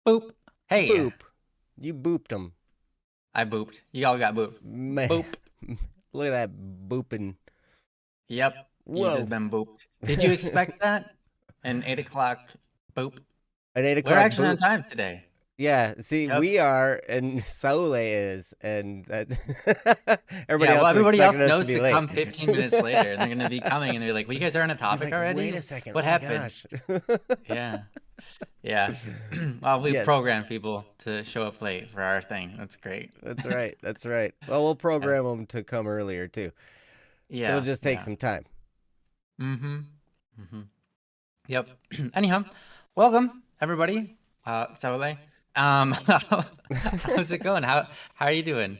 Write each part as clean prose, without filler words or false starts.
Boop. Hey, Boop. You booped him. I booped. You all got booped. Man, Boop. look at that booping. Yep, you just Whoa. been booped. Did you expect that? An 8 o'clock boop. An 8 We're o'clock actually on boop. time today. Yeah, see, Yep. we are, and Saule is, and that everybody Yeah, well, else is everybody expecting else us to knows be to late. come 15 minutes later, and they're going to be coming, and they're like, well, you guys are on a You're topic like, wait a already? second. What Oh my happened? gosh. Yeah. Yeah. Well, we Yes, program people to show up late for our thing. That's great. that's right. That's right. Well, we'll Yeah. program them to come earlier too. It'll Yeah. just take Yeah. some time. Mm-hmm. Mm-hmm. Yep. Anyhow, welcome everybody. Saule. How's it going? How are you doing?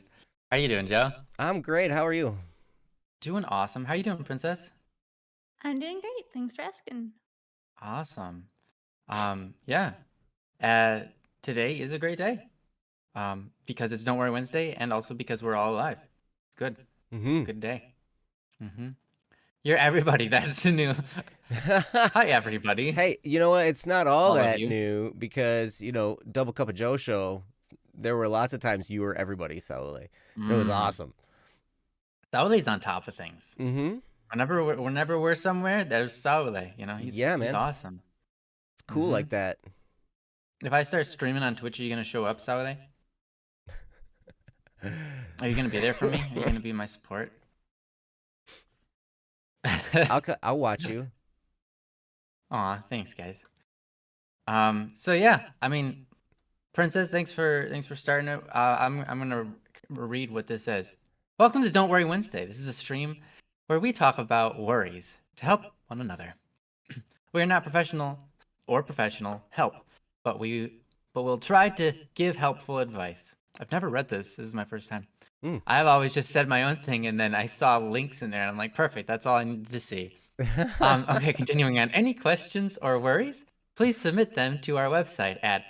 How are you doing, Joe? I'm great. How are you? Doing awesome. How are you doing, Princess? I'm doing great. Thanks for asking. Awesome. Yeah. Uh, Today is a great day. Because it's Don't Worry Wednesday, and also because we're all alive. It's good. Mm-hmm. Good day. Mm-hmm. You're everybody. That's new. Hi, everybody. Hey, you know what? It's not all All of that you. new because, Double Cup of Joe show, there were lots of times you were everybody, Saule. It was awesome. Saule's on top of things. Mm-hmm. Whenever we're somewhere, there's Saule. You know, he's man. awesome. It's cool like that. If I start streaming on Twitch, are you gonna show up, Saule? Are you gonna be there for me? Are you gonna be my support? I'll watch you. Aw, thanks, guys. So yeah, I mean, Princess, thanks for starting it. I'm gonna read what this says. Welcome to Don't Worry Wednesday. This is a stream where we talk about worries to help one another. We are not professional help, but we'll try to give helpful advice. I've never read this. This is my first time. I've always just said my own thing, and then I saw links in there, and I'm like, perfect. That's all I needed to see. Okay, continuing on. Any questions or worries? Please submit them to our website at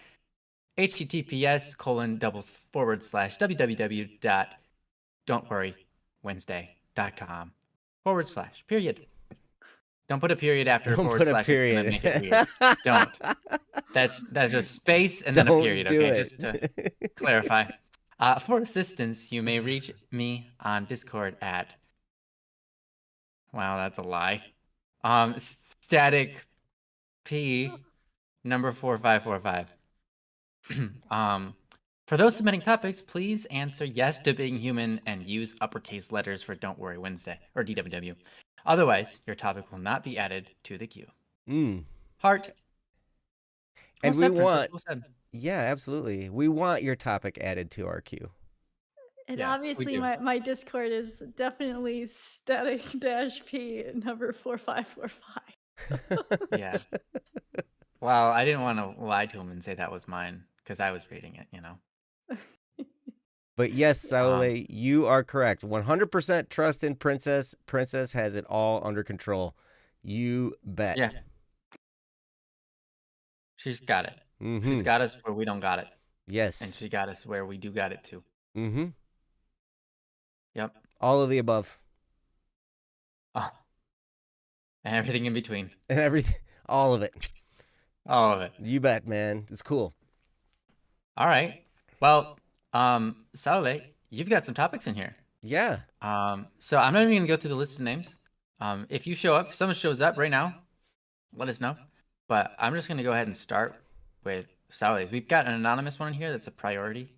https://www.don'tworrywednesday.com/. Don't put a period after Don't a put a // It's gonna period. make it weird. Don't. That's just space and then a Don't period. do Okay, it. just to clarify. For assistance, you may reach me on Discord at. Wow, that's a lie. Static P number 4545. For those submitting topics, please answer yes to being human and use uppercase letters for Don't Worry Wednesday or DWW. Otherwise, your topic will not be added to the queue. Heart. And Well we said, want, Princess. yeah, absolutely. We want your topic added to our queue. And Yeah, we obviously, do. my Discord is definitely static-p number 4545. Yeah. Well, I didn't want to lie to him and say that was mine because I was reading it, you know. But yes, Saule, you are correct. 100% trust in Princess. Princess has it all under control. You bet. Yeah. She's got it. She's got us where we don't got it. Yes. And she got us where we do got it too. Yep. All of the above. And everything in between. And everything. All of it. All of it. You bet, man. It's cool. All right. Well, Saule, you've got some topics in here. Yeah. So I'm not even gonna go through the list of names. If you show up, if someone shows up right now, let us know. But I'm just gonna go ahead and start with Saule's. We've got an anonymous one in here that's a priority.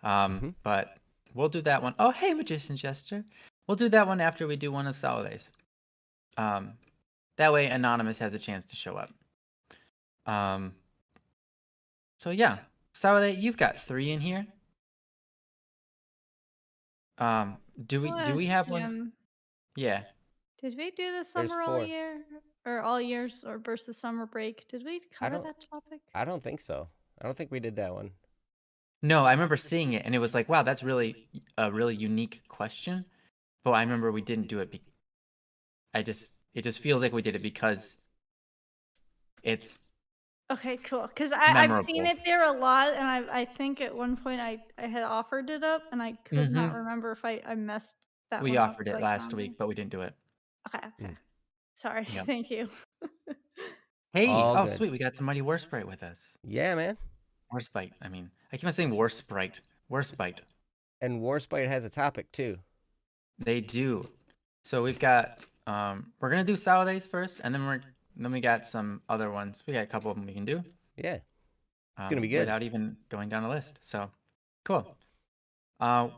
But we'll do that one. Oh, hey, Magician Gesture. We'll do that one after we do one of Saule's. That way anonymous has a chance to show up. So yeah, Saule, you've got 3 in here. Do we have one? Yeah. Did we do the summer all year, or all years, or versus summer break? Did we cover that topic? I don't think so. I don't think we did that one. No, I remember seeing it, and it was like, wow, that's really a really unique question. But I remember we didn't do it. It just feels like we did it because it's okay, cool. Because I've seen it there a lot, and I think at one point I had offered it up, and I could not remember if I messed that one up. We offered it last week, but we didn't do it. Okay. Sorry. Yep. Thank you. Hey, oh sweet, we got the Mighty War Sprite with us. Yeah, man. Warspite. I mean, I keep on saying Warsprite. Warspite. And Warspite has a topic too. They do. So we've got we're gonna do Saturdays first, and then we got some other ones. We got a couple of them we can do. Yeah. It's gonna be good. Without even going down a list. So cool.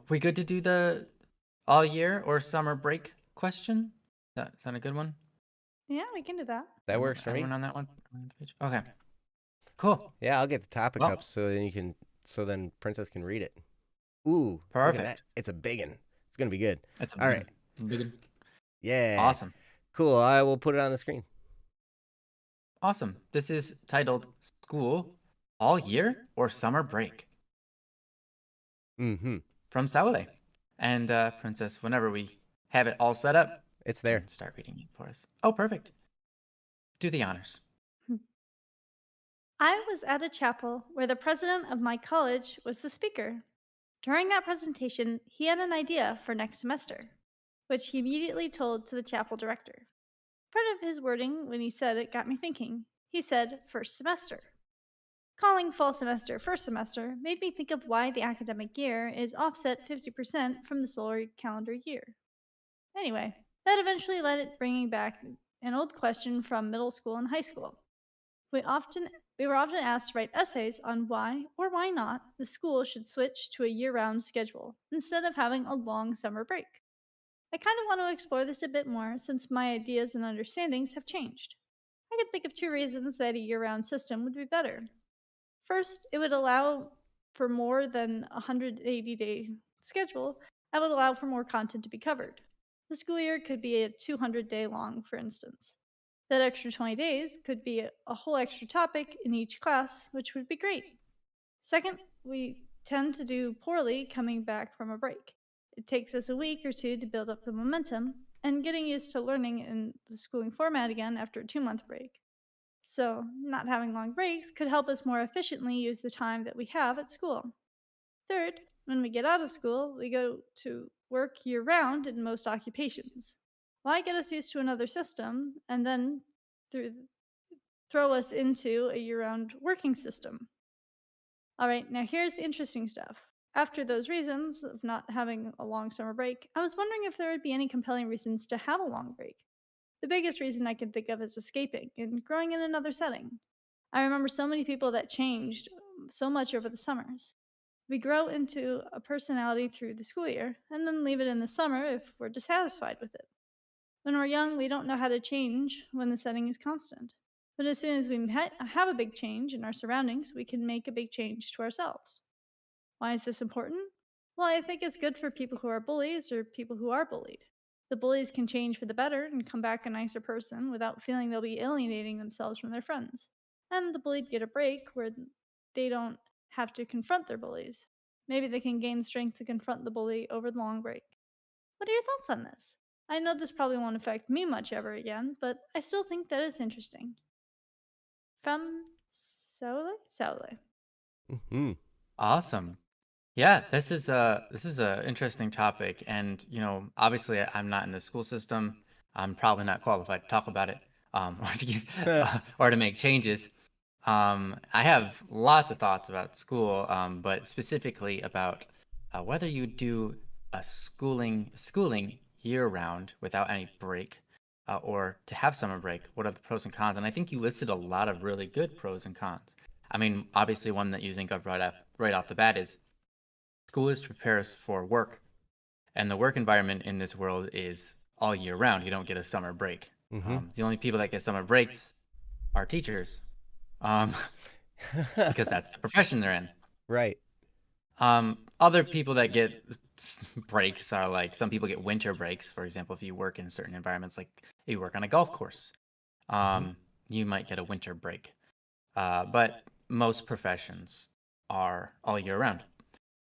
We good to do the all year or summer break question? That sound a good one? Yeah, we can do that. That works for me. Everyone on that one? Okay. Cool. Yeah, I'll get the topic up so then Princess can read it. Ooh, perfect. Look at that. It's a big one. It's gonna be good. It's all right. Big. Yeah. Awesome. Cool. I will put it on the screen. Awesome. This is titled School All Year or Summer Break. From Saule. And Princess, whenever we have it all set up, it's there. Start reading it for us. Oh, perfect. Do the honors. I was at a chapel where the president of my college was the speaker. During that presentation, he had an idea for next semester, which he immediately told to the chapel director. Part of his wording when he said it got me thinking. He said, first semester. Calling fall semester first semester made me think of why the academic year is offset 50% from the solar calendar year. Anyway, that eventually led it bringing back an old question from middle school and high school. We were often asked to write essays on why or why not the school should switch to a year-round schedule instead of having a long summer break. I kind of want to explore this a bit more since my ideas and understandings have changed. I can think of 2 reasons that a year-round system would be better. First, it would allow for more than a 180-day schedule that would allow for more content to be covered. The school year could be a 200-day long, for instance. That extra 20 days could be a whole extra topic in each class, which would be great. Second, we tend to do poorly coming back from a break. It takes us a week or 2 to build up the momentum and getting used to learning in the schooling format again after a 2-month break. So, not having long breaks could help us more efficiently use the time that we have at school. Third, when we get out of school, we go to work year round in most occupations. Why get us used to another system and then throw us into a year round working system? All right, now here's the interesting stuff. After those reasons of not having a long summer break, I was wondering if there would be any compelling reasons to have a long break. The biggest reason I can think of is escaping and growing in another setting. I remember so many people that changed so much over the summers. We grow into a personality through the school year and then leave it in the summer if we're dissatisfied with it. When we're young, we don't know how to change when the setting is constant. But as soon as we have a big change in our surroundings, we can make a big change to ourselves. Why is this important? Well, I think it's good for people who are bullies or people who are bullied. The bullies can change for the better and come back a nicer person without feeling they'll be alienating themselves from their friends. And the bullied get a break where they don't have to confront their bullies. Maybe they can gain strength to confront the bully over the long break. What are your thoughts on this? I know this probably won't affect me much ever again, but I still think that it's interesting. From Saule. Awesome. Yeah, this is a interesting topic, and obviously I'm not in the school system. I'm probably not qualified to talk about it, or to make changes. I have lots of thoughts about school, but specifically about whether you do a schooling year round without any break, or to have summer break. What are the pros and cons? And I think you listed a lot of really good pros and cons. I mean, obviously one that you think of right off the bat is school is to prepare us for work, and the work environment in this world is all year round. You don't get a summer break. The only people that get summer breaks are teachers, because that's the profession they're in. Right. Other people that get breaks are like, some people get winter breaks. For example, if you work in certain environments, like if you work on a golf course, you might get a winter break. But most professions are all year round.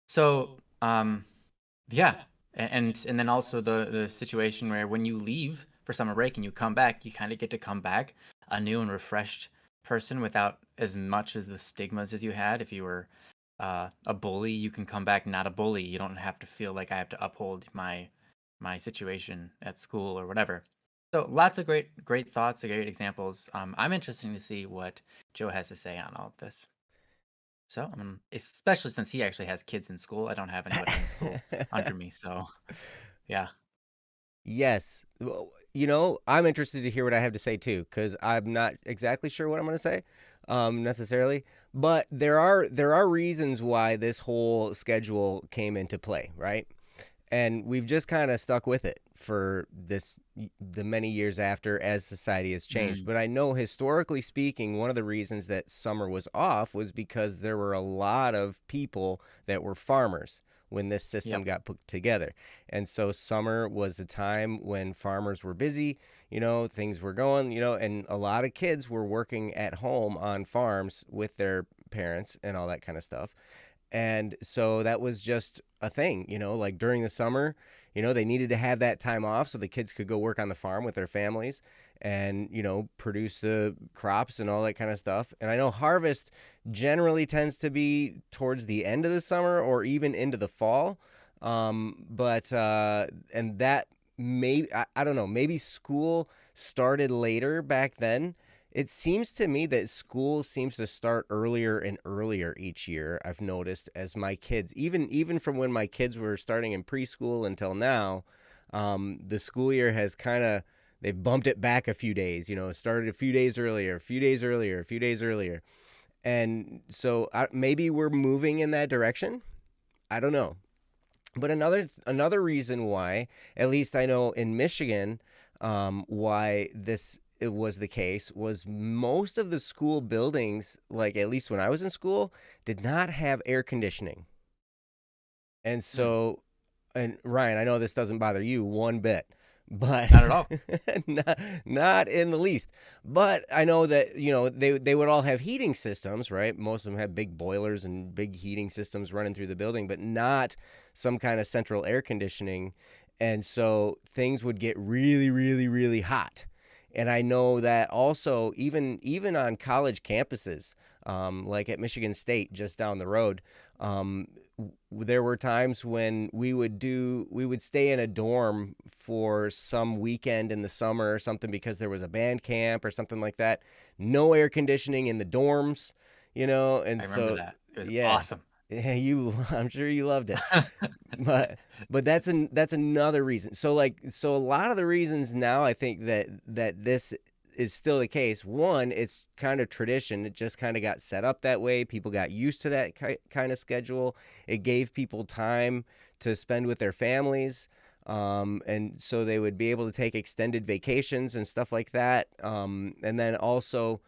So, yeah. And then also the situation where when you leave for summer break and you come back, you kind of get to come back a new and refreshed person without as much as the stigmas as you had. If you were a bully, you can come back not a bully. You don't have to feel like I have to uphold my situation at school or whatever. So lots of great thoughts, great examples. I'm interested to see what Joe has to say on all of this. So, especially since he actually has kids in school, I don't have anybody in school under me. So, yeah. Yes. Well, I'm interested to hear what I have to say too, because I'm not exactly sure what I'm going to say, necessarily. But there are reasons why this whole schedule came into play, right? And we've just kind of stuck with it for the many years after as society has changed. Mm, But I know historically speaking, one of the reasons that summer was off was because there were a lot of people that were farmers when this system yep. got put together. And so summer was a time when farmers were busy, things were going, and a lot of kids were working at home on farms with their parents and all that kind of stuff. And so that was just a thing, like during the summer, they needed to have that time off so the kids could go work on the farm with their families and, produce the crops and all that kind of stuff. And I know harvest generally tends to be towards the end of the summer or even into the fall. And that I don't know, maybe school started later back then. It seems to me that school seems to start earlier and earlier each year. I've noticed as my kids, even from when my kids were starting in preschool until now, the school year has they've bumped it back a few days. It started a few days earlier, a few days earlier, a few days earlier, and so maybe we're moving in that direction. I don't know, but another reason why, at least I know in Michigan, why this it was the case was most of the school buildings, like at least when I was in school, did not have air conditioning. And Mm, so, and Ryan, I know this doesn't bother you one bit, but not at all. not in the least. But I know that, they would all have heating systems, right? Most of them have big boilers and big heating systems running through the building, but not some kind of central air conditioning. And so things would get really, really, really hot. And I know that also even on college campuses, like at Michigan State, just down the road, there were times when we would stay in a dorm for some weekend in the summer or something because there was a band camp or something like that. No air conditioning in the dorms, and I remember so that. It was yeah, awesome. yeah, I'm sure you loved it. But that's another reason. So a lot of the reasons now I think that this is still the case. One, it's kind of tradition. It just kind of got set up that way. People got used to that kind of schedule. It gave people time to spend with their families. And so they would be able to take extended vacations and stuff like that. And then also,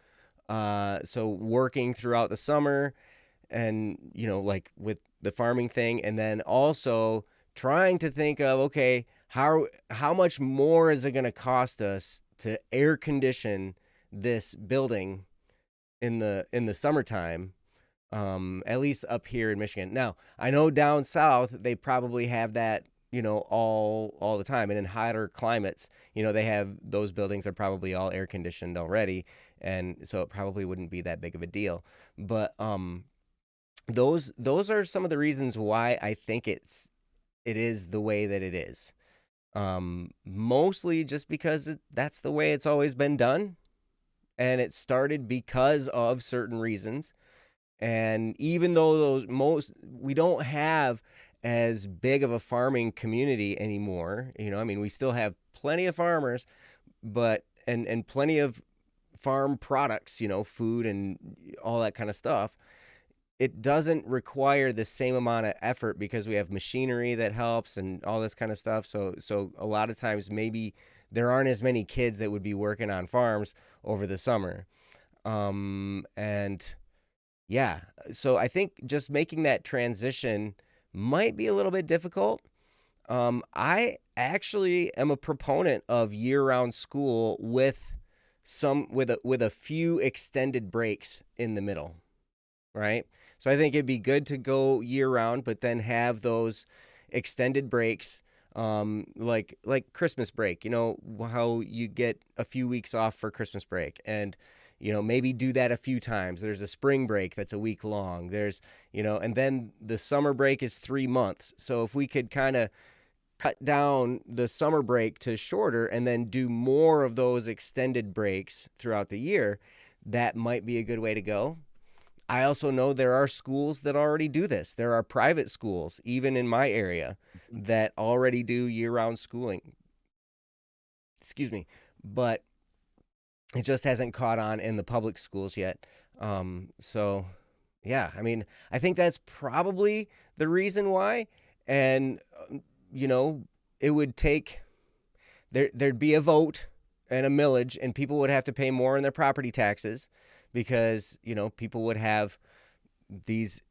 so working throughout the summer and, like with the farming thing, and then also trying to think of, okay, how much more is it going to cost us to air condition this building in the summertime, at least up here in Michigan. Now, I know down south they probably have that, all the time, and in hotter climates, they have those buildings are probably all air conditioned already, and so it probably wouldn't be that big of a deal. But those are some of the reasons why I think it is the way that it is. Mostly just because that's the way it's always been done, and it started because of certain reasons. And even though we don't have as big of a farming community anymore, we still have plenty of farmers, but and plenty of farm products, food and all that kind of stuff. It doesn't require the same amount of effort because we have machinery that helps and all this kind of stuff. So a lot of times maybe there aren't as many kids that would be working on farms over the summer. And yeah, so I think just making that transition might be a little bit difficult. I actually am a proponent of year-round school with a few extended breaks in the middle, right? So I think it'd be good to go year round, but then have those extended breaks, like Christmas break. How you get a few weeks off for Christmas break, and maybe do that a few times. There's a spring break that's a week long. There's and then the summer break is 3 months. So if we could kind of cut down the summer break to shorter and then do more of those extended breaks throughout the year, that might be a good way to go. I also know there are schools that already do this. There are private schools, even in my area, that already do year-round schooling. Excuse me. But it just hasn't caught on in the public schools yet. So, yeah, I mean, I think that's probably the reason why. And, you know, it would take, there'd be a vote and a millage, and people would have to pay more in their property taxes, because, people would have these,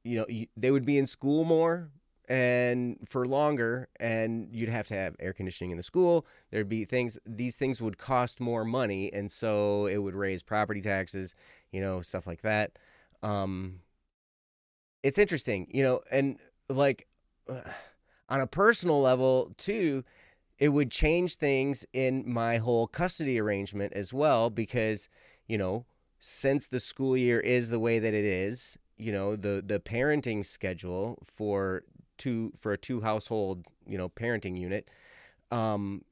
they would be in school more and for longer, and you'd have to have air conditioning in the school. There'd be these things would cost more money, and so it would raise property taxes, stuff like that. um it's interesting, and like on a personal level too, it would change things in my whole custody arrangement as well, because you know since the school year is the way that it is, the parenting schedule for a two household parenting unit. um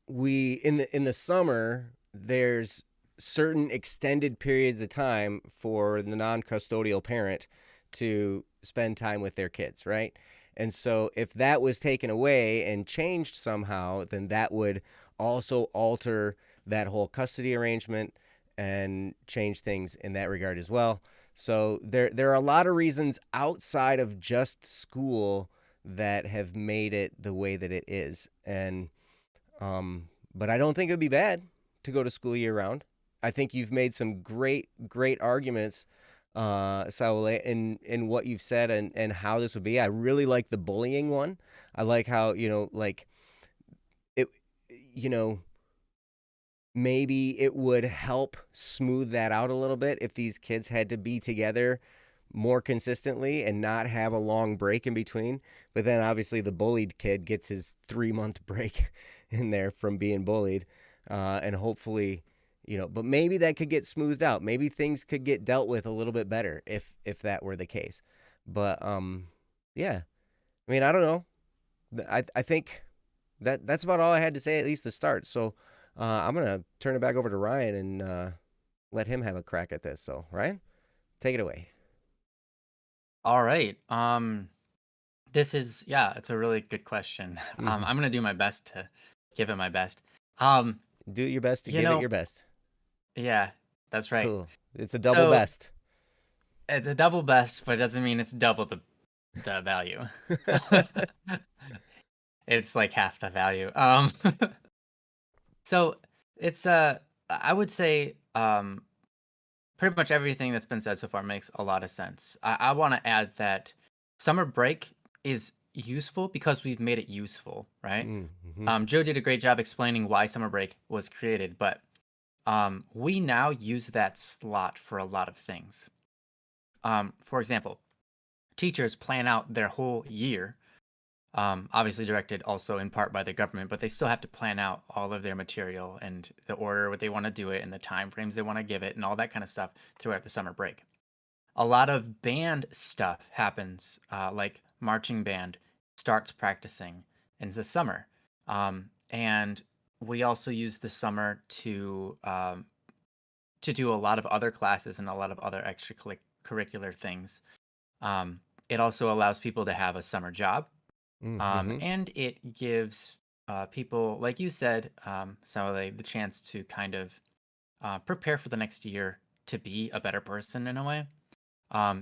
we in the summer, there's certain extended periods of time for the non-custodial parent to spend time with their kids, right? And so if that was taken away and changed somehow, then that would also alter that whole custody arrangement and change things in that regard as well. So there are a lot of reasons outside of just school that have made it the way that it is. But I don't think it would be bad to go to school year round. I think you've made some great arguments, Saule, in what you've said, and how this would be. I really like the bullying one. I like how, like it, you know, maybe it would help smooth that out a little bit if these kids had to be together more consistently and not have a long break in between. But then obviously the bullied kid gets his 3-month break in there from being bullied. And hopefully, but maybe that could get smoothed out. Maybe things could get dealt with a little bit better if that were the case. But yeah, I mean, I don't know. I think that's about all I had to say, at least to start. So I'm gonna turn it back over to Ryan and let him have a crack at this. So Ryan, take it away. All right. It's a really good question. I'm gonna do my best to give it my best. Do your best to You give it know, your best. yeah, that's right. Cool. It's a double So best. it's a double best, but it doesn't mean it's double the value. It's like half the value. So it's I would say pretty much everything that's been said so far makes a lot of sense. I want to add that summer break is useful because we've made it useful, right? Mm-hmm. Joe did a great job explaining why summer break was created, but we now use that slot for a lot of things. For example, teachers plan out their whole year, obviously directed also in part by the government, but they still have to plan out all of their material and the order what they want to do it and the time frames they want to give it and all that kind of stuff throughout the summer break. A lot of band stuff happens, like marching band starts practicing in the summer, and we also use the summer to do a lot of other classes and a lot of other extracurricular things. It also allows people to have a summer job, Mm-hmm. and it gives people, like you said, the chance to kind of prepare for the next year to be a better person in a way.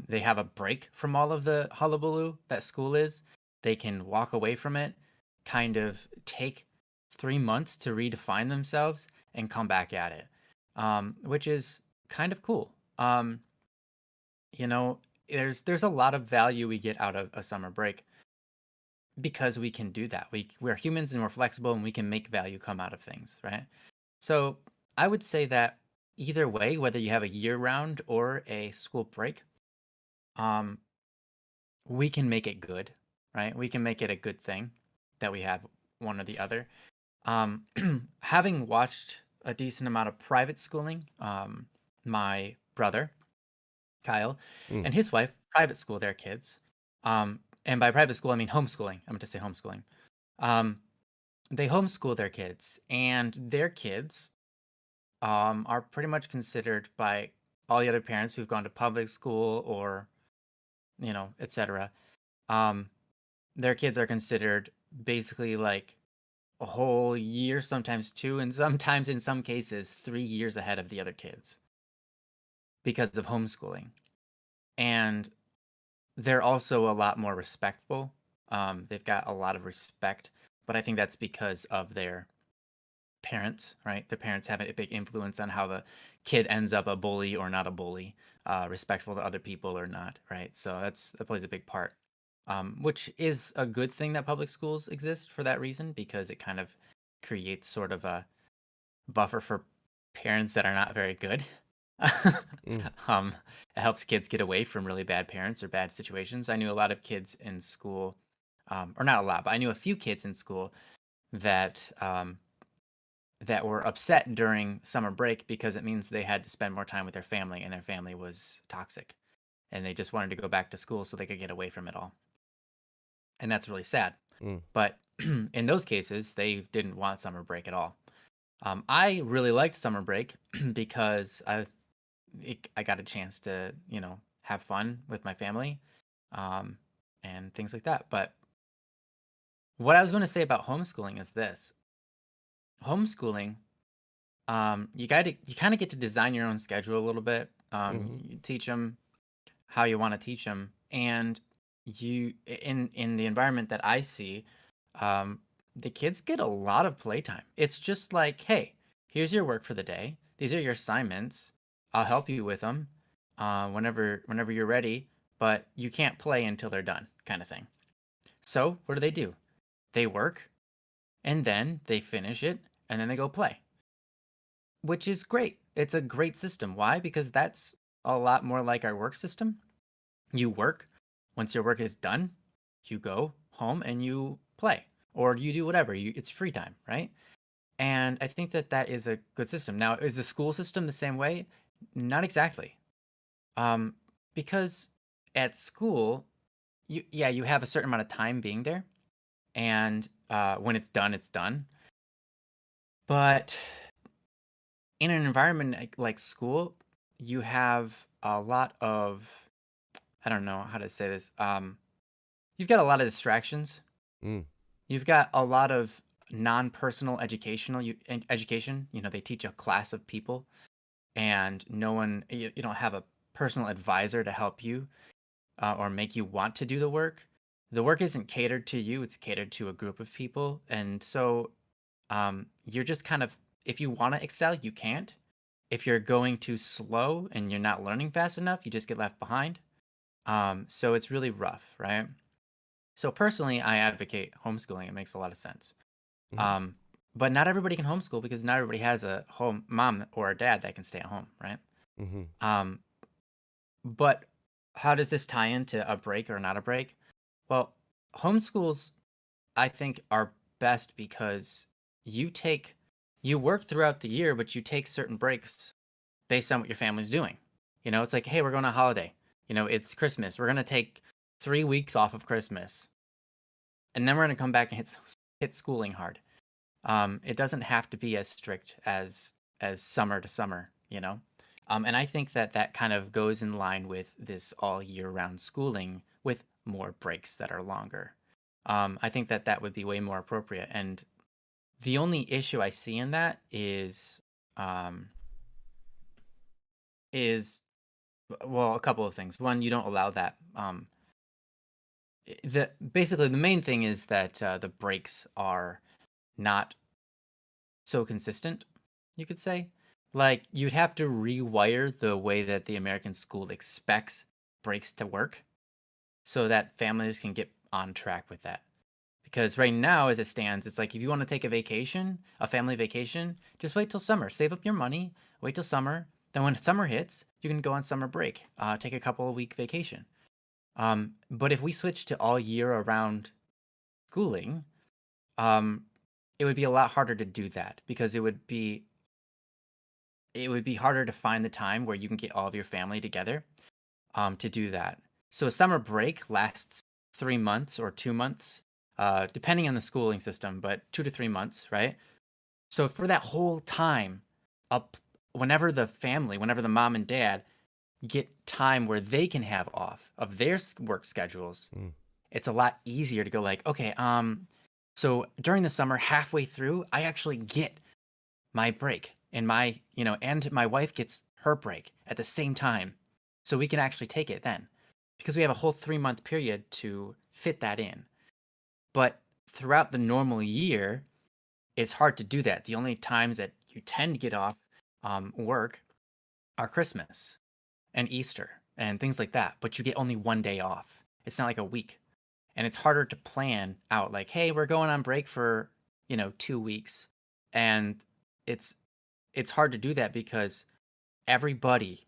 They have a break from all of the hullabaloo that school is. They can walk away from it, kind of take 3 months to redefine themselves and come back at it, which is kind of cool. You know, there's a lot of value we get out of a summer break because we can do that. We're humans and we're flexible and we can make value come out of things, right? So I would say that either way, whether you have a year round or a school break, um, we can make it good, right? We can make it a good thing that we have one or the other. Um, having watched a decent amount of private schooling, my brother, Kyle, Mm. and his wife private school their kids. And by private school, I mean homeschooling. I meant to say homeschooling. Um, they homeschool their kids, and their kids are pretty much considered by all the other parents who've gone to public school or, etc. Their kids are considered basically like a whole year, sometimes two, and sometimes in some cases 3 years ahead of the other kids because of homeschooling. And they're also a lot more respectful. They've got a lot of respect, but I think that's because of their parents, right? Their parents have a big influence on how the kid ends up a bully or not a bully, respectful to other people or not, right? So that plays a big part, which is a good thing that public schools exist for that reason because it kind of creates sort of a buffer for parents that are not very good. Mm. It helps kids get away from really bad parents or bad situations. I knew a lot of kids in school, or not a lot, but I knew a few kids in school that that were upset during summer break because it means they had to spend more time with their family and their family was toxic and they just wanted to go back to school so they could get away from it all. And that's really sad. Mm. But in those cases, they didn't want summer break at all. I really liked summer break because I got a chance to, have fun with my family, um, and things like that. But what I was going to say about homeschooling is this: homeschooling, you kind of get to design your own schedule a little bit. Mhm. You teach them how you want to teach them, and in the environment that I see, um, the kids get a lot of playtime. It's just like, hey, here's your work for the day. These are your assignments. I'll help you with them, whenever you're ready. But you can't play until they're done, kind of thing. So what do? They work, and then they finish it, and then they go play, which is great. It's a great system. Why? Because that's a lot more like our work system. You work. Once your work is done, you go home and you play or you do whatever. It's free time, right? And I think that that is a good system. Now, is the school system the same way? Not exactly. Um, because at school, you have a certain amount of time being there, and when it's done, it's done. But in an environment like school, you have a lot of, I don't know how to say this. You've got a lot of distractions. Mm. You've got a lot of non-personal education. They teach a class of people, and no one. You don't have a personal advisor to help you or make you want to do the work. The work isn't catered to you; it's catered to a group of people, and so you're just kind of. If you want to excel, you can't. If you're going too slow and you're not learning fast enough, you just get left behind. So it's really rough, right? So personally, I advocate homeschooling. It makes a lot of sense. Mhm. Um, but not everybody can homeschool because not everybody has a home mom or a dad that can stay at home, right? Mhm. Um, but how does this tie into a break or not a break? Well, homeschools, I think, are best because you take you work throughout the year, but you take certain breaks based on what your family's doing. It's like, hey, we're going on a holiday. It's Christmas. We're gonna take 3 weeks off of Christmas, and then we're gonna come back and hit schooling hard. It doesn't have to be as strict as summer to summer, and I think that that kind of goes in line with this all year round schooling with more breaks that are longer. I think that that would be way more appropriate. And the only issue I see in that um, is well, a couple of things. One, you don't allow that. Basically the main thing is that the breaks are not so consistent, you could say. Like, you'd have to rewire the way that the American school expects breaks to work so that families can get on track with that. Because right now, as it stands, it's like if you want to take a vacation, a family vacation, just wait till summer. Save up your money, wait till summer. Then when summer hits, you can go on summer break, take a couple of week vacation. But if we switch to all year around schooling, um, it would be a lot harder to do that because it would be harder to find the time where you can get all of your family together to do that. So summer break lasts 3 months or 2 months, depending on the schooling system, but 2 to 3 months, right? So for that whole time, up whenever the mom and dad get time where they can have off of their work schedules, Mm. it's a lot easier to go like, okay, so during the summer, halfway through, I actually get my break and and my wife gets her break at the same time. So we can actually take it then because we have a whole 3-month period to fit that in. But throughout the normal year, it's hard to do that. The only times that you tend to get off work are Christmas and Easter and things like that. But you get only 1 day off. It's not like a week. And it's harder to plan out like, hey, we're going on break for, 2 weeks. And it's it's hard to do that because everybody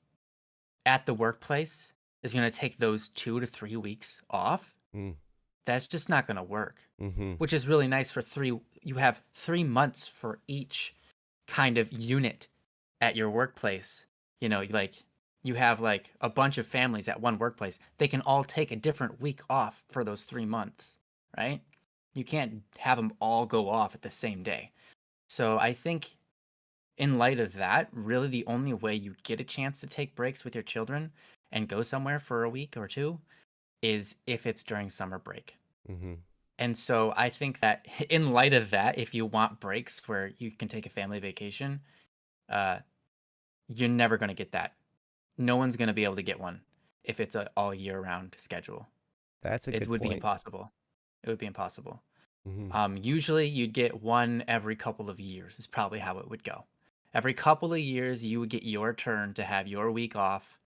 at the workplace is going to take those 2 to 3 weeks off. Mm. That's just not going to work, Mm-hmm. which is really nice for you have 3 months for each kind of unit at your workplace. Like you have like a bunch of families at one workplace. They can all take a different week off for those 3 months, right? You can't have them all go off at the same day. So I think in light of that, really the only way you get a chance to take breaks with your children and go somewhere for a week or two is if it's during summer break. Mm-hmm. And so I think that in light of that, if you want breaks where you can take a family vacation, uh, you're never going to get that. No one's going to be able to get one if it's a all year round schedule. That's a It good would be point. impossible. It would be impossible. Mm-hmm. Usually you'd get one every couple of years is probably how it would go. Every couple of years, you would get your turn to have your week off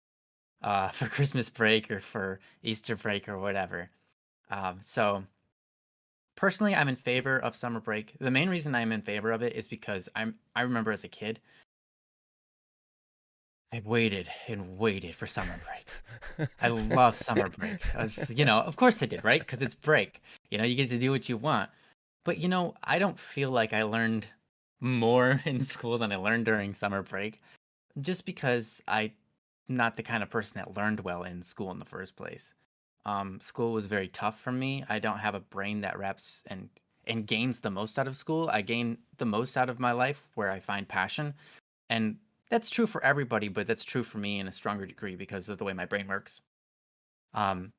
for Christmas break or for Easter break or whatever. So personally, I'm in favor of summer break. The main reason I'm in favor of it is because I remember as a kid, I waited and waited for summer break. I love summer break. Of course I did, right? Because it's break. You get to do what you want. But I don't feel like I learned more in school than I learned during summer break, just because I'm not the kind of person that learned well in school in the first place. School was very tough for me. I don't have a brain that wraps and gains the most out of school. I gain the most out of my life where I find passion, and that's true for everybody, but that's true for me in a stronger degree because of the way my brain works. Um,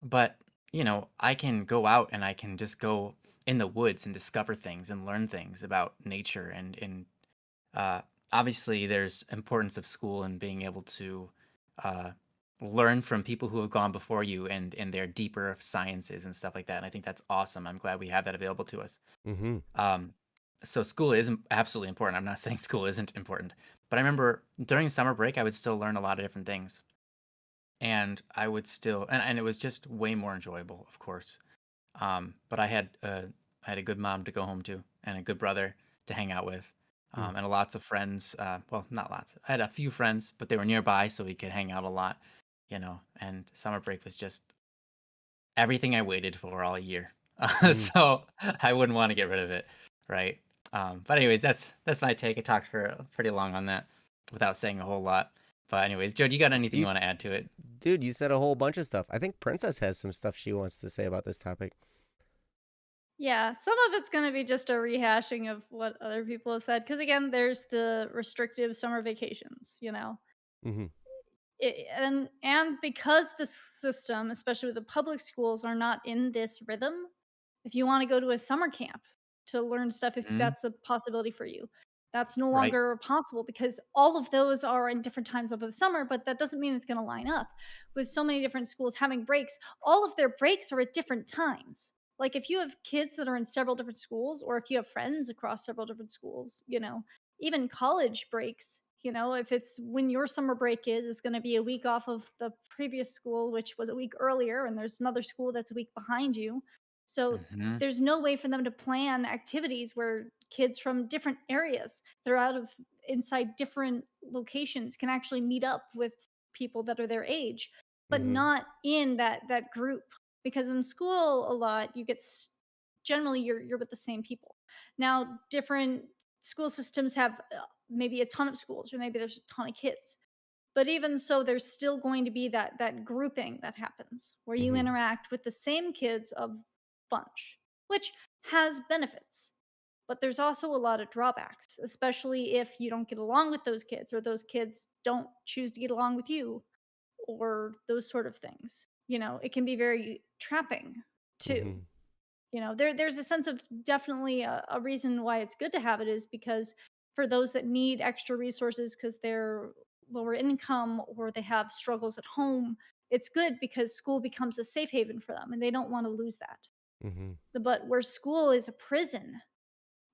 but I can go out and I can just go in the woods and discover things and learn things about nature and uh, obviously there's importance of school and being able to uh, learn from people who have gone before you and their deeper sciences and stuff like that. And I think that's awesome. I'm glad we have that available to us. Mm-hmm. Um, so school is absolutely important. I'm not saying school isn't important, but I remember during summer break, I would still learn a lot of different things, and I would still, and it was just way more enjoyable, of course. But I had a good mom to go home to, and a good brother to hang out with, Mm. and lots of friends. Well, not lots. I had a few friends, but they were nearby, so we could hang out a lot. And summer break was just everything I waited for all year. Mm. So I wouldn't want to get rid of it, right? But anyways, that's my take. I talked for pretty long on that without saying a whole lot. But anyways, Joe, do you got anything You, you s- want to add to it? Dude, you said a whole bunch of stuff. I think Princess has some stuff she wants to say about this topic. Yeah, some of it's going to be just a rehashing of what other people have said. Because again, there's the restrictive summer vacations. Mm-hmm. And because the system, especially with the public schools, are not in this rhythm, if you want to go to a summer camp to learn stuff, if Mhm. that's a possibility for you, that's no Right. longer possible because all of those are in different times of the summer, but that doesn't mean it's going to line up. With so many different schools having breaks, all of their breaks are at different times. Like if you have kids that are in several different schools, or if you have friends across several different schools, even college breaks, if it's when your summer break is, it's going to be a week off of the previous school, which was a week earlier, and there's another school that's a week behind you. So Mhm. there's no way for them to plan activities where kids from different areas, they're out of inside different locations, can actually meet up with people that are their age, but Mm-hmm. not in that group. Because in school, a lot you generally you're with the same people. Now, different school systems have maybe a ton of schools, or maybe there's a ton of kids. But even so, there's still going to be that grouping that happens where you Mm-hmm. interact with the same kids a bunch, which has benefits. But there's also a lot of drawbacks, especially if you don't get along with those kids or those kids don't choose to get along with you. or those sort of things. It can be very trapping too. Mhm. There's a sense of definitely a reason why it's good to have it is because for those that need extra resources because they're lower income or they have struggles at home, it's good because school becomes a safe haven for them and they don't want to lose that. Mhm. But where school is a prison,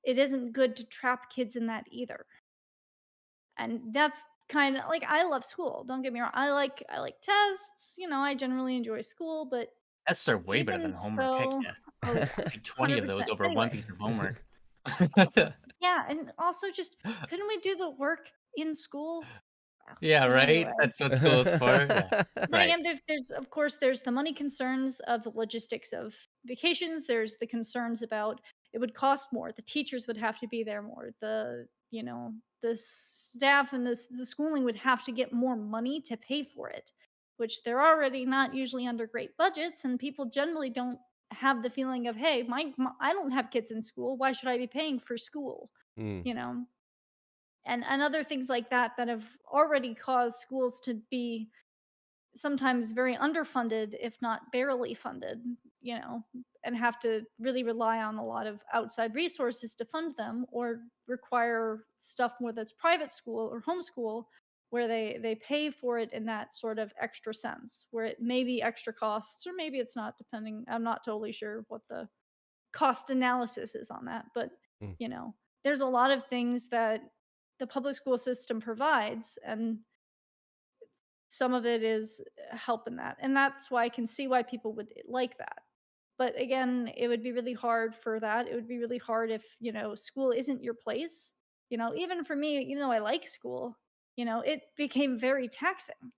it isn't good to trap kids in that either. And that's kind of like I love school. Don't get me wrong. I like tests. I generally enjoy school, but Tests are way better even than homework. Heck so, yeah. oh yeah, Like 20 of those 100%. over one Anyway, piece of homework. yeah, and also just couldn't we do the work in school? Yeah, right? Anyway. That's what school is for. Yeah. Then Right. again, there's of course there's the money concerns of the logistics of vacations. There's the concerns about it would cost more. The teachers would have to be there more. The staff and the schooling would have to get more money to pay for it, which they're already not usually under great budgets, and people generally don't have the feeling of, hey, I don't have kids in school. Why should I be paying for school? Mm. You know, and other things like that that have already caused schools to be sometimes very underfunded, if not barely funded, you know, and have to really rely on a lot of outside resources to fund them or require stuff more that's private school or homeschool where they pay for it in that sort of extra sense where it may be extra costs or maybe it's not depending. I'm not totally sure what the cost analysis is on that, but Mm. you know there's a lot of things that the public school system provides, and some of it is helping that. And that's why I can see why people would like that. But again, it would be really hard for that. It would be really hard if, school isn't your place. Even for me, I like school, it became very taxing.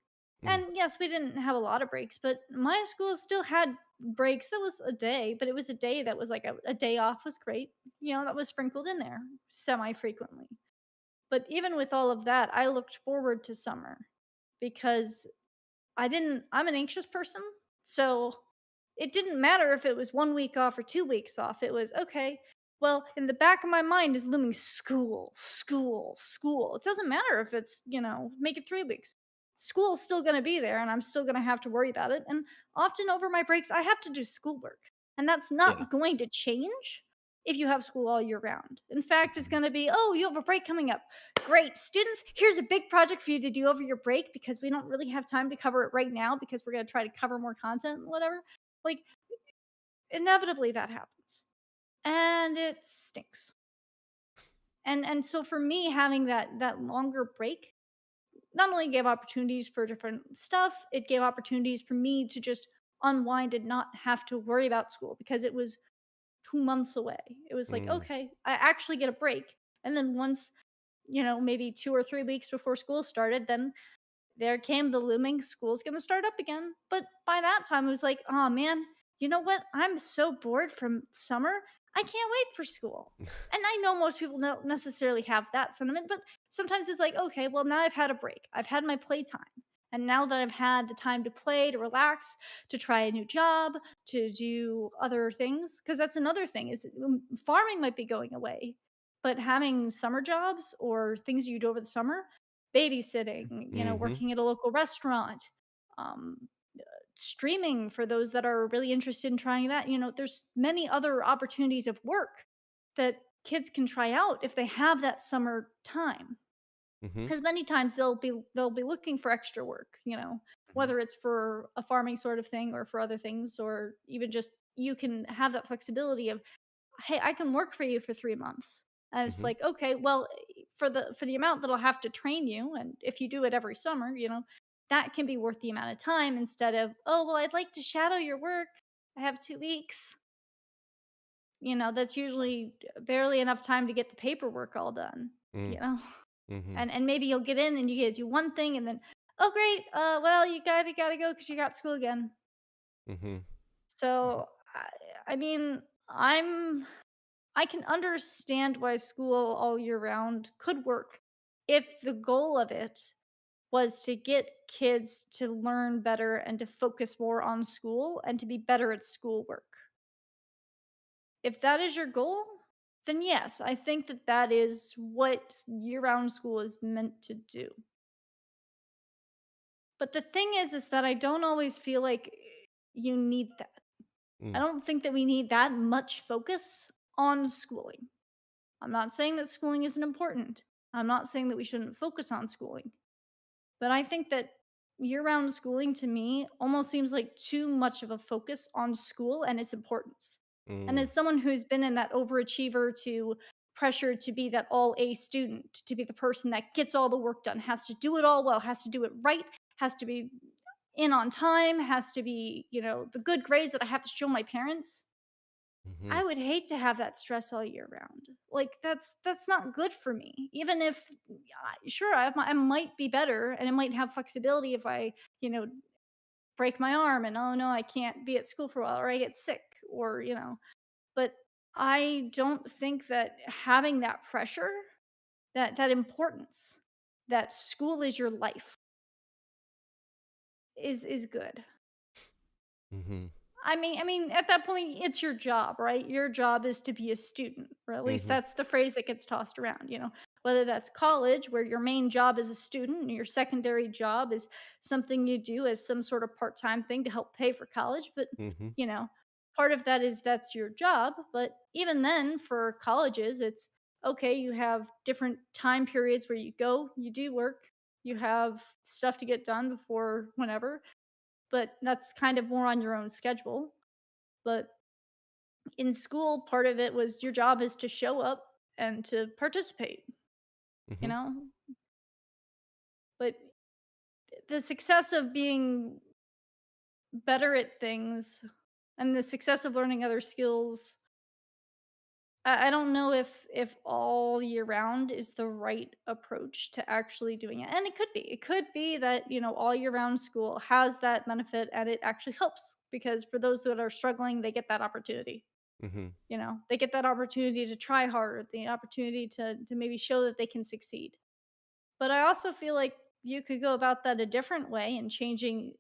Mm. And yes, we didn't have a lot of breaks, but my school still had breaks. That was a day, but it was a day that was like a day off was great. That was sprinkled in there semi frequently. But even with all of that, I looked forward to summer because I'm an anxious person, so it didn't matter if it was 1 week off or 2 weeks off. It was, "Okay, well, in the back of my mind is looming school, school, school." It doesn't matter if it's, make it 3 weeks. School's still gonna be there, and I'm still gonna have to worry about it, and often over my breaks, I have to do schoolwork, and that's Yeah. not going to change if you have school all year round. In fact, it's Mhm. gonna be, "Oh, you have a break coming up. Great. Students, here's a big project for you to do over your break because we don't really have time to cover it right now because we're going to try to cover more content and whatever." Like, inevitably that happens. And it stinks. And so for me having that longer break not only gave opportunities for different stuff, it gave opportunities for me to just unwind and not have to worry about school because it was 2 months away. It was like, Mm. okay, I actually get a break. And then once, maybe 2 or 3 weeks before school started, then there came the looming school's gonna start up again. But by that time, it was like, oh man, you know what? I'm so bored from summer. I can't wait for school. And I know most people don't necessarily have that sentiment, but sometimes it's like, okay, well, now I've had a break. I've had my playtime. And now that I've had the time to play, to relax, to try a new job, to do other things, because that's another thing is farming might be going away, but having summer jobs or things you do over the summer babysitting, Mhm. working at a local restaurant, um, streaming for those that are really interested in trying that. There's many other opportunities of work that kids can try out if they have that summer time. Mhm. Because many times they'll be looking for extra work, Mhm. whether it's for a farming sort of thing or for other things, or even just you can have that flexibility of, "Hey, I can work for you for 3 months." And it's Mhm. like, "Okay, well, for the amount that I'll have to train you, and if you do it every summer, that can be worth the amount of time instead of, oh, well, I'd like to shadow your work. I have 2 weeks." That's usually barely enough time to get the paperwork all done, you Mm. know? Mhm. And maybe you'll get in and you get to do one thing and then, "Oh, great. Well, you gotta go because you got school again." Mhm. So, I mean, I can understand why school all year round could work if the goal of it was to get kids to learn better and to focus more on school and to be better at schoolwork. If that is your goal, then yes, I think that is what year round school is meant to do. But the thing is that I don't always feel like you need that. I Mm. don't think that we need that much focus on schooling. I'm not saying that schooling isn't important. I'm not saying that we shouldn't focus on schooling. But I think that year-round schooling to me almost seems like too much of a focus on school and its importance. And Mm. as someone who's been in that overachiever to pressure to be that all A student, to be the person that gets all the work done, has to do it all well, has to do it right, has to be in on time, has to be, the good grades that I have to show my parents. Mhm. I would hate to have that stress all year round. Like that's not good for me. Even if sure I might be better and I might have flexibility if I, you know, break my arm and oh no, I can't be at school for a while or I get sick or, but I don't think that having that pressure, that importance, that school is your life is good. Mhm. I mean, at that point, it's your job, right? Your job is to be a student, or at least Mhm. that's the phrase that gets tossed around, whether that's college, where your main job is a student and your secondary job is something you do as some sort of part time thing to help pay for college. But, Mhm. you know, part of that is that's your job. But even then, for colleges, it's okay, you have different time periods where you go, you do work, you have stuff to get done before whenever, but that's kind of more on your own schedule. But in school, part of it was your job is to show up and to participate, you Mhm. know? But the success of being better at things and the success of learning other skills, I don't know if all year round is the right approach to actually doing it. And it could be. It could be that, all year round school has that benefit and it actually helps because for those that are struggling, they get that opportunity. Mhm. They get that opportunity to try harder, the opportunity to maybe show that they can succeed. But I also feel like you could go about that a different way in changing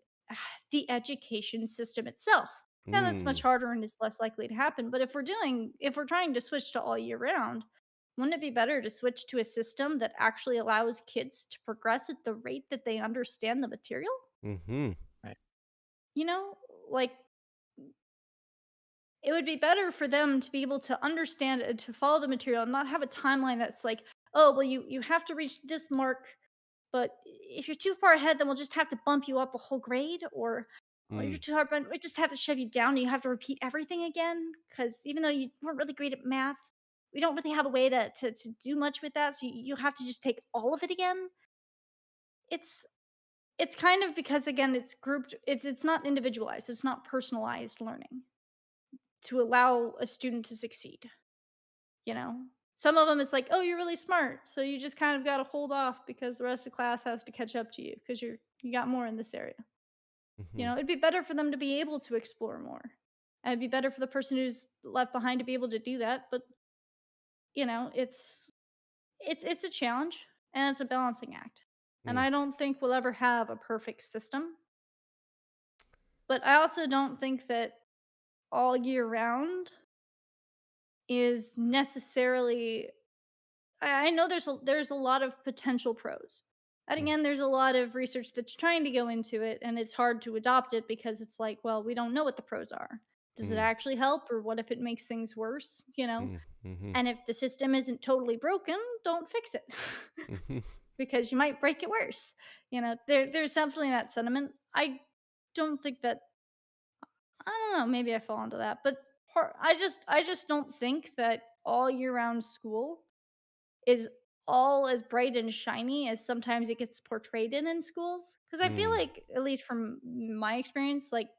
the education system itself. And that's much Mm. harder and is less likely to happen. But if we're trying to switch to all year round, wouldn't it be better to switch to a system that actually allows kids to progress at the rate that they understand the material? Mhm. Right. You know, like it would be better for them to be able to understand and to follow the material and not have a timeline that's like, oh, well, you have to reach this mark, but if you're too far ahead, then we'll just have to bump you up a whole grade, or oh, you're Mm. too hard, but we just have to shove you down and you have to repeat everything again. Because even though you weren't really great at math, we don't really have a way to do much with that. So you have to just take all of it again. It's it's kind of because again, it's grouped, it's not individualized, it's not personalized learning to allow a student to succeed. You know? Some of them, it's like, "Oh, you're really smart, so you just kind of gotta hold off because the rest of class has to catch up to you because you got more in this area." Mhm. It'd be better for them to be able to explore more. And it'd be better for the person who's left behind to be able to do that, but, it's a challenge, and it's a balancing act. And Mm. I don't think we'll ever have a perfect system, but I also don't think that all year round is necessarily I know there's a lot of potential pros. And Mm. again, there's a lot of research that's trying to go into it, and it's hard to adopt it because it's like, well, we don't know what the pros are. Does it Mm. actually help, or what if it makes things worse? Mm. Mhm. And if the system isn't totally broken, don't fix it Mhm. because you might break it worse. There's definitely that sentiment. I don't think that I don't know. Maybe I fall into that, but I just don't think that all year round school is all as bright and shiny as sometimes it gets portrayed in schools. Because I feel Mm. like, at least from my experience, like,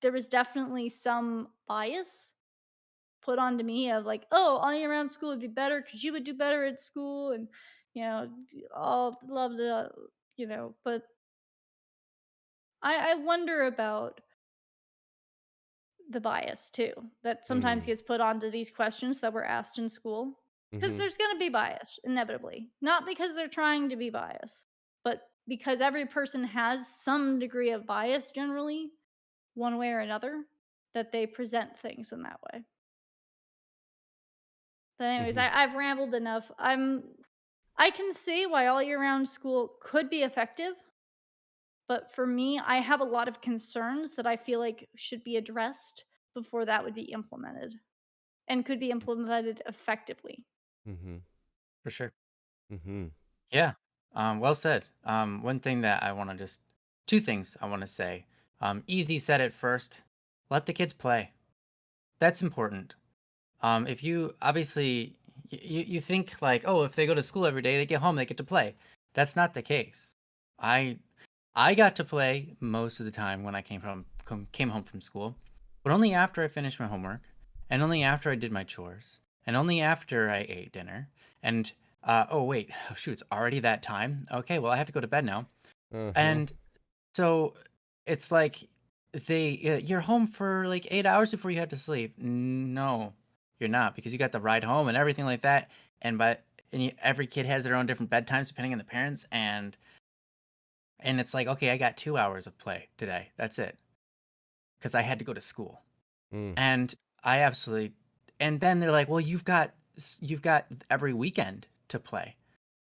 there was definitely some bias put onto me of like, "Oh, all year round school would be better because you would do better at school," and, all love the but I wonder about the bias too that sometimes Mm. gets put onto these questions that were asked in school, because Mhm. there's going to be bias inevitably, not because they're trying to be biased, but because every person has some degree of bias generally, one way or another, that they present things in that way. But anyways, Mhm. I've rambled enough. I can see why all year round school could be effective, But for me, I have a lot of concerns that I feel like should be addressed before that would be implemented and could be implemented effectively. Mm-hmm. For sure. Mm-hmm. Yeah. Well said. One thing that I want to just, two things I want to say. Easy said it first. Let the kids play. That's important. If you obviously you think like, oh, if they go to school every day, they get home, they get to play. That's not the case. I I got to play most of the time when I came home from school, but only after I finished my homework, and only after I did my chores, and only after I ate dinner. And oh wait, oh, shoot, it's already that time. Okay, well I have to go to bed now. Uh-huh. And so it's like you're home for like 8 hours before you have to sleep. No, you're not, because you got the ride home and everything like that. And every kid has their own different bedtimes depending on the parents, and it's like, okay, I got 2 hours of play today. That's it, because I had to go to school. Mm. And I absolutely, and then they're like, well, you've got every weekend to play.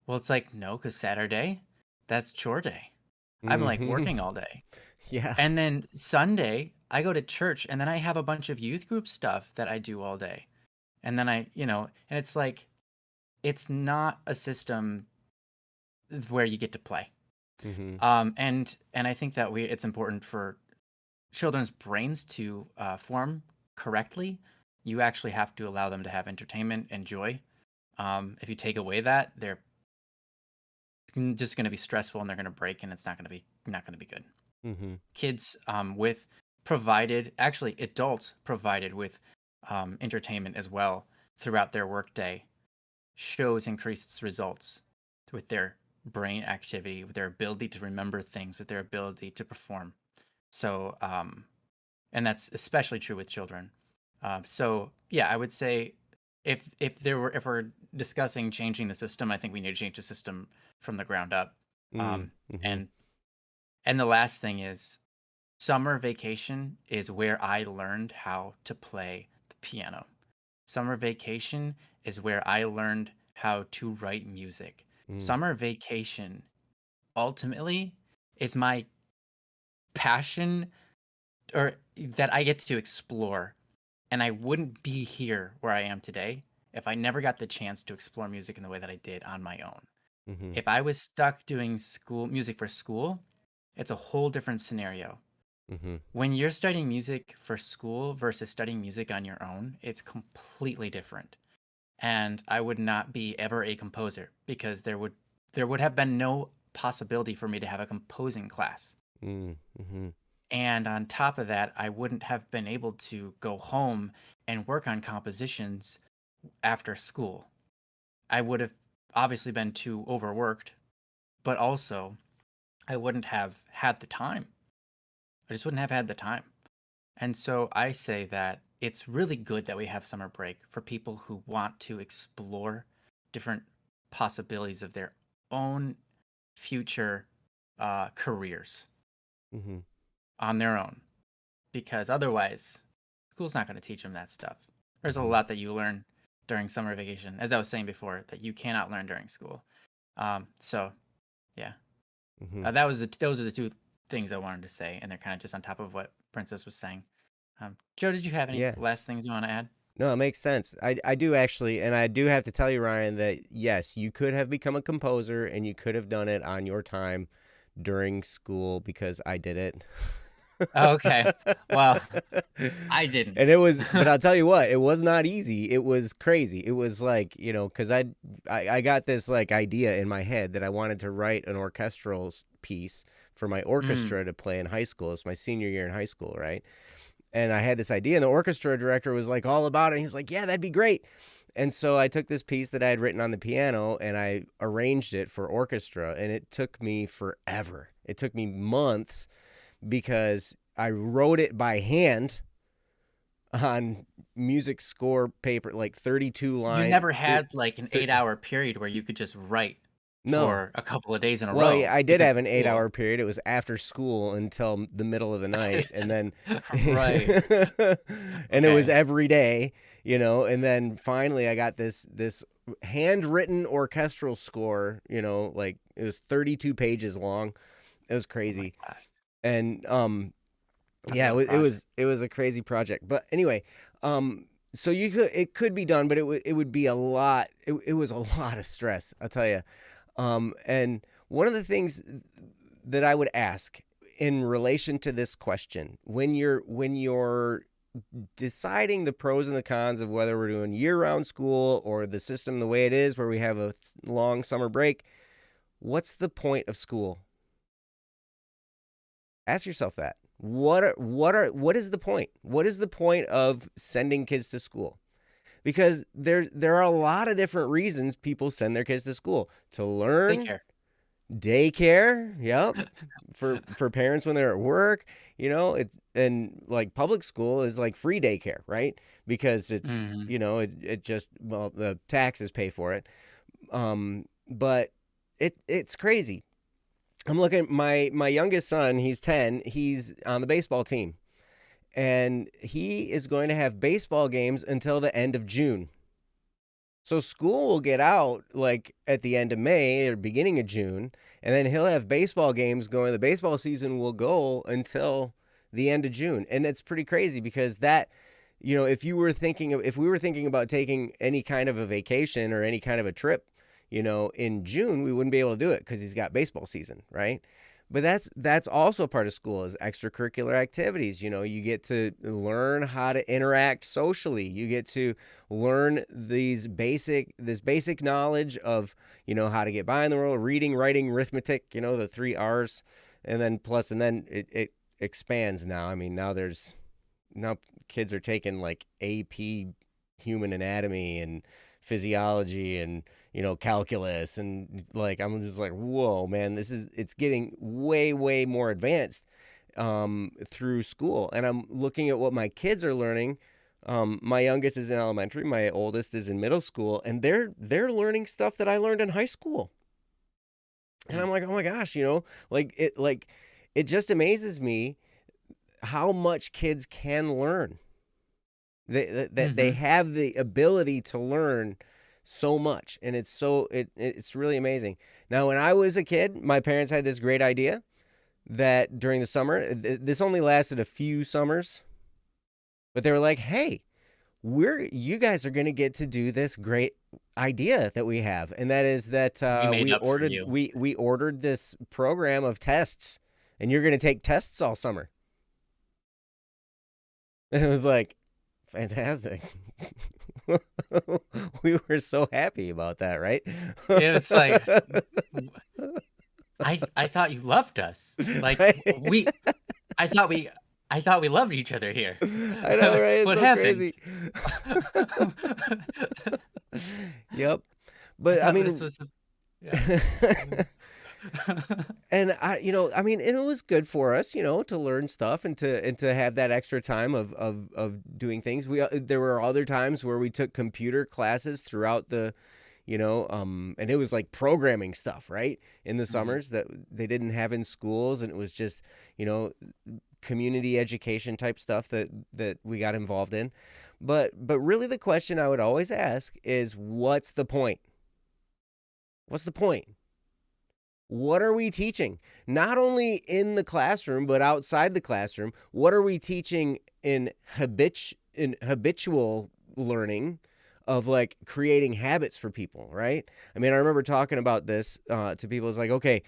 Well, it's like, no, because Saturday, that's chore day. I'm like Mm-hmm. working all day. Yeah. And then Sunday, I go to church, and then I have a bunch of youth group stuff that I do all day. And then and it's like, it's not a system where you get to play. Mm-hmm. And I think that it's important for children's brains to form correctly. You actually have to allow them to have entertainment and joy. If you take away that, they're just going to be stressful, and they're going to break, and it's not going to be good. Mm-hmm. Kids actually adults provided with entertainment as well throughout their workday shows increased results with their brain activity, with their ability to remember things, with their ability to perform. So, and that's especially true with children. So yeah, I would say if we're discussing changing the system, I think we need to change the system from the ground up. Mm-hmm. And the last thing is, summer vacation is where I learned how to play the piano. Summer vacation is where I learned how to write music. Mm. Summer vacation ultimately is my passion, or that I get to explore. And I wouldn't be here where I am today if I never got the chance to explore music in the way that I did on my own. Mm-hmm. If I was stuck doing music for school, it's a whole different scenario. Mm-hmm. When you're studying music for school versus studying music on your own, it's completely different. And I would not be ever a composer, because there would have been no possibility for me to have a composing class. Mm-hmm. And on top of that, I wouldn't have been able to go home and work on compositions after school. I would have obviously been too overworked, but also I wouldn't have had the time. I just wouldn't have had the time. And so I say that it's really good that we have summer break for people who want to explore different possibilities of their own future careers Mm-hmm. on their own, because otherwise, school's not going to teach them that stuff. There's a Mm-hmm. lot that you learn during summer vacation, as I was saying before, that you cannot learn during school. So yeah, Mm-hmm. those are the two things I wanted to say, and they're kind of just on top of what Princess was saying. Joe, did you have any Yeah. last things you want to add? No, it makes sense. I do actually, and I do have to tell you, Ryan, that yes, you could have become a composer and you could have done it on your time during school, because I did it. Oh, okay. Well, I And didn't. it was, but I'll tell you what, it was not easy. It was crazy. It was like, because I got this like idea in my head that I wanted to write an orchestral piece for my Mm, orchestra to play in high school. It's my senior year in high school, right? And I had this idea, and the orchestra director was like all about it. And he's like, "Yeah, that'd be great." And so I took this piece that I had written on the piano and I arranged it for orchestra, and it took me forever. It took me months because I wrote it by hand on music score paper, like 32 you line. never had like an Thir- 8-hour period where you could just write no. for a couple of days in a Well, yeah, row I did because have of an school. 8-hour period. It was after school until the middle of the night, and then Right. and it was Okay. every day, and then finally I got this handwritten orchestral score, like it was 32 pages long. It was crazy. gosh. And That's a yeah, big project. it was a crazy project. But anyway, so it could be done, but it would be a lot. It was a lot of stress, I'll tell you. And one of the things that I would ask in relation to this question, when you're deciding the pros and the cons of whether we're doing year-round school or the system the way it is, where we have a long summer break, what's the point of school? Ask yourself that. What is the point? What is the point of sending kids to school? Because there are a lot of different reasons people send their kids to school. To learn, daycare, yep. For parents when they're at work, and like public school is like free daycare, right? Because it's it just, well, the taxes pay for it. But it's crazy. I'm looking at my youngest son, he's 10, he's on the baseball team. And he is going to have baseball games until the end of June. So school will get out like at the end of May or beginning of June, and then he'll have baseball games going. The baseball season will go until the end of June. And it's pretty crazy because that, if we were thinking about taking any kind of a vacation or any kind of a trip, in June, we wouldn't be able to do it because he's got baseball season, right? But that's also part of school is extracurricular activities. You get to learn how to interact socially. You get to learn this basic knowledge of, how to get by in the world, reading, writing, arithmetic, the 3 R's, and then it expands now. I mean, now kids are taking like AP human anatomy and physiology and calculus, and like I'm just like, whoa, man, it's getting way more advanced through school. And I'm looking at what my kids are learning. My youngest is in elementary, my oldest is in middle school, and they're learning stuff that I learned in high school. And I'm like, oh my gosh, it just amazes me how much kids can learn. They have the ability to learn so much, and it's really amazing. Now, when I was a kid, my parents had this great idea that during the summer, this only lasted a few summers, but they were like, hey, you guys are going to get to do this great idea that we have, and that is that we ordered this program of tests, and you're going to take tests all summer. And it was like, fantastic. We were so happy about that, right? It's like, I thought you loved us. Like, right? I thought we loved each other here. I know, right? It's What so happened? Crazy. Yep. But I mean, this was yeah. and it was good for us, to learn stuff and to have that extra time of doing things. There were other times where we took computer classes throughout the, and it was like programming stuff, right? In the summers that they didn't have in schools, and it was just, community education type stuff that we got involved in. But really the question I would always ask is, what's the point? What's the point? What are we teaching? Not only in the classroom, but outside the classroom. What are we teaching in habitual learning of like creating habits for people, right? I mean, I remember talking about this to people. It's like, okay,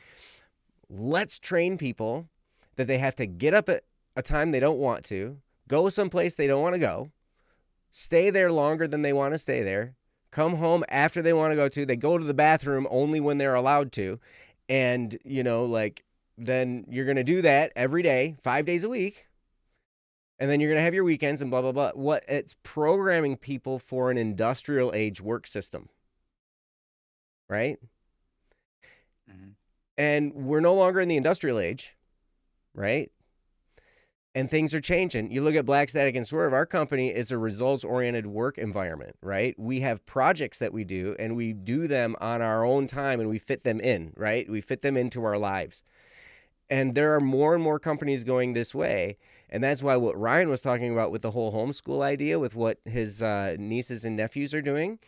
let's train people that they have to get up at a time they don't want to, go someplace they don't want to go, stay there longer than they want to stay there, come home after they want to go to, they go to the bathroom only when they're allowed to. And, then you're going to do that every day, 5 days a week. And then you're going to have your weekends and blah, blah, blah. It's programming people for an industrial age work system. Right? Mm-hmm. And we're no longer in the industrial age. Right? And things are changing. You look at Black Static and Swerve, our company is a results-oriented work environment, right? We have projects that we do, and we do them on our own time, and we fit them in, right? We fit them into our lives. And there are more and more companies going this way, and that's why what Ryan was talking about with the whole homeschool idea, with what his nieces and nephews are doing,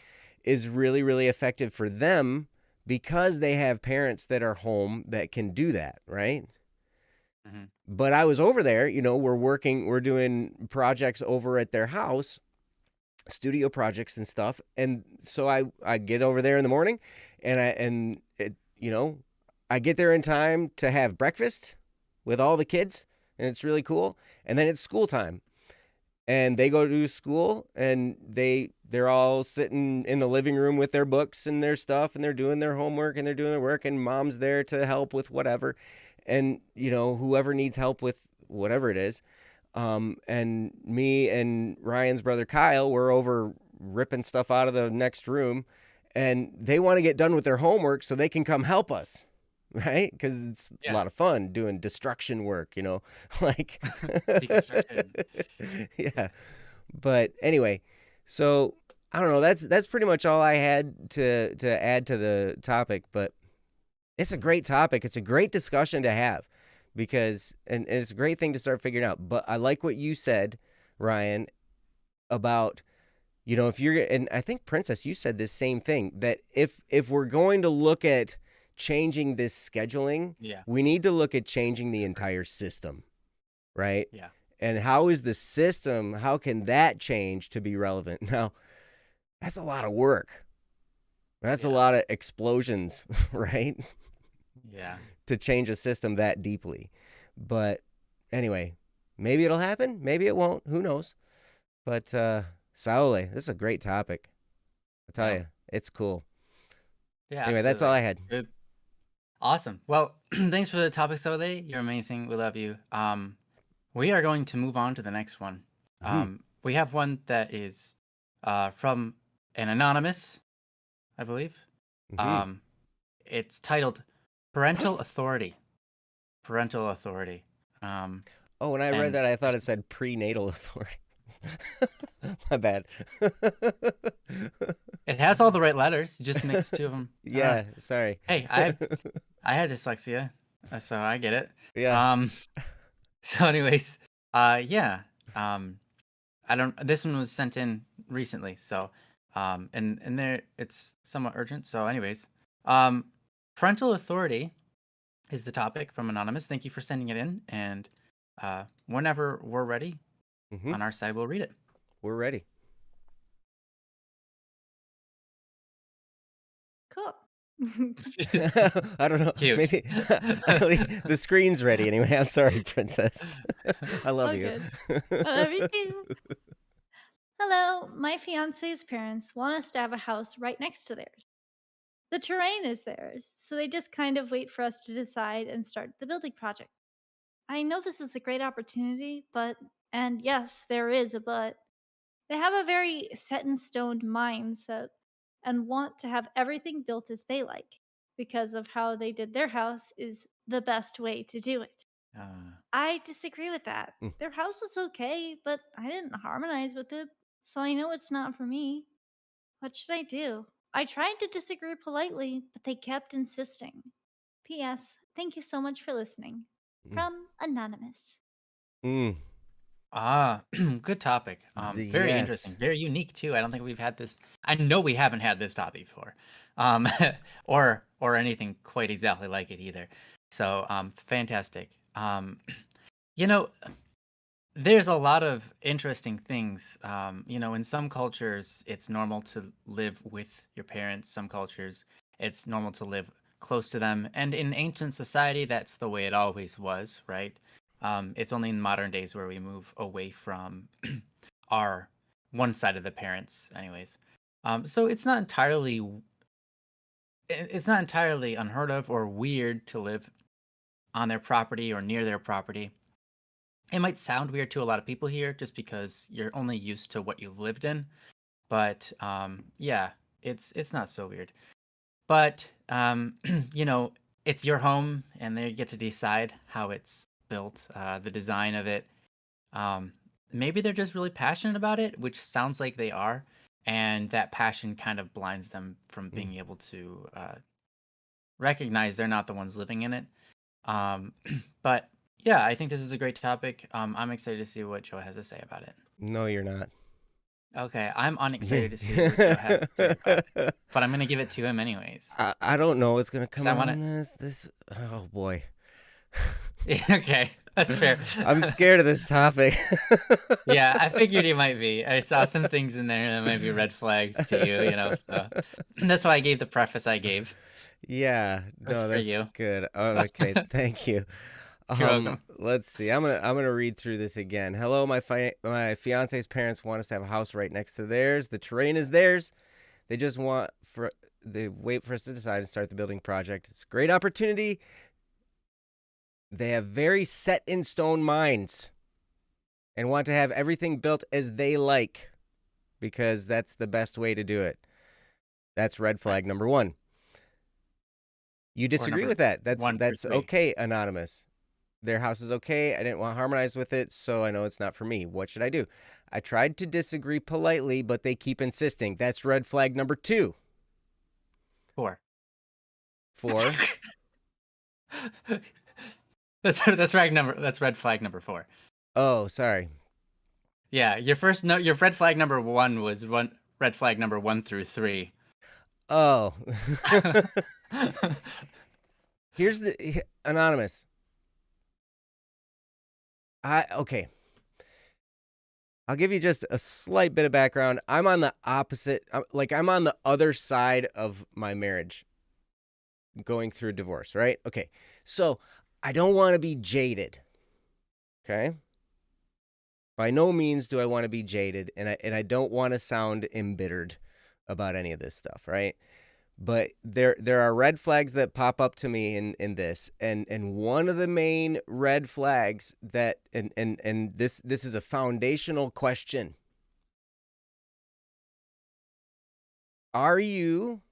is really, really effective for them because they have parents that are home that can do that, right? Mhm. But I was over there, we're doing projects over at their house, studio projects and stuff. And so I get over there in the morning, I get there in time to have breakfast with all the kids, and it's really cool. And then it's school time. And they go to school, and they're all sitting in the living room with their books and their stuff, and they're doing their homework and they're doing their work, and mom's there to help with whatever. And whoever needs help with whatever it is. And me and Ryan's brother Kyle were over ripping stuff out of the next room, and they want to get done with their homework so they can come help us, right? Because it's a lot of fun doing destruction work, like Deconstruction. yeah. But anyway, so I don't know. That's pretty much all I had to add to the topic. But it's a great topic. It's a great discussion to have, because and it's a great thing to start figuring out. But I like what you said, Ryan, about if you're, and I think Princess, you said this same thing, that if we're going to look at changing this scheduling, we need to look at changing the entire system, right? Yeah. And how can that change to be relevant? Now, that's a lot of work. That's a lot of explosions, right? Yeah. To change a system that deeply. But anyway, maybe it'll happen. Maybe it won't. Who knows? But Saule, this is a great topic. I tell you, it's cool. Yeah. Anyway, that's all I had. Good. Awesome. Well, thanks for the topic, Saule. You're amazing. We love you. We are going to move on to the next one. We have one that is from an anonymous, I believe. It's titled Parental Authority. Parental Authority. When I read that, I thought it said prenatal authority. My bad. It has all the right letters. Just mixed two of them. Yeah, sorry. Hey, I had dyslexia, so I get it. Yeah. So anyways, yeah. This one was sent in recently, so and there it's somewhat urgent. So anyways, parental authority is the topic from Anonymous. Thank you for sending it in, and whenever we're ready on our side, we'll read it. We're ready. Cool. I don't know. Cute. Maybe the screen's ready anyway. I'm sorry, Princess. I love you. I love you too. Hello, my fiance's parents want us to have a house right next to theirs. The terrain is theirs, so they just kind of wait for us to decide and start the building project. I know this is a great opportunity, and yes, there is a but, they have a very set in stone mindset and want to have everything built as they like, because of how they did their house is the best way to do it. I disagree with that. Their house is okay, but I didn't harmonize with it, so I know it's not for me. What should I do? I tried to disagree politely, but they kept insisting. P.S. Thank you so much for listening. From Anonymous. Good topic. Very interesting, very unique too. I don't think we've had this. I know we haven't had this topic before, or anything quite exactly like it either. So, fantastic. There's a lot of interesting things. In some cultures, it's normal to live with your parents. Some cultures, it's normal to live close to them. And in ancient society, that's the way it always was, right? It's only in modern days where we move away from our one side of the parents, anyways. So it's not entirely unheard of or weird to live on their property or near their property. It might sound weird to a lot of people here just because you're only used to what you've lived in, but yeah, it's not so weird. But it's your home, and they get to decide how it's built, the design of it. Maybe they're just really passionate about it, which sounds like they are, and that passion kind of blinds them from being able to recognize they're not the ones living in it. But yeah, I think this is a great topic. I'm excited to see what Joe has to say about it. No, you're not. Okay, I'm unexcited to see what Joe has to say about it, but I'm gonna give it to him anyways. I don't know what's gonna come I out wanna- on this. Oh boy. Okay, that's fair. I'm scared of this topic. Yeah, I figured you might be. I saw some things in there that might be red flags to you, so that's why I gave the preface I gave. Yeah, That's no, for that's you. good. Oh, okay, thank you. You're welcome. Let's see. I'm gonna read through this again. Hello, my fiance's parents want us to have a house right next to theirs. The terrain is theirs. They just they wait for us to decide and start the building project. It's a great opportunity. They have very set in stone minds and want to have everything built as they like because that's the best way to do it. That's red flag number 1. You disagree number with that. That's 1 through 3. okay, anonymous. Their house is okay. I didn't want to harmonize with it, so I know it's not for me. What should I do? I tried to disagree politely, but they keep insisting. That's red flag number 2. 4. 4. That's red flag number 4. Oh, sorry. Yeah, your red flag number 1 was red flag number 1 through 3. Oh. Here's the anonymous. Okay. I'll give you just a slight bit of background. I'm on the opposite, I'm on the other side of my marriage, going through divorce, right? Okay. So I don't want to be jaded. Okay. By no means do I want to be jaded, and I don't want to sound embittered about any of this stuff, right? But there are red flags that pop up to me in this, and one of the main red flags that and this is a foundational question. Are you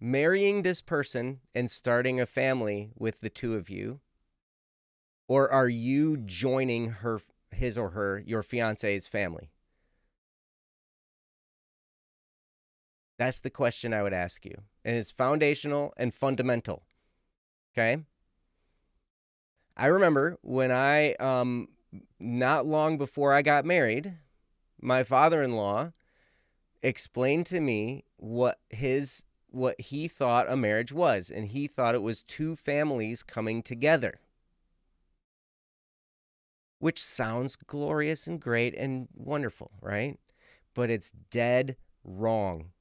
marrying this person and starting a family with the two of you, or are you joining your fiance's family? That's the question I would ask you. And it's foundational and fundamental. Okay? I remember when not long before I got married, my father-in-law explained to me what he thought a marriage was, and he thought it was two families coming together. Which sounds glorious and great and wonderful, right? But it's dead wrong.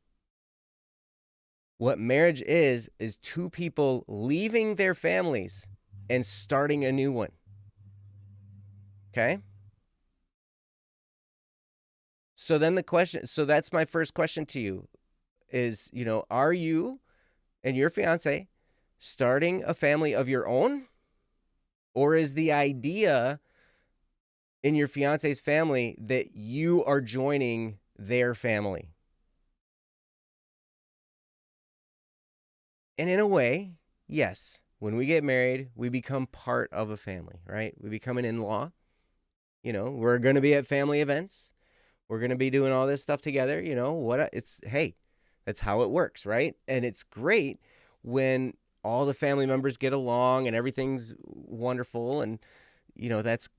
What marriage is two people leaving their families and starting a new one. Okay? So that's my first question to you is, are you and your fiance starting a family of your own? Or is the idea in your fiance's family that you are joining their family? And in a way, yes, when we get married, we become part of a family, right? We become an in-law. We're going to be at family events. We're going to be doing all this stuff together. Hey, that's how it works, right? And it's great when all the family members get along and everything's wonderful, and that's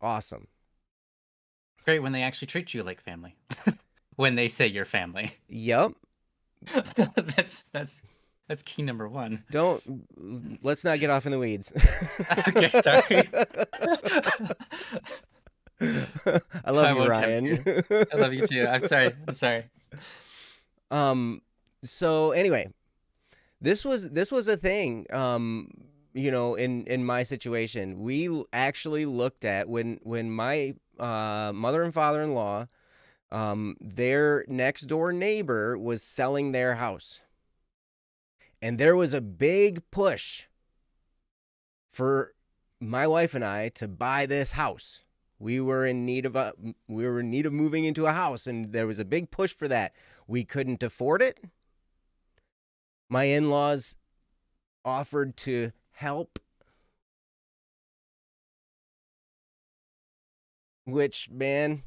awesome. Great when they actually treat you like family. When they say you're family. Yep. That's key number 1. Let's not get off in the weeds. Okay, sorry. I love you, Ryan. I love you too. I'm sorry. So anyway, this was a thing. In my situation, we actually looked at when my mother and father-in-law, their next door neighbor was selling their house. And there was a big push for my wife and I to buy this house. We were in need of moving into a house, and there was a big push for that. We couldn't afford it. My in-laws offered to help, which, man,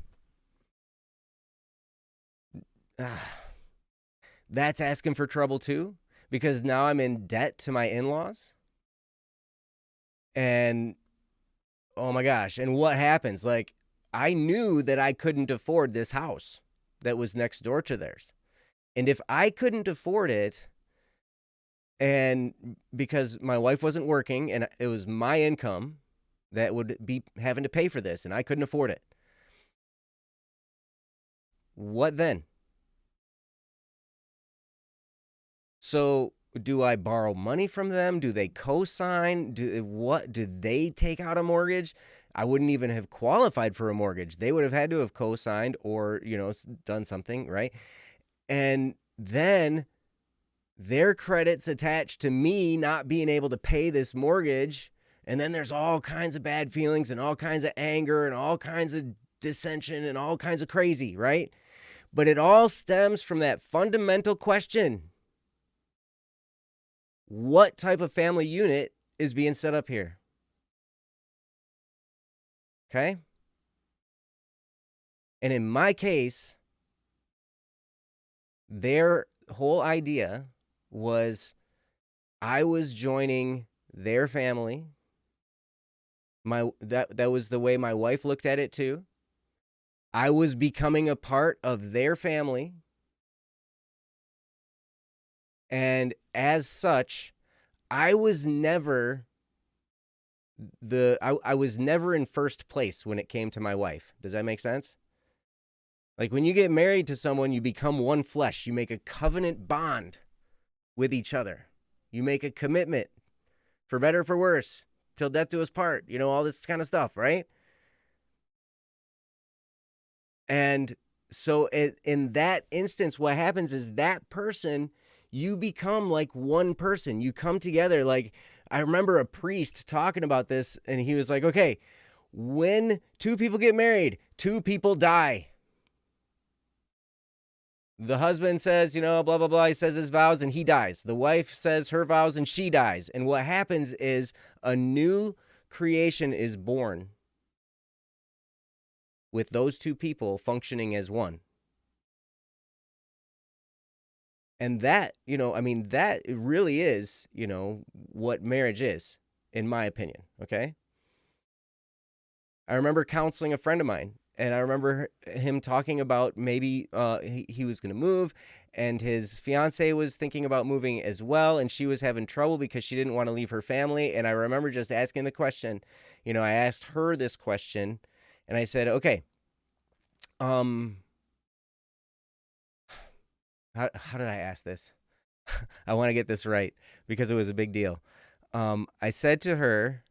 that's asking for trouble too. Because now I'm in debt to my in-laws. And, oh my gosh. And what happens? I knew that I couldn't afford this house that was next door to theirs. And if I couldn't afford it, and because my wife wasn't working and it was my income, that would be having to pay for this, and I couldn't afford it. What then? So do I borrow money from them? Do they co-sign? Do they take out a mortgage? I wouldn't even have qualified for a mortgage. They would have had to have co-signed or, done something, right? And then their credits attached to me not being able to pay this mortgage. And then there's all kinds of bad feelings and all kinds of anger and all kinds of dissension and all kinds of crazy, right? But it all stems from that fundamental question. What type of family unit is being set up here? Okay? And in my case, their whole idea was I was joining their family. That was the way my wife looked at it too. I was becoming a part of their family. And as such, I was never I was never in first place when it came to my wife. Does that make sense? Like when you get married to someone, you become one flesh. You make a covenant bond with each other. You make a commitment, for better or for worse, till death do us part. All this kind of stuff, right? And so in that instance, what happens is that person, you become like one person. You come together. Like I remember a priest talking about this, and he was like, okay, when two people get married, two people die. The husband says, blah, blah, blah. He says his vows and he dies. The wife says her vows and she dies. And what happens is a new creation is born with those two people functioning as one. And that, that really is, what marriage is, in my opinion. Okay. I remember counseling a friend of mine, and I remember him talking about maybe he was going to move, and his fiance was thinking about moving as well, and she was having trouble because she didn't want to leave her family. And I remember just asking the question, I asked her this question, and I said, okay, how did I ask this? I want to get this right because it was a big deal. I said to her,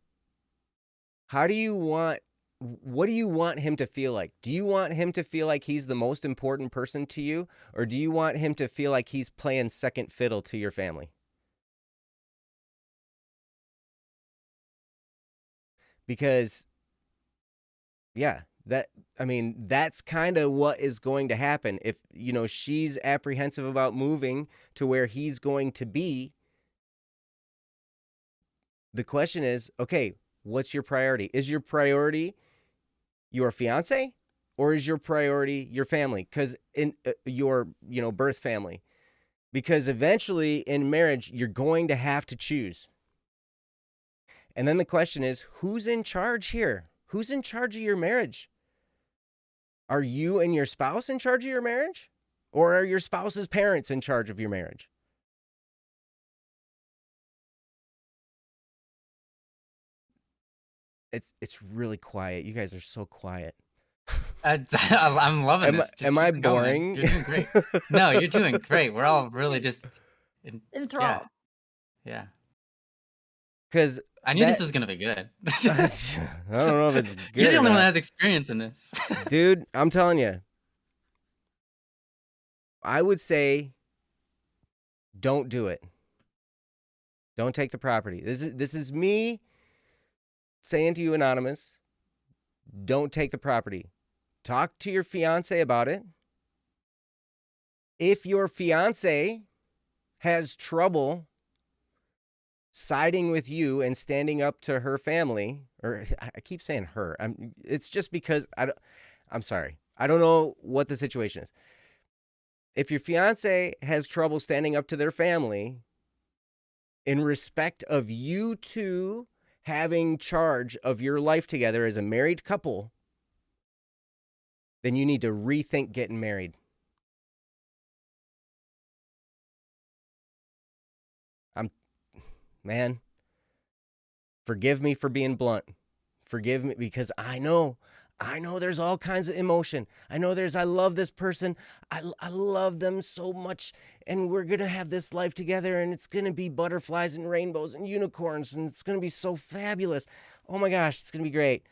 what do you want him to feel like? Do you want him to feel like he's the most important person to you? Or do you want him to feel like he's playing second fiddle to your family? Because, yeah, that's kind of what is going to happen. If, she's apprehensive about moving to where he's going to be, the question is, okay, what's your priority? Is your priority your fiance, or is your priority your family? Because in your, birth family, because eventually in marriage, you're going to have to choose. And then the question is, who's in charge here? Who's in charge of your marriage? Are you and your spouse in charge of your marriage? Or are your spouse's parents in charge of your marriage? It's really quiet. You guys are so quiet. I'm loving this. Just am I keep going, man. boring? You're doing great. No, you're doing great. We're all really just Enthralled. Yeah. Because I knew this was gonna be good. I don't know if it's good. You're the or only one not. that has experience in this. Dude, I'm telling you. I would say don't do it. Don't take the property. This is me saying to you, Anonymous, don't take the property. Talk to your fiance about it. If your fiance has trouble siding with you and standing up to her family, or I keep saying her, it's just because I'm sorry. I don't know what the situation is. If your fiance has trouble standing up to their family in respect of you two having charge of your life together as a married couple, then you need to rethink getting married. Man, forgive me for being blunt. forgive me, because I know there's all kinds of emotion. I know I love this person. I love them so much, and we're going to have this life together, and it's going to be butterflies and rainbows and unicorns, and it's going to be so fabulous. Oh my gosh, it's going to be great.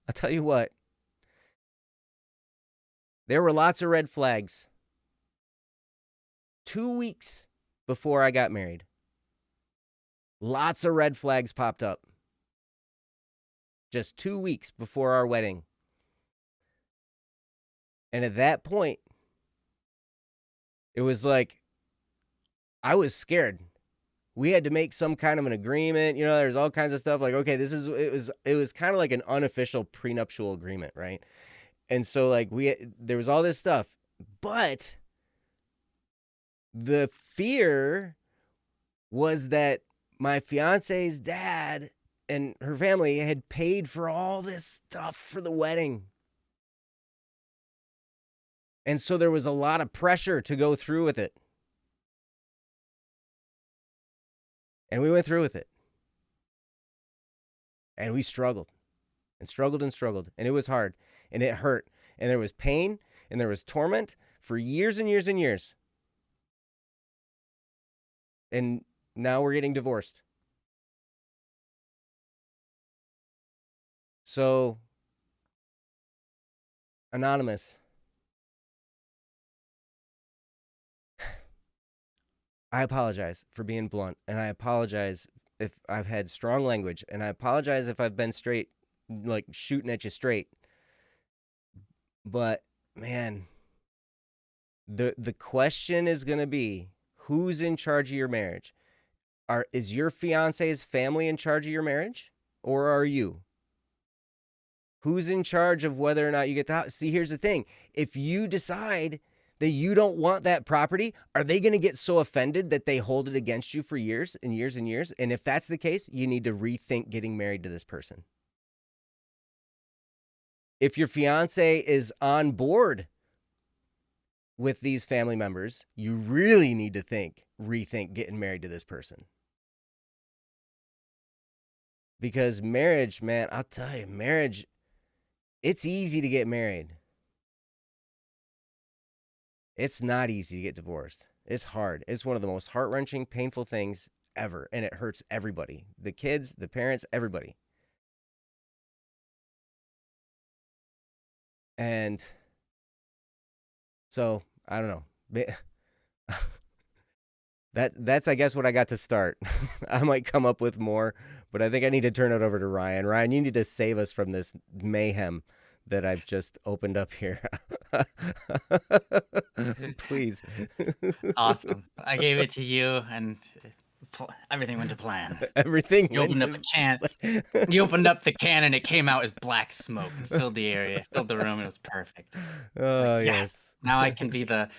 I'll tell you what. There were lots of red flags 2 weeks before I got married. Lots of red flags popped up. Just 2 weeks before our wedding. And at that point, it was like, I was scared. We had to make some kind of an agreement. You know, there's all kinds of stuff like, okay, it was kind of like an unofficial prenuptial agreement, right? And so like there was all this stuff, but the fear was that my fiance's dad and her family had paid for all this stuff for the wedding. And so there was a lot of pressure to go through with it. And we went through with it. And we struggled and struggled and struggled. And it was hard. And it hurt. And there was pain. And there was torment for years and years and years. And now we're getting divorced. So, Anonymous, I apologize for being blunt, and I apologize if I've had strong language, and I apologize if I've been straight, like shooting at you straight. But man, the question is going to be, who's in charge of your marriage? Is your fiance's family in charge of your marriage, or are you? Who's in charge of whether or not you get the house? See, here's the thing. If you decide that you don't want that property, are they going to get so offended that they hold it against you for years and years and years? And if that's the case, you need to rethink getting married to this person. If your fiance is on board with these family members, you really need to rethink getting married to this person. Because marriage, man, I'll tell you, marriage, it's easy to get married. It's not easy to get divorced. It's hard. It's one of the most heart-wrenching, painful things ever, and it hurts everybody. The kids, the parents, everybody. And so, I don't know. That's I guess what I got to start. I might come up with more, but I think I need to turn it over to Ryan. Ryan, you need to save us from this mayhem that I've just opened up here. Please. Awesome. I gave it to you, and everything went to plan. Everything You opened up a can. You opened up the can, and it came out as black smoke and filled the area, filled the room. It was perfect. Oh, like, yes. Now I can be that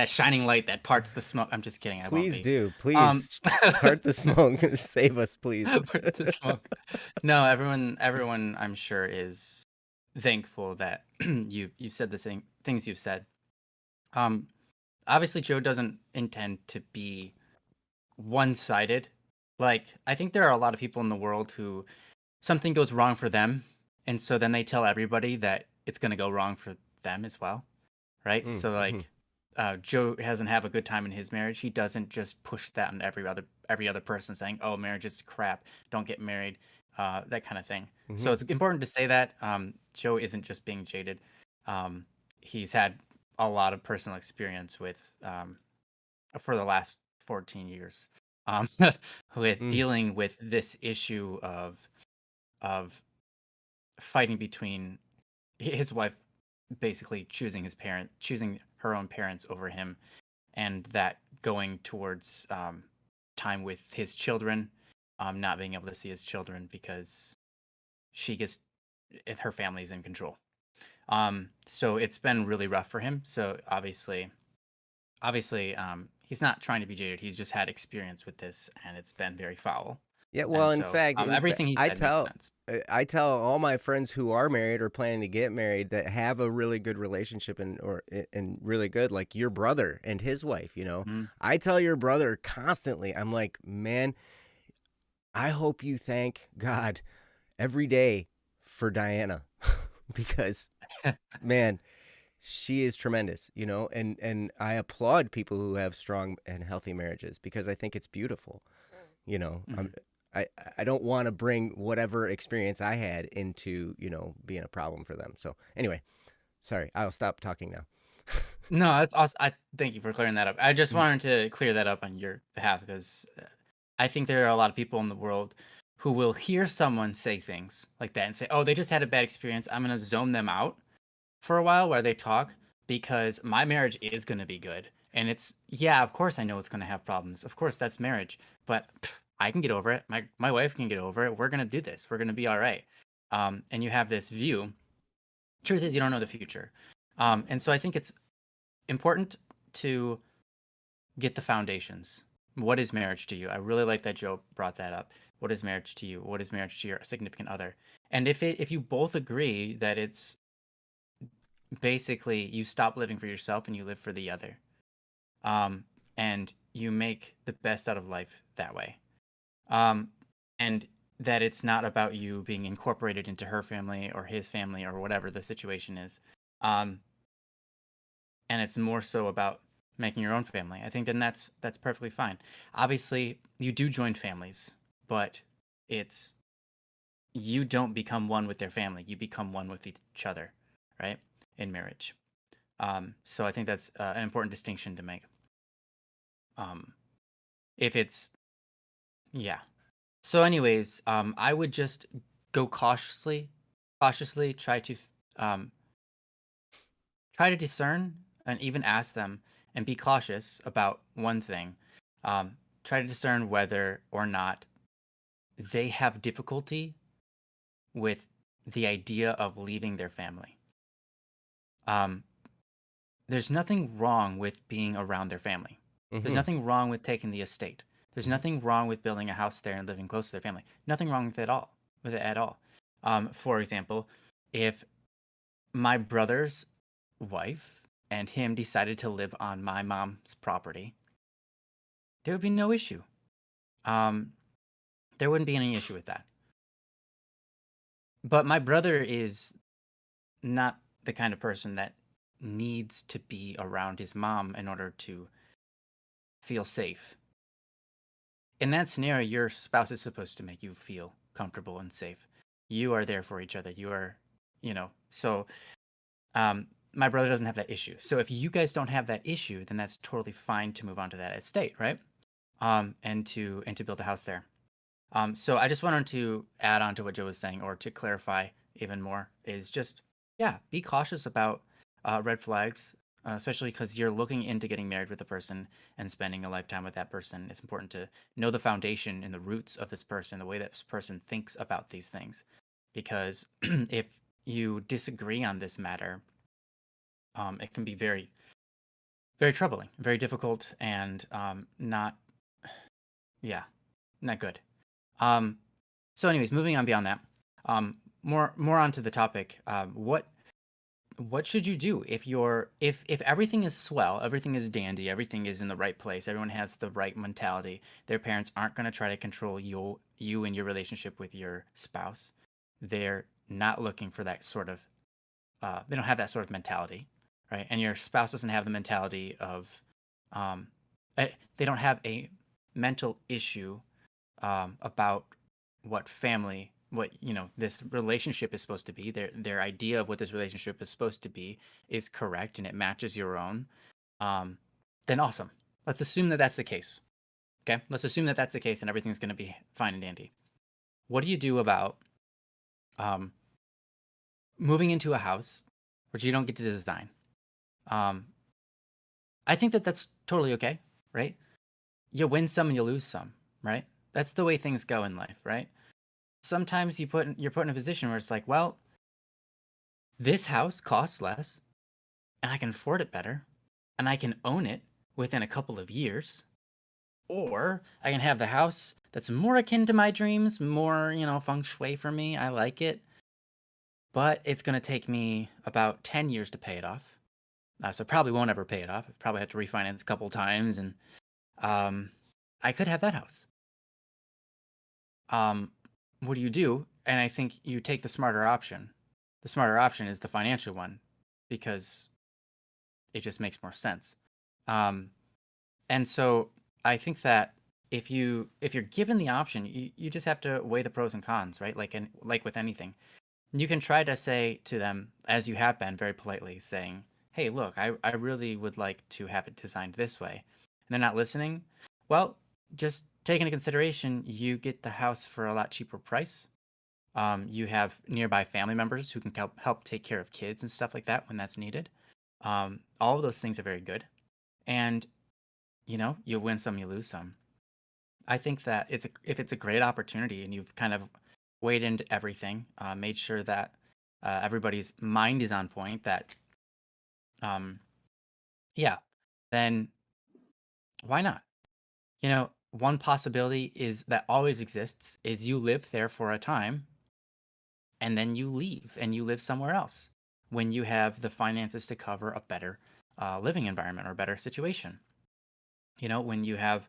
shining light that parts the smoke. I'm just kidding. Please do. Please part the smoke. Save us, please. Part the smoke. No, everyone I'm sure is thankful that you said the same things you've said. Obviously Joe doesn't intend to be one-sided. Like, I think there are a lot of people in the world who something goes wrong for them, and so then they tell everybody that it's going to go wrong for them as well, right? So like Joe hasn't have a good time in his marriage. He doesn't just push that on every other person, saying, oh, marriage is crap, don't get married, that kind of thing. So it's important to say that Joe isn't just being jaded. He's had a lot of personal experience with for the last 14 years with dealing with this issue of fighting between his wife basically choosing her own parents over him, and that going towards time with his children, not being able to see his children because her family's in control. So it's been really rough for him. So obviously, he's not trying to be jaded. He's just had experience with this, and it's been very foul. Yeah, well, And in so fact, everything he said makes sense. I tell all my friends who are married or planning to get married that have a really good relationship and really good, like your brother and his wife, you know. Mhm. I tell your brother constantly, I'm like, man, I hope you thank God every day for Diana because man, she is tremendous, you know, and I applaud people who have strong and healthy marriages because I think it's beautiful. You know, Mhm. I I don't want to bring whatever experience I had into, you know, being a problem for them. So anyway, sorry, I'll stop talking now. No, that's awesome. I thank you for clearing that up. I just Mm. wanted to clear that up on your behalf because I think there are a lot of people in the world who will hear someone say things like that and say, "Oh, they just had a bad experience. I'm going to zone them out for a while while they talk because my marriage is going to be good." And it's, yeah, of course I know it's going to have problems. Of course, that's marriage, but I can get over it. My wife can get over it. We're going to do this. We're going to be all right. And you have this view. Truth is, you don't know the future. And so I think it's important to get the foundations. What is marriage to you? I really like that Joe brought that up. What is marriage to you? What is marriage to your significant other? And if you both agree that it's basically you stop living for yourself and you live for the other, um, and you make the best out of life that way, um, and that it's not about you being incorporated into her family or his family or whatever the situation is, um, and it's more so about making your own family. I think then that's perfectly fine. Obviously, you do join families, but it's you don't become one with their family. You become one with each other, right? In marriage. So I think that's an important distinction to make. Um, if it's yeah. So, anyways, I would just go cautiously um, try to discern and even ask them and be cautious about one thing. Um, Try to discern whether or not they have difficulty with the idea of leaving their family. Um, there's nothing wrong with being around their family. There's Mhm. nothing wrong with taking the estate. There's Mhm. nothing wrong with building a house there and living close to their family. Nothing wrong with it at all. With it at all. For example, if my brother's wife and him decided to live on my mom's property, there would be no issue. Um, there wouldn't be any issue with that. But my brother is not the kind of person that needs to be around his mom in order to feel safe. In that scenario, your spouse is supposed to make you feel comfortable and safe. You are there for each other. You are, so um, my brother doesn't have that issue. So if you guys don't have that issue, then that's totally fine to move on to that estate, right? And to build a house there. So I just wanted to add on to what Joe was saying, or to clarify even more, is just, yeah, be cautious about red flags, especially because you're looking into getting married with a person and spending a lifetime with that person. It's important to know the foundation and the roots of this person, the way that this person thinks about these things, because if you disagree on this matter, it can be very, very troubling, very difficult, and not, yeah, not good. Um, So, anyways, moving on beyond that, more onto the topic. What should you do if if everything is swell, everything is dandy, everything is in the right place, everyone has the right mentality. Their parents aren't going to try to control you and your relationship with your spouse. They're not looking for that sort of. They don't have that sort of mentality, right? And your spouse doesn't have the mentality of. Um, they don't have a mental issue about what this relationship is supposed to be. Their idea of what this relationship is supposed to be is correct and it matches your own. Um, then awesome. Let's assume that that's the case. Okay, let's assume that that's the case and everything's going to be fine and dandy. What do you do about um, moving into a house which you don't get to design? Um, I think that that's totally okay, right? You win some and you lose some, right? That's the way things go in life, right? Sometimes you're put in a position where it's like, well, this house costs less and I can afford it better and I can own it within a couple of years. Or I can have the house that's more akin to my dreams, more, feng shui for me. I like it, but it's going to take me about 10 years to pay it off. So probably won't ever pay it off. I probably have to refinance a couple times, and um, I could have that house. What do you do? And I think you take the smarter option. The smarter option is the financial one because it just makes more sense. Um, and so I think that if you're given the option, you just have to weigh the pros and cons, right? Like with anything, you can try to say to them, as you have been very politely, saying, "Hey, look, I really would like to have it designed this way," and they're not listening. Well, just take into consideration you get the house for a lot cheaper price. You have nearby family members who can help take care of kids and stuff like that when that's needed. All of those things are very good, and you win some, you lose some. I think that if it's a great opportunity and you've kind of weighed into everything, made sure that everybody's mind is on point, that um, yeah, then why not? One possibility is that always exists is you live there for a time and then you leave and you live somewhere else when you have the finances to cover a better living environment or a better situation. When you have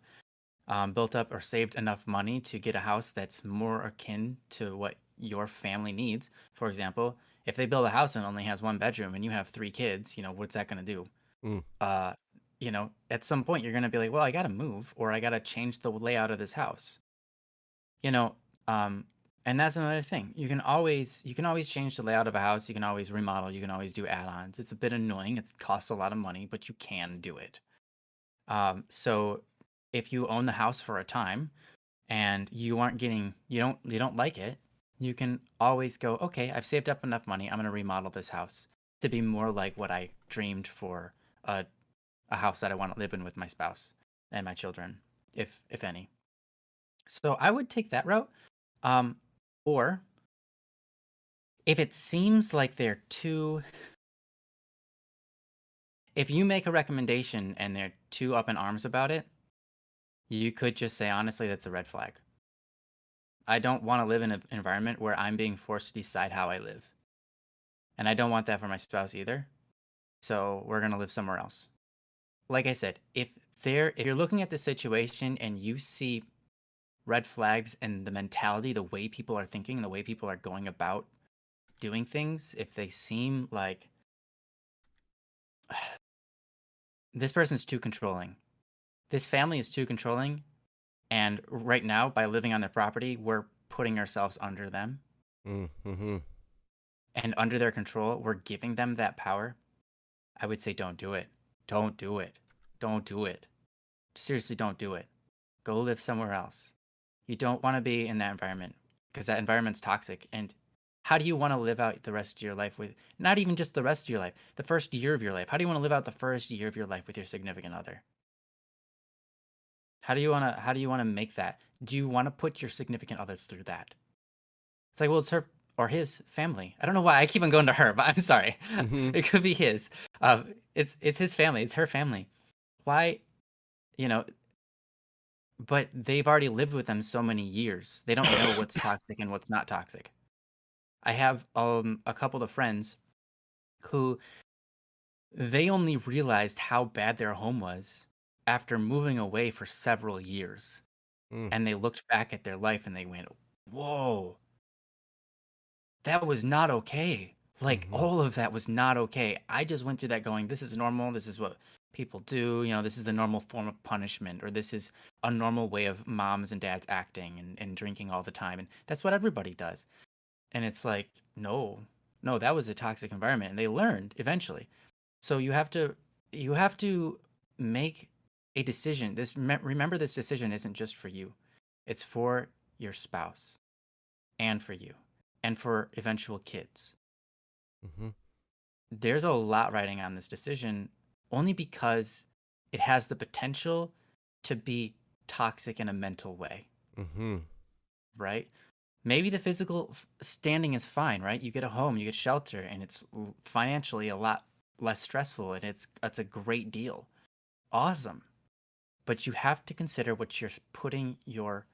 built up or saved enough money to get a house that's more akin to what your family needs. For example, if they build a house and only has one bedroom and you have three kids, what's that going to do? Mm. Uh, at some point you're going to be like, well, I got to move or I got to change the layout of this house. You know, um, and that's another thing. You can always change the layout of a house. You can always remodel. You can always do add-ons. It's a bit annoying. It costs a lot of money, but you can do it. So if you own the house for a time and you don't like it, you can always go, okay, I've saved up enough money. I'm going to remodel this house to be more like what I dreamed for a a house that I want to live in with my spouse and my children, if any. So I would take that route. Um, or if it seems like if you make a recommendation and they're too up in arms about it, you could just say, honestly, that's a red flag. I don't want to live in an environment where I'm being forced to decide how I live. And I don't want that for my spouse either. So we're going to live somewhere else. Like I said, if you're looking at the situation and you see red flags in the mentality, the way people are thinking, the way people are going about doing things, if they seem like this person's too controlling, this family is too controlling, and right now, by living on their property, we're putting ourselves under them Mm-hmm. and under their control, we're giving them that power. I would say don't do it. Don't do it. Don't do it. Seriously, don't do it. Go live somewhere else. You don't want to be in that environment because that environment's toxic. And how do you want to live out the rest of your life with, not even just the rest of your life, the first year of your life? How do you want to live out the first year of your life with your significant other? How do you want to make that? Do you want to put your significant other through that? It's like, well, it's her or his family. I don't know why I keep on going to her, but I'm sorry. Mm-hmm. It could be his. It's his family. It's her family. Why, you know, but they've already lived with them so many years. They don't know what's toxic and what's not toxic. I have a couple of friends who they only realized how bad their home was after moving away for several years. Mm. And they looked back at their life and they went, "Whoa, that was not okay. Like Mm-hmm. all of that was not okay. I just went through that going, this is normal. This is what people do. This is the normal form of punishment, or this is a normal way of moms and dads acting and drinking all the time. And that's what everybody does." And it's like, no, no, that was a toxic environment. And they learned eventually. So you have to make a decision. Remember, this decision isn't just for you. It's for your spouse and for you and for eventual kids. Mm-hmm. There's a lot riding on this decision only because it has the potential to be toxic in a mental way, Mm-hmm. right? Maybe the physical standing is fine, right? You get a home, you get shelter, and it's financially a lot less stressful, and it's a great deal. Awesome. but you have to consider what you're putting your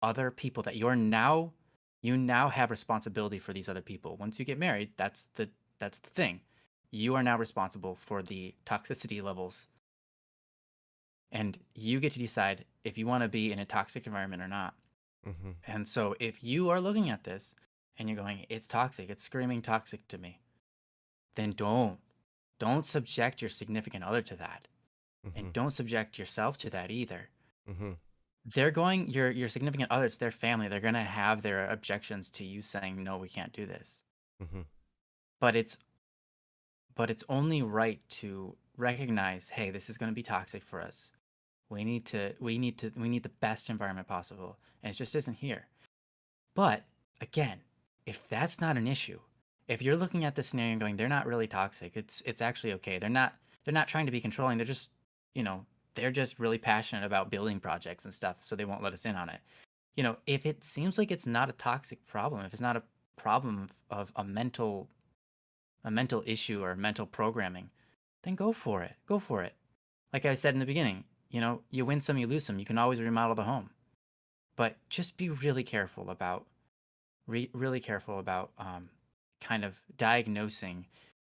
other people that you now have responsibility for these other people. Once you get married, that's the thing. You are now responsible for the toxicity levels, and you get to decide if you want to be in a toxic environment or not. Mm-hmm. And so if you are looking at this and you're going, it's toxic, it's screaming toxic to me, then don't subject your significant other to that. Mm-hmm. And don't subject yourself to that either. Mm-hmm. They're going, your significant other, it's their family. They're going to have their objections to you saying, no, we can't do this. Mm-hmm. But it's only right to recognize, hey, this is going to be toxic for us. We need the best environment possible. And it just isn't here. But again, if that's not an issue, if you're looking at this scenario and going, they're not really toxic, it's actually okay. They're not trying to be controlling. They're just, they're just really passionate about building projects and stuff, so they won't let us in on it. If it seems like it's not a toxic problem, if it's not a problem of a mental issue or mental programming, then go for it. Go for it. Like I said in the beginning, you win some, you lose some. You can always remodel the home, but just be really careful about kind of diagnosing,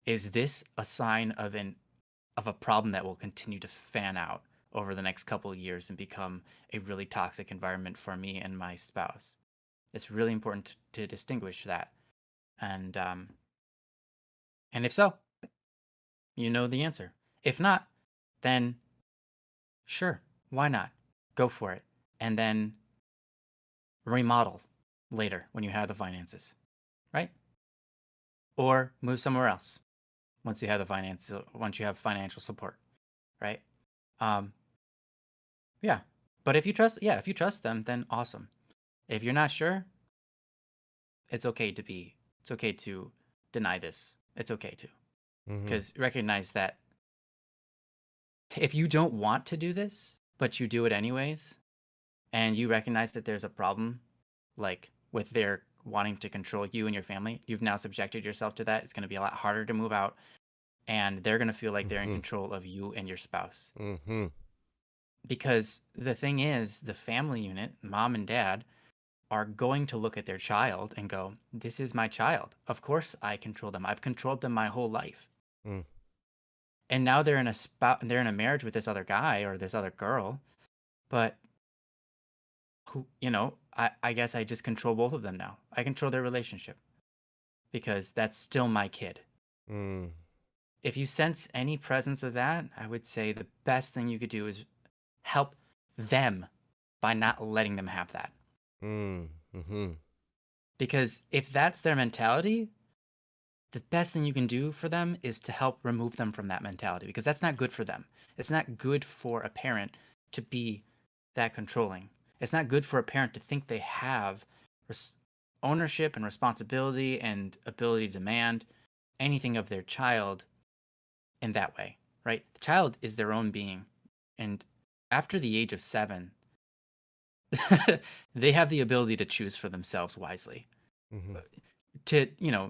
is this a sign of a problem that will continue to fan out over the next couple of years and become a really toxic environment for me and my spouse. It's really important to distinguish that. And if so, you know the answer. If not, then sure, why not? Go for it. And then remodel later when you have the finances, right? Or move somewhere else once you have once you have financial support, right? Yeah. But if you trust them, then awesome. If you're not sure, it's okay to deny this. It's okay to. Mm-hmm. Because recognize that if you don't want to do this, but you do it anyways, and you recognize that there's a problem, like with their wanting to control you and your family, you've now subjected yourself to that. It's going to be a lot harder to move out, and they're going to feel like they're in Mm-hmm. control of you and your spouse. Mm-hmm. Because the thing is, the family unit, mom and dad, are going to look at their child and go, this is my child. Of course I control them. I've controlled them my whole life. Mm. And now they're in a marriage with this other guy or this other girl, but I guess I just control both of them now. I control their relationship because that's still my kid. Mm. If you sense any presence of that, I would say the best thing you could do is help them by not letting them have that. Mm-hmm. Because if that's their mentality, the best thing you can do for them is to help remove them from that mentality, because that's not good for them. It's not good for a parent to be that controlling. It's not good for a parent to think they have ownership and responsibility and ability to demand anything of their child in that way, right? The child is their own being. And after the age of 7, they have the ability to choose for themselves wisely. Mm-hmm.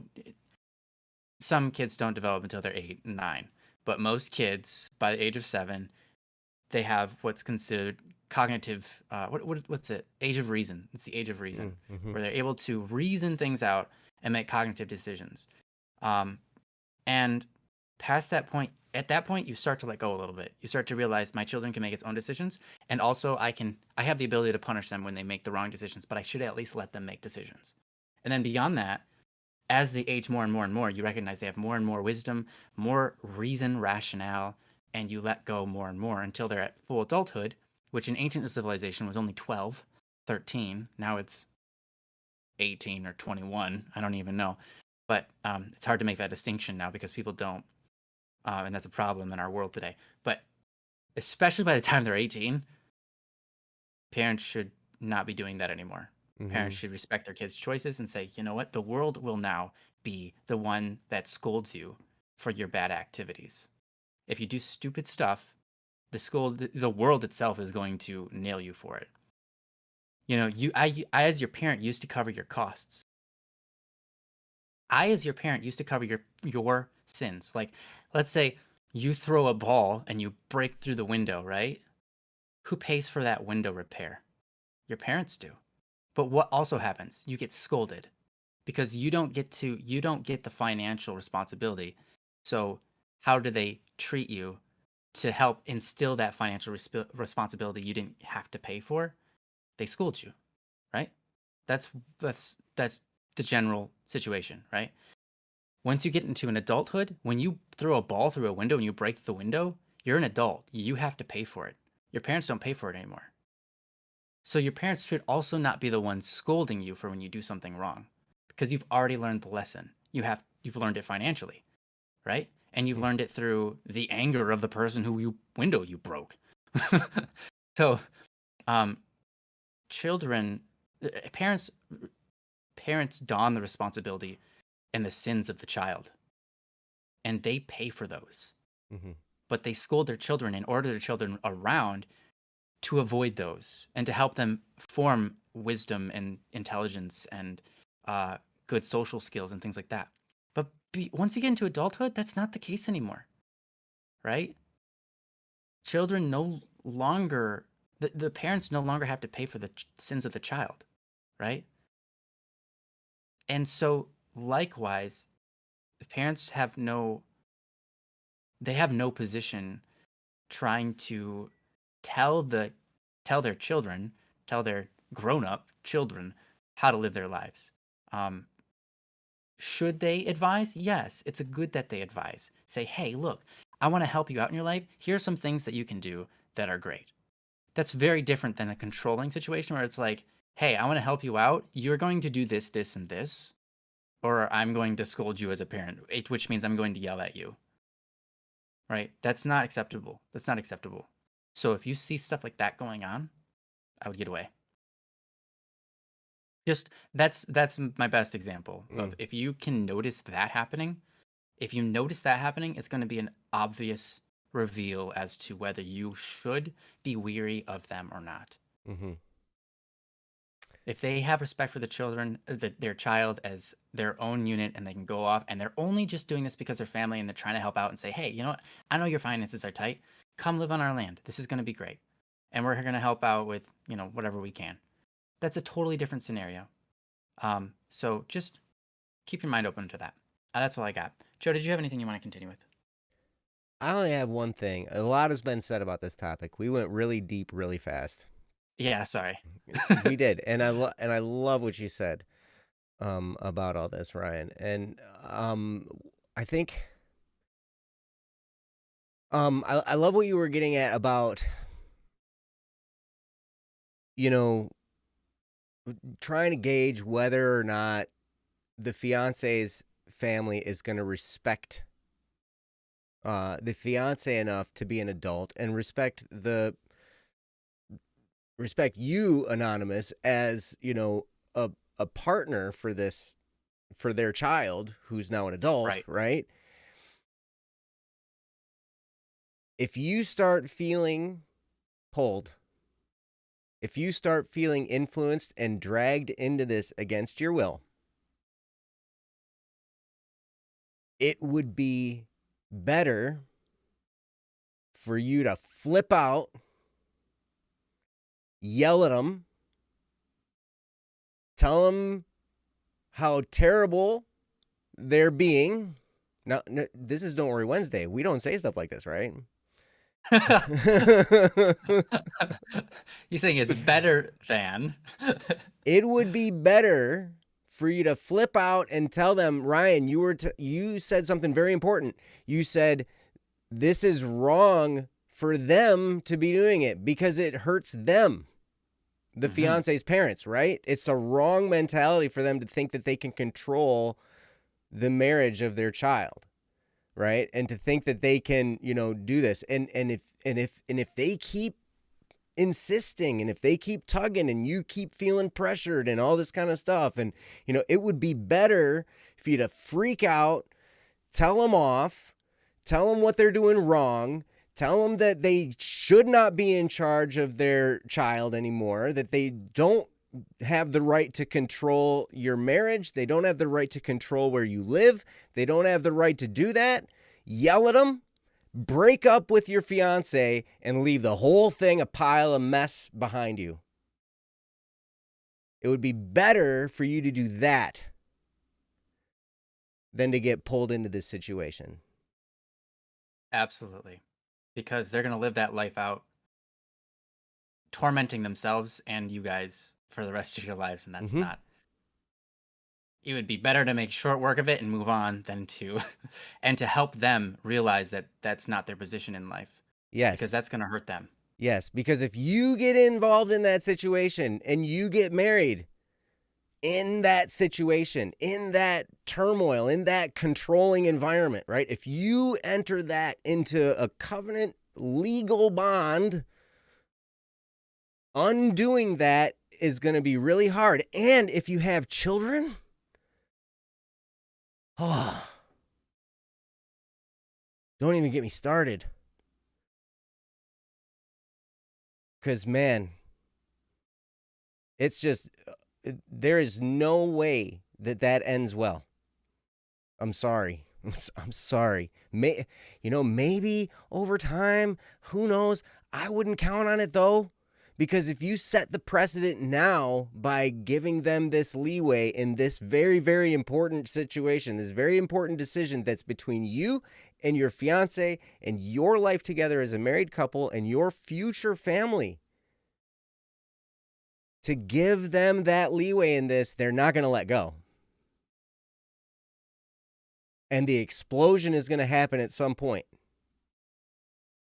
Some kids don't develop until they're 8 and 9, but most kids by the age of 7, they have what's considered cognitive, what's it? Age of reason. It's the age of reason, Mm-hmm. where they're able to reason things out and make cognitive decisions. And past that point, at that point, you start to let go a little bit. You start to realize my children can make its own decisions, and also I have the ability to punish them when they make the wrong decisions, but I should at least let them make decisions. And then beyond that, as they age more and more and more, you recognize they have more and more wisdom, more reason, rationale, and you let go more and more until they're at full adulthood, which in ancient civilization was only 12, 13. Now it's 18 or 21. I don't even know. But it's hard to make that distinction now because people don't. And that's a problem in our world today. But especially by the time they're 18, parents should not be doing that anymore. Mm-hmm. Parents should respect their kids' choices and say, you know what? The world will now be the one that scolds you for your bad activities. If you do stupid stuff, the world itself is going to nail you for it. I as your parent used to cover your costs. I as your parent used to cover your sins. Like, let's say you throw a ball and you break through the window, right? Who pays for that window repair? Your parents do. But what also happens? You get scolded because you don't get the financial responsibility. So how do they treat you to help instill that financial responsibility you didn't have to pay for? They scold you, right? That's the general situation, right? Once you get into an adulthood, when you throw a ball through a window and you break the window, you're an adult. You have to pay for it. Your parents don't pay for it anymore. So your parents should also not be the ones scolding you for when you do something wrong, because you've already learned the lesson. You've learned it financially, right? And you've learned it through the anger of the person who window you broke. So, children, parents don the responsibility and the sins of the child, and they pay for those. Mm-hmm. But they scold their children and order their children around to avoid those and to help them form wisdom and intelligence and good social skills and things like that. But once you get into adulthood, that's not the case anymore, right? Children no longer, the parents no longer have to pay for the sins of the child, right? And so likewise, the parents have no position trying to tell their grown-up children how to live their lives. Should they advise? Yes, it's good that they advise. Say, hey, look, I want to help you out in your life. Here are some things that you can do that are great. That's very different than a controlling situation where it's like, hey, I want to help you out. You're going to do this, this, and this, or I'm going to scold you as a parent, which means I'm going to yell at you. Right? That's not acceptable. So if you see stuff like that going on, I would get away. Just that's my best example of if you can notice that happening. If you notice that happening, it's going to be an obvious reveal as to whether you should be weary of them or not. Mm-hmm. If they have respect for the children, their child as their own unit, and they can go off, and they're only just doing this because they're family and they're trying to help out and say, hey, you know what? I know your finances are tight. Come live on our land. This is going to be great. And we're going to help out with, whatever we can. That's a totally different scenario. So just keep your mind open to that. That's all I got. Joe, did you have anything you want to continue with? I only have one thing. A lot has been said about this topic. We went really deep, really fast. Yeah, sorry. We did, and I love what you said about all this, Ryan. And I think I love what you were getting at about trying to gauge whether or not the fiance's family is going to respect the fiance enough to be an adult and respect you, Anonymous, as a partner for their child who's now an adult, right? If you start feeling pulled, if you start feeling influenced and dragged into this against your will, it would be better for you to flip out, yell at them, tell them how terrible they're being. Now, this is Don't Worry Wednesday. We don't say stuff like this, right? You're saying it's better than. It would be better for you to flip out and tell them, Ryan, you said something very important. You said this is wrong for them to be doing it because it hurts them, the fiance's parents, right? It's a wrong mentality for them to think that they can control the marriage of their child, right? And to think that they can, do this. And if they keep insisting and if they keep tugging and you keep feeling pressured and all this kind of stuff, and it would be better for you to freak out, tell them off, tell them what they're doing wrong, tell them that they should not be in charge of their child anymore, that they don't have the right to control your marriage, they don't have the right to control where you live, they don't have the right to do that. Yell at them, break up with your fiance and leave the whole thing a pile of mess behind you. It would be better for you to do that than to get pulled into this situation. Absolutely. Because they're going to live that life out, tormenting themselves and you guys for the rest of your lives. And that's not, it would be better to make short work of it and move on than to, and to help them realize that that's not their position in life. Yes. Because that's going to hurt them. Yes, because if you get involved in that situation and you get married in that situation, in that turmoil, in that controlling environment, right? If you enter that into a covenant legal bond, undoing that is going to be really hard. And if you have children, don't even get me started. Because, man, it's just, there is no way that ends well. I'm sorry. I'm sorry. Maybe over time, who knows? I wouldn't count on it, though. Because if you set the precedent now by giving them this leeway in this very, very important situation, this very important decision that's between you and your fiance and your life together as a married couple and your future family, to give them that leeway in this, they're not going to let go. And the explosion is going to happen at some point.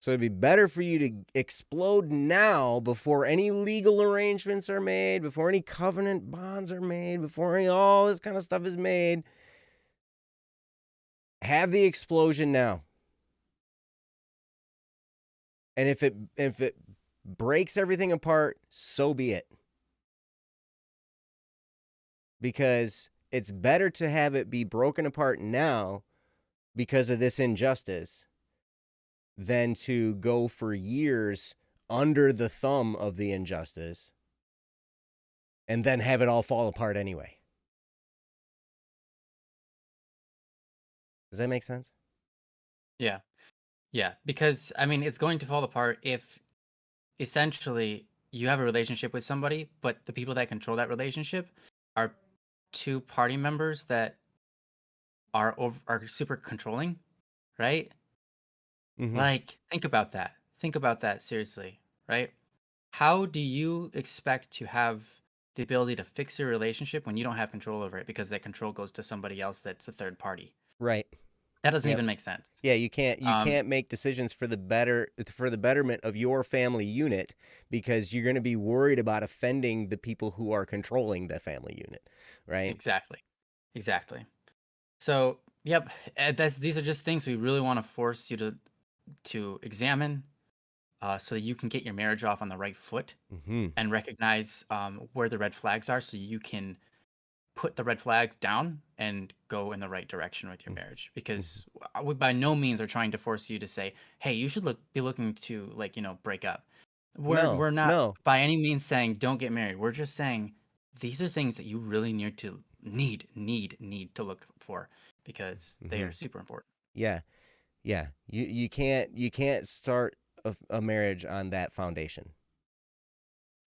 So it'd be better for you to explode now before any legal arrangements are made, before any covenant bonds are made, before all this kind of stuff is made. Have the explosion now. And if it breaks everything apart, so be it. Because it's better to have it be broken apart now because of this injustice than to go for years under the thumb of the injustice and then have it all fall apart anyway. Does that make sense? Yeah. Yeah. Because, I mean, it's going to fall apart if essentially you have a relationship with somebody, but the people that control that relationship are two party members that are super controlling, right? Mm-hmm. Like, think about that. Think about that seriously, right? How do you expect to have the ability to fix your relationship when you don't have control over it because that control goes to somebody else that's a third party? Right. That doesn't Yep. even make sense. Yeah, you can't make decisions for the betterment of your family unit because you're going to be worried about offending the people who are controlling the family unit, right? Exactly. So, yep, these are just things we really want to force you to examine, so that you can get your marriage off on the right foot and recognize where the red flags are, so you can put the red flags down and go in the right direction with your marriage. Because we by no means are trying to force you to say, "Hey, you should be looking to break up." We're not by any means saying don't get married. We're just saying these are things that you really need to look for because they are super important. Yeah. You can't start a marriage on that foundation.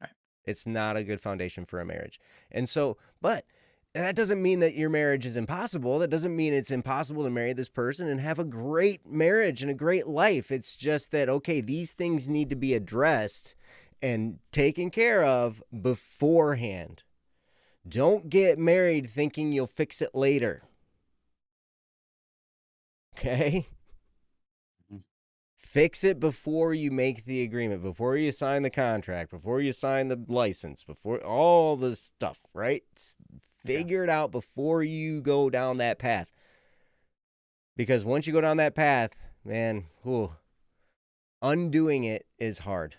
Right. It's not a good foundation for a marriage. And so, but that doesn't mean that your marriage is impossible. That doesn't mean it's impossible to marry this person and have a great marriage and a great life. It's just that, okay, these things need to be addressed and taken care of beforehand. Don't get married thinking you'll fix it later. Okay? Fix it before you make the agreement, before you sign the contract, before you sign the license, before all this stuff, right? Figure it out before you go down that path. Because once you go down that path, man, undoing it is hard.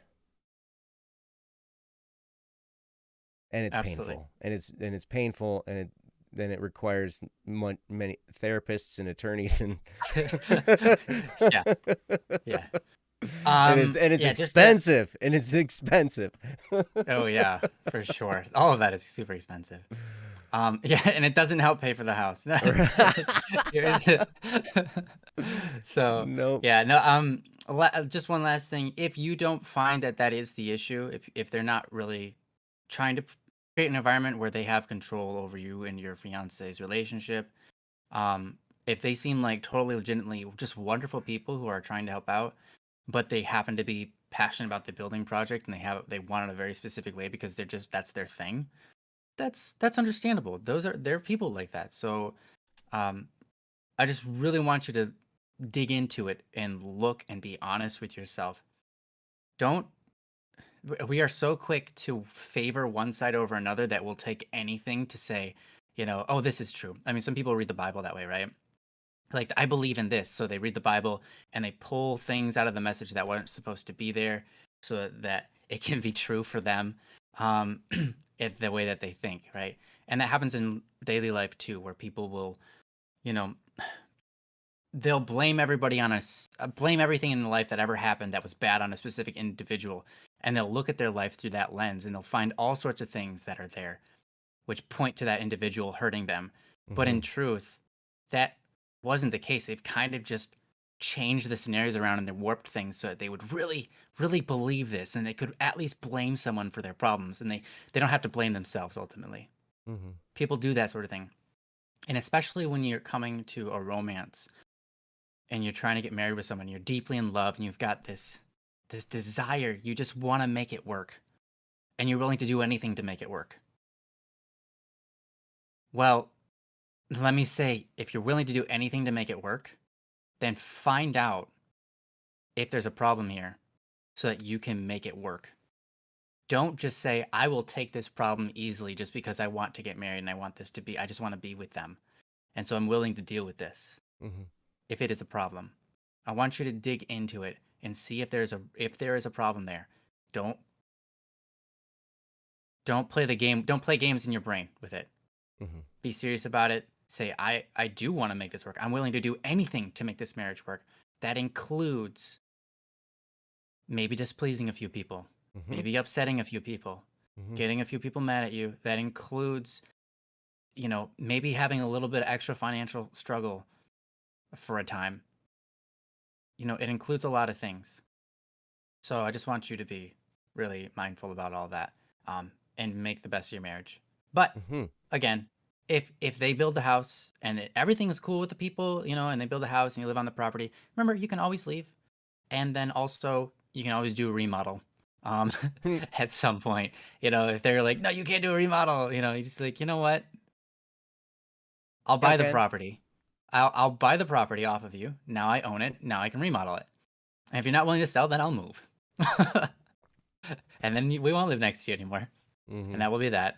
And it's painful. And it's painful, and then it requires many therapists and attorneys and yeah. And it's expensive. And it's expensive. Oh yeah, for sure. All of that is super expensive. Yeah, and it doesn't help pay for the house. So Nope. yeah, no. Just one last thing. If you don't find that that is the issue, if they're not really trying to create an environment where they have control over you and your fiance's relationship, um, if they seem like totally legitimately just wonderful people who are trying to help out, but they happen to be passionate about the building project and they want it a very specific way because that's their thing. That's understandable. There are people like that. So um, I just really want you to dig into it and look and be honest with yourself. Don't We are so quick to favor one side over another that we'll take anything to say, oh, this is true. I mean, some people read the Bible that way, right? Like, I believe in this. So they read the Bible and they pull things out of the message that weren't supposed to be there so that it can be true for them, um, the way that they think, right? And that happens in daily life too, where people will, you know, they'll blame everybody blame everything in life that ever happened that was bad on a specific individual, and they'll look at their life through that lens and they'll find all sorts of things that are there which point to that individual hurting them. But in truth, that wasn't the case. They've kind of just changed the scenarios around and they warped things so that they would really, really believe this and they could at least blame someone for their problems and they don't have to blame themselves ultimately. People do that sort of thing. And especially when you're coming to a romance and you're trying to get married with someone, you're deeply in love and you've got this desire, you just want to make it work and you're willing to do anything to make it work. Well, let me say, if you're willing to do anything to make it work, then find out if there's a problem here so that you can make it work. Don't just say, I will take this problem easily just because I want to get married and I just want to be with them. And so I'm willing to deal with this if it is a problem. I want you to dig into it and see if there is a problem there. Don't play the game. Don't play games in your brain with it. Be serious about it. Say, I do want to make this work. I'm willing to do anything to make this marriage work. That includes maybe displeasing a few people, maybe upsetting a few people, getting a few people mad at you. That includes, maybe having a little bit of extra financial struggle for a time. It includes a lot of things. So I just want you to be really mindful about all that, and make the best of your marriage. But again, if they build the house and everything is cool with the people, and they build a house and you live on the property, remember, you can always leave. And then also you can always do a remodel at some point. If they're like, no, you can't do a remodel, you just like, you know what? I'll buy the property. I'll buy the property off of you. Now I own it. Now I can remodel it. And if you're not willing to sell, then I'll move. And then we won't live next to you anymore. And that will be that.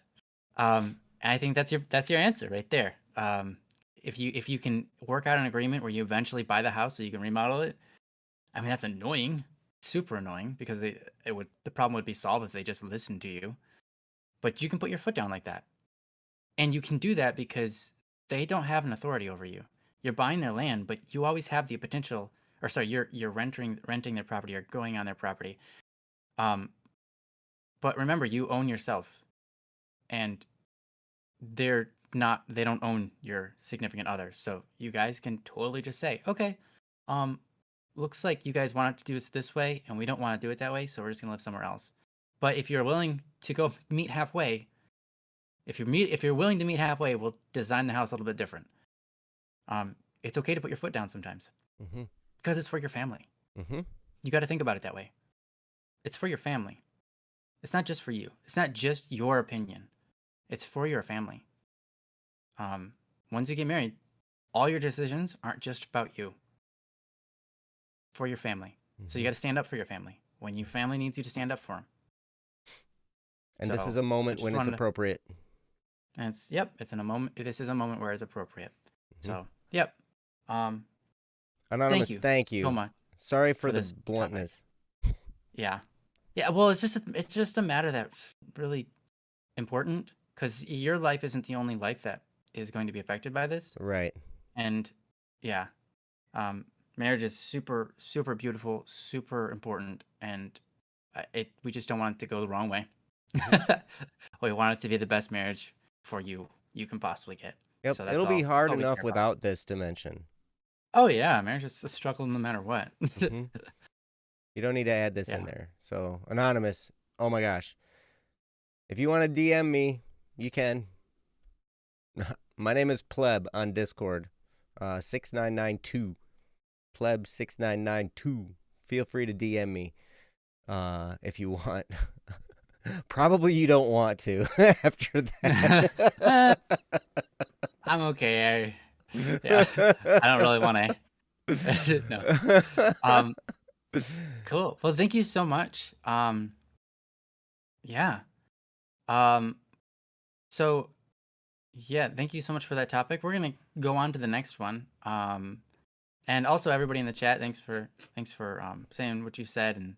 And I think that's your answer right there. If you can work out an agreement where you eventually buy the house so you can remodel it, I mean, that's annoying, super annoying, because the problem would be solved if they just listened to you. But you can put your foot down like that, and you can do that because they don't have an authority over you. You're buying their land, but you always have the potential, or sorry, you're renting their property or going on their property. But remember, you own yourself, and they don't own your significant other. So you guys can totally just say, okay, looks like you guys want to do it this way and we don't want to do it that way, so we're just gonna live somewhere else. But if you're willing to go meet halfway, if you're willing to meet halfway, we'll design the house a little bit different. It's okay to put your foot down sometimes because it's for your family. You got to think about it that way. It's for your family. It's not just for you. It's not just your opinion. It's for your family. Once you get married, all your decisions aren't just about you. For your family. So you got to stand up for your family when your family needs you to stand up for them. And this is a moment when it's appropriate. And it's in a moment. This is a moment where it's appropriate. So yep. Anonymous, thank you. So much. Sorry for the bluntness. Yeah. Well, it's just a matter that's really important because your life isn't the only life that is going to be affected by this. Right. And yeah, marriage is super, super beautiful, super important, and we just don't want it to go the wrong way. We want it to be the best marriage for you you can possibly get. Yep, So it'll be hard all we enough care about. without this dimension. Oh yeah, marriage is a struggle no matter what. Hmm. You don't need to add this in Yeah. there. So, anonymous, oh my gosh. If you want to DM me, you can. My name is Pleb on Discord. 6992. Pleb 6992. Feel free to DM me if you want. Probably you don't want to after that. I'm okay. Yeah, I don't really want to. No. Cool. Well, thank you so much. Yeah. Um, so yeah, thank you so much for that topic. We're gonna go on to the next one. And also everybody in the chat, thanks for saying what you said, and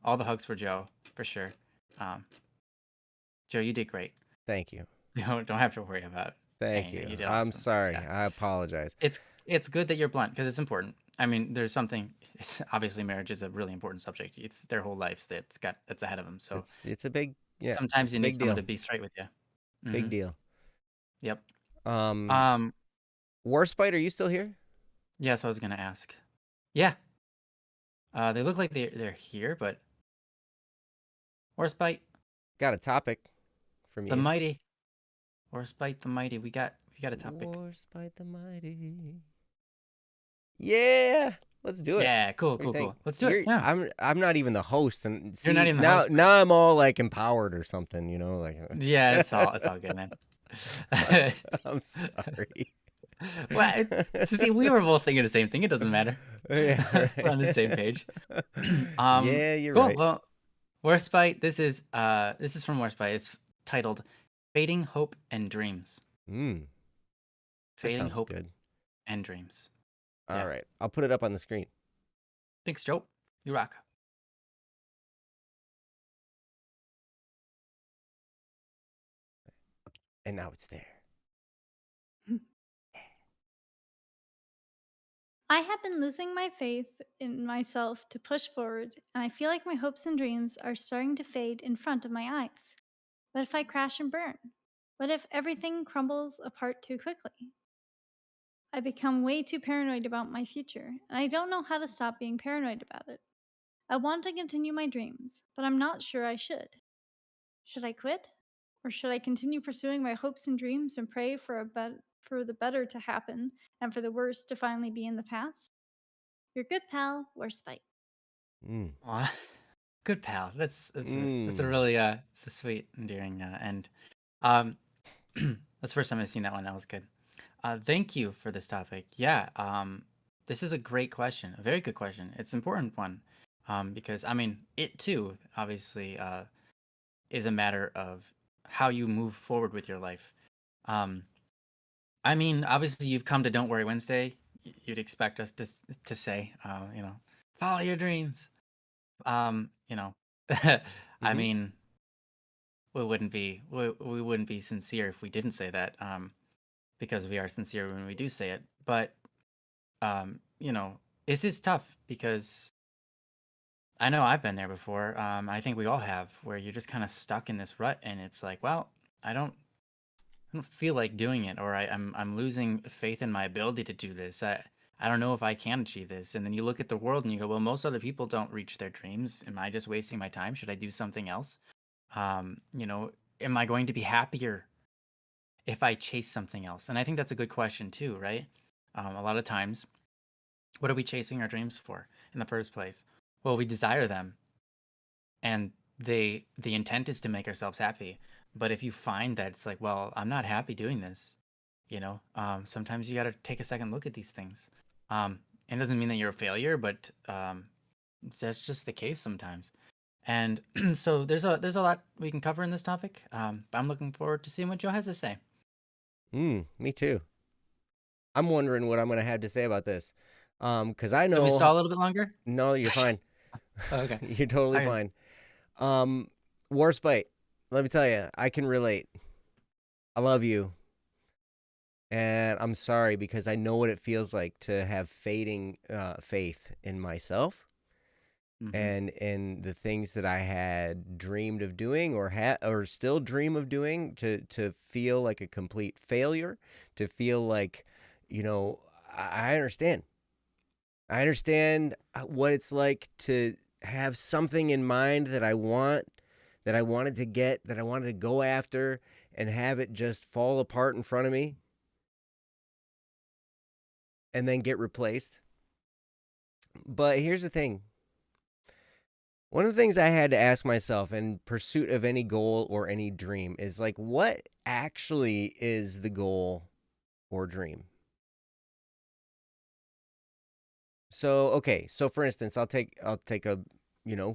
all the hugs for Joe for sure. Joe, you did great. Thank you. Don't have to worry about. Thank hanging it. you. You did I'm awesome. sorry. Yeah. I apologize. It's good that you're blunt because it's important. I mean, there's something. It's obviously marriage is a really important subject. It's their whole lives that's ahead of them. So It's a big sometimes you need big someone deal. to be straight with you. Big Mhm. deal. Yep. Warspite, are you still here? Yeah. So I was gonna ask. Yeah. They look like they're here, but Warspite, Got a topic from the you. mighty, Warspite, the mighty. We got a topic. Warspite the mighty. Yeah, let's do it. Yeah. Cool. What do you Cool. think? Cool. Let's do it. Yeah. I'm not even the host, and see, You're not even the now host, but- now I'm all like empowered or something, you know, like. Yeah. It's all good, man. I'm sorry. Well, see, we were both thinking the same thing. It doesn't matter. Yeah, right. We're on the same page. Yeah, you're cool. right. Well, Warspite. This is from Warspite. It's titled "Fading Hope and Dreams." That Fading sounds Hope good. and Dreams. All Yeah. right, I'll put it up on the screen. Thanks, Joe. You rock. And now it's there. I have been losing my faith in myself to push forward, and I feel like my hopes and dreams are starting to fade in front of my eyes. What if I crash and burn? What if everything crumbles apart too quickly? I become way too paranoid about my future, and I don't know how to stop being paranoid about it. I want to continue my dreams, but I'm not sure I should. Should I quit? Or should I continue pursuing my hopes and dreams and pray for the better to happen and for the worst to finally be in the past? Your good pal, Warspite. Mm. Aw. Good pal. That's a Mm. really it's a sweet, endearing end. That's the first time I've seen that one. That was good. Thank you for this topic. Yeah. This is a great question. A very good question. It's an important one. Because I mean, it too obviously is a matter of how you move forward with your life. I mean, obviously you've come to Don't Worry Wednesday. You'd expect us to say, follow your dreams. You know, I Mhm. mean, we wouldn't be sincere if we didn't say that. Because we are sincere when we do say it. But this is tough because I know I've been there before. I think we all have, where you're just kind of stuck in this rut, and it's like, well, I don't feel like doing it, or I'm losing faith in my ability to do this. I don't know if I can achieve this. And then you look at the world and you go, well, most other people don't reach their dreams. Am I just wasting my time? Should I do something else? Am I going to be happier if I chase something else? And I think that's a good question too, right? A lot of times, what are we chasing our dreams for in the first place? Well, we desire them, and the intent is to make ourselves happy. But if you find that it's like, well, I'm not happy doing this, sometimes you got to take a second look at these things. It doesn't mean that you're a failure, but that's just the case sometimes. And so there's a lot we can cover in this topic. But I'm looking forward to seeing what Joe has to say. Me too. I'm wondering what I'm gonna have to say about this. Because I know. Can we stall a little bit longer? No, you're fine. Oh, okay. You're totally Okay. fine. Warspite, let me tell you, I can relate. I love you. And I'm sorry because I know what it feels like to have fading faith in myself and the things that I had dreamed of doing or still dream of doing to feel like a complete failure, to feel like, I understand. I understand what it's like to have something in mind that I wanted to get, that I wanted to go after, and have it just fall apart in front of me and then get replaced. But here's the thing. One of the things I had to ask myself in pursuit of any goal or any dream is like, what actually is the goal or dream? So, okay, so for instance, I'll take a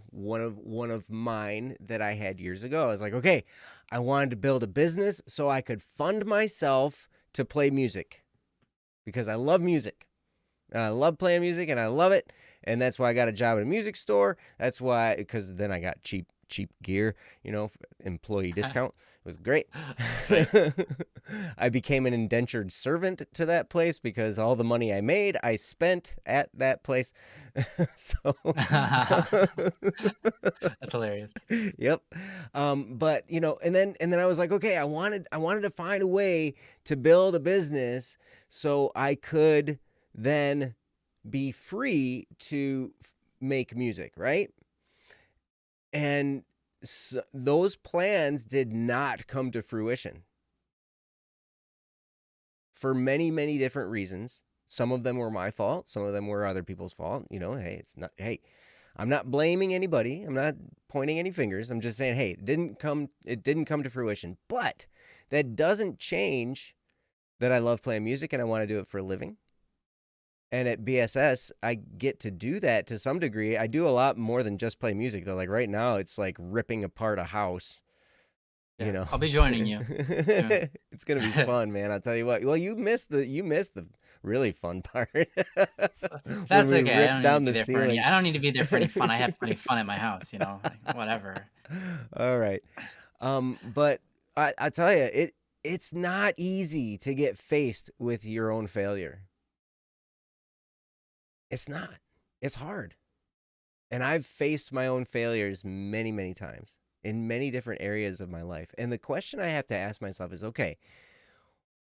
one of mine that I had years ago. I was like, okay, I wanted to build a business so I could fund myself to play music because I love music. And I love playing music and I love it. And that's why I got a job at a music store. That's why, because then I got cheap gear, employee discount. It was great. I became an indentured servant to that place because all the money I made, I spent at that place. So That's hilarious. Yep. But and then I was like, okay, I wanted to find a way to build a business so I could then be free to make music, right? And so those plans did not come to fruition for many, many different reasons. Some of them were my fault. Some of them were other people's fault. Hey, I'm not blaming anybody. I'm not pointing any fingers. I'm just saying, hey, it didn't come to fruition. But that doesn't change that I love playing music and I want to do it for a living. And at BSS, I get to do that to some degree. I do a lot more than just play music, though. Like right now, it's like ripping apart a house. Yeah, I'll be joining you. It's gonna be fun, man. I'll tell you what. Well, you missed the really fun part. That's okay. I don't need to be there for any fun. I have plenty of fun at my house, whatever. All right. But I tell you, it's not easy to get faced with your own failure. It's not. It's hard. And I've faced my own failures many, many times in many different areas of my life. And the question I have to ask myself is, okay,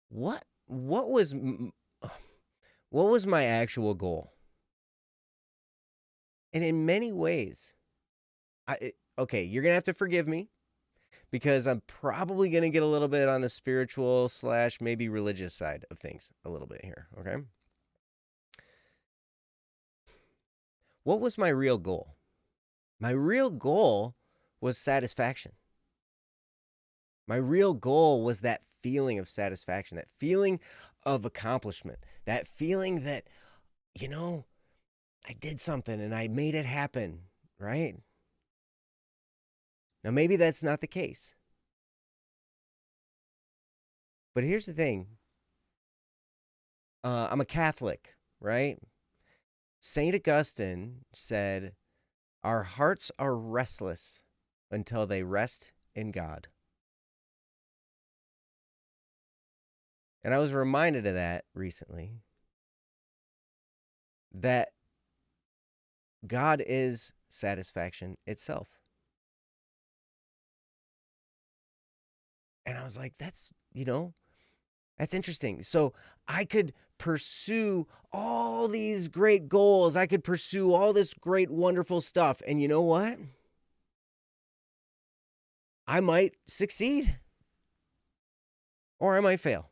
what was my actual goal? And in many ways, okay, you're going to have to forgive me because I'm probably going to get a little bit on the spiritual / maybe religious side of things a little bit here, okay? What was my real goal? My real goal was satisfaction. My real goal was that feeling of satisfaction, that feeling of accomplishment, that feeling that, I did something and I made it happen, right? Now, maybe that's not the case. But here's the thing. I'm a Catholic, right? St. Augustine said, our hearts are restless until they rest in God. And I was reminded of that recently, that God is satisfaction itself. And I was like, that's interesting. So I could pursue all these great goals. I could pursue all this great, wonderful stuff. And you know what? I might succeed or I might fail.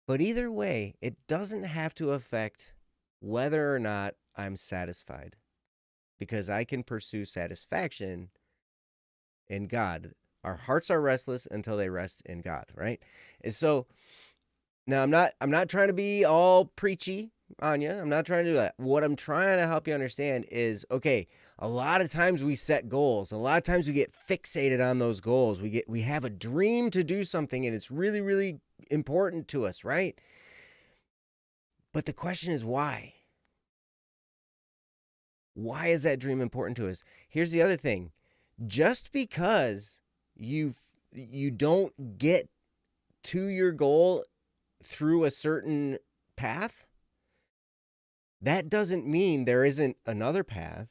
But either way, it doesn't have to affect whether or not I'm satisfied, because I can pursue satisfaction in God. Our hearts are restless until they rest in God, right? And so now I'm not trying to be all preachy on you. I'm not trying to do that. What I'm trying to help you understand is, okay, a lot of times we set goals. A lot of times we get fixated on those goals. We have a dream to do something and it's really, really important to us, right? But the question is why? Why is that dream important to us? Here's the other thing. Just because you don't get to your goal through a certain path That doesn't mean there isn't another path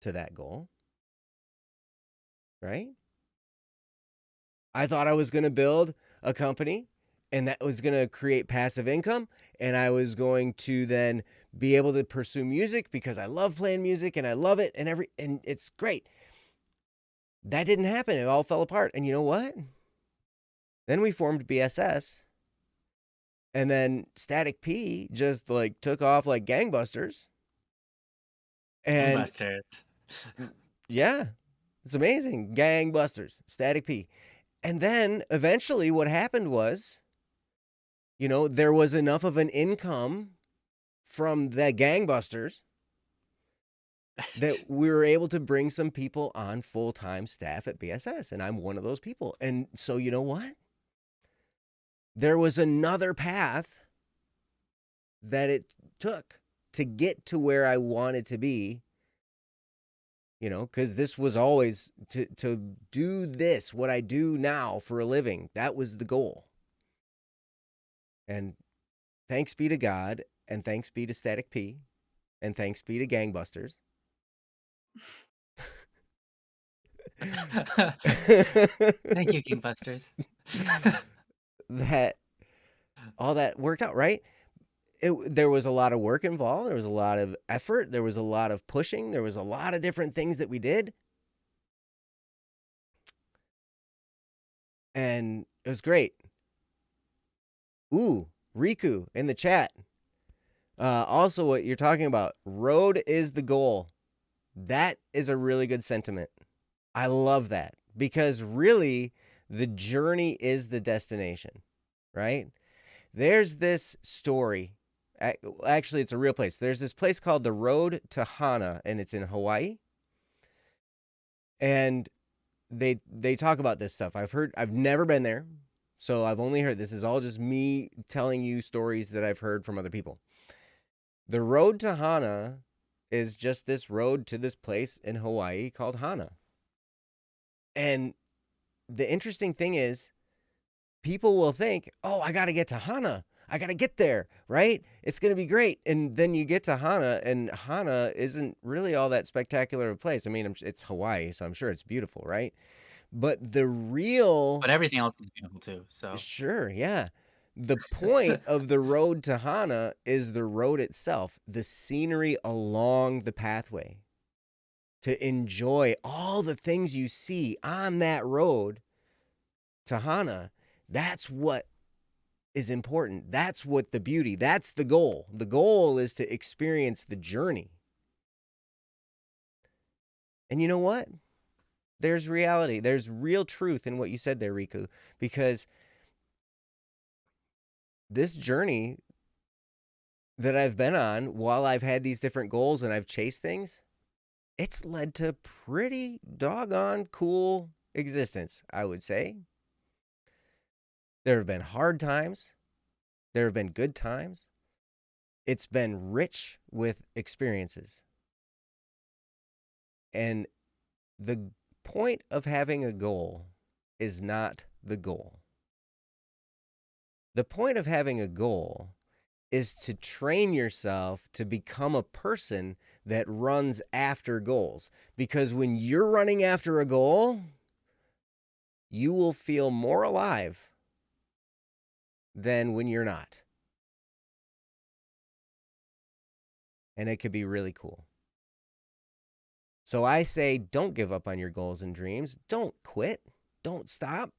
to that goal, right? I thought I was going to build a company and that was going to create passive income, and I was going to then be able to pursue music because I love playing music and I love it and it's great. That didn't happen. It all fell apart. And you know what? Then we formed BSS, and then Static P just like took off like gangbusters. And Gangbusters. yeah, it's amazing. Gangbusters, Static P. And then eventually what happened was, there was enough of an income from the gangbusters that we were able to bring some people on full-time staff at BSS. And I'm one of those people. And so you know what? There was another path that it took to get to where I wanted to be, because this was always to do this, what I do now for a living. That was the goal. And thanks be to God, and thanks be to Static P, and thanks be to gangbusters. Thank you, Gangbusters. That all that worked out, right? There was a lot of work involved. There was a lot of effort. There was a lot of pushing. There was a lot of different things that we did. And it was great. Ooh, Riku in the chat. Also, what you're talking about, road is the goal. That is a really good sentiment. I love that, because really the journey is the destination, right? There's this story. Actually, it's a real place. There's this place called the Road to Hana, and it's in Hawaii. And they talk about this stuff. I've never been there, so I've only heard. This is all just me telling you stories that I've heard from other people. The Road to Hana is just this road to this place in Hawaii called Hana. And the interesting thing is, people will think, oh, I got to get to Hana. I got to get there, right? It's going to be great. And then you get to Hana, and Hana isn't really all that spectacular of a place. I mean, it's Hawaii, so I'm sure it's beautiful, right? But But everything else is beautiful too. So Sure, yeah. The point of the road to Hana is the road itself, the scenery along the pathway. To enjoy all the things you see on that road to Hana, that's what is important. That's what the beauty, that's the goal. The goal is to experience the journey. And you know what? There's reality. There's real truth in what you said there, Riku, because this journey that I've been on while I've had these different goals and I've chased things, it's led to pretty doggone cool existence, I would say. There have been hard times. There have been good times. It's been rich with experiences. And the point of having a goal is not the goal. The point of having a goal is to train yourself to become a person that runs after goals. Because when you're running after a goal, you will feel more alive than when you're not. And it could be really cool. So I say, don't give up on your goals and dreams. Don't quit. Don't stop.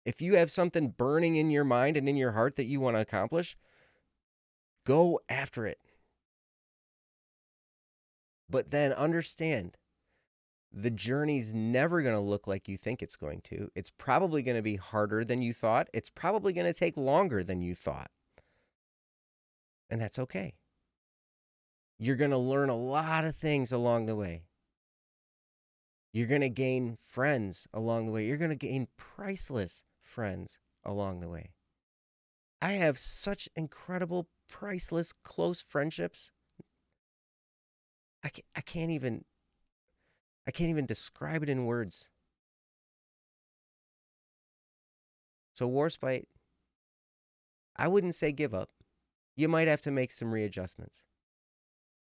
If you have something burning in your mind and in your heart that you want to accomplish, go after it. But then understand, the journey's never going to look like you think it's going to. It's probably going to be harder than you thought. It's probably going to take longer than you thought. And that's okay. You're going to learn a lot of things along the way. You're going to gain friends along the way. You're going to gain priceless friends along the way. I have such incredible, priceless, close friendships. I can't even describe it in words. So Warspite, I wouldn't say give up. you might have to make some readjustments.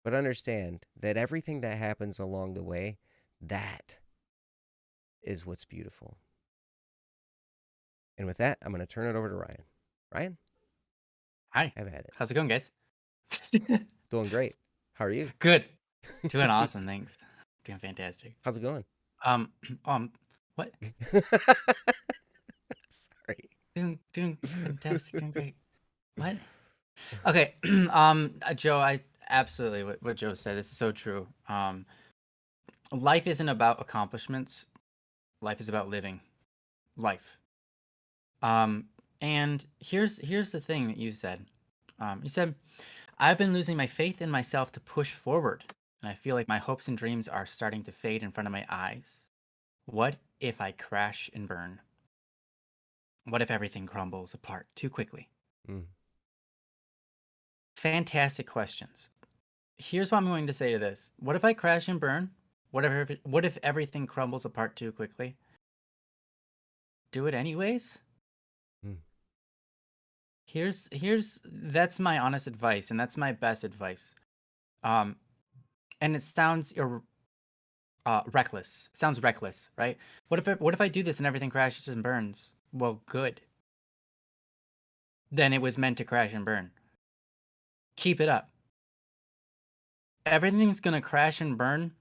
But understand that everything that happens along the way, that is what's beautiful. And with that, I'm going to turn it over to Ryan. Ryan, Hi. have at it. How's it going, guys? Doing great. How are you? Good. Doing awesome, thanks. Doing fantastic. How's it going? Um, what? Sorry. Doing fantastic, doing great. What? Okay. Joe, I absolutely what Joe said. This is so true. Life isn't about accomplishments. Life is about living life. And here's the thing that you said. You said, I've been losing my faith in myself to push forward, and I feel like my hopes and dreams are starting to fade in front of my eyes. What if I crash and burn? What if everything crumbles apart too quickly? Mm. Fantastic questions. Here's what I'm going to say to this. What if I crash and burn? What if everything crumbles apart too quickly? Do it anyways? Mm. That's my honest advice, and that's my best advice. And it sounds reckless. It sounds reckless, right? What if I do this and everything crashes and burns? Well, good. Then it was meant to crash and burn. Keep it up. Everything's gonna crash and burn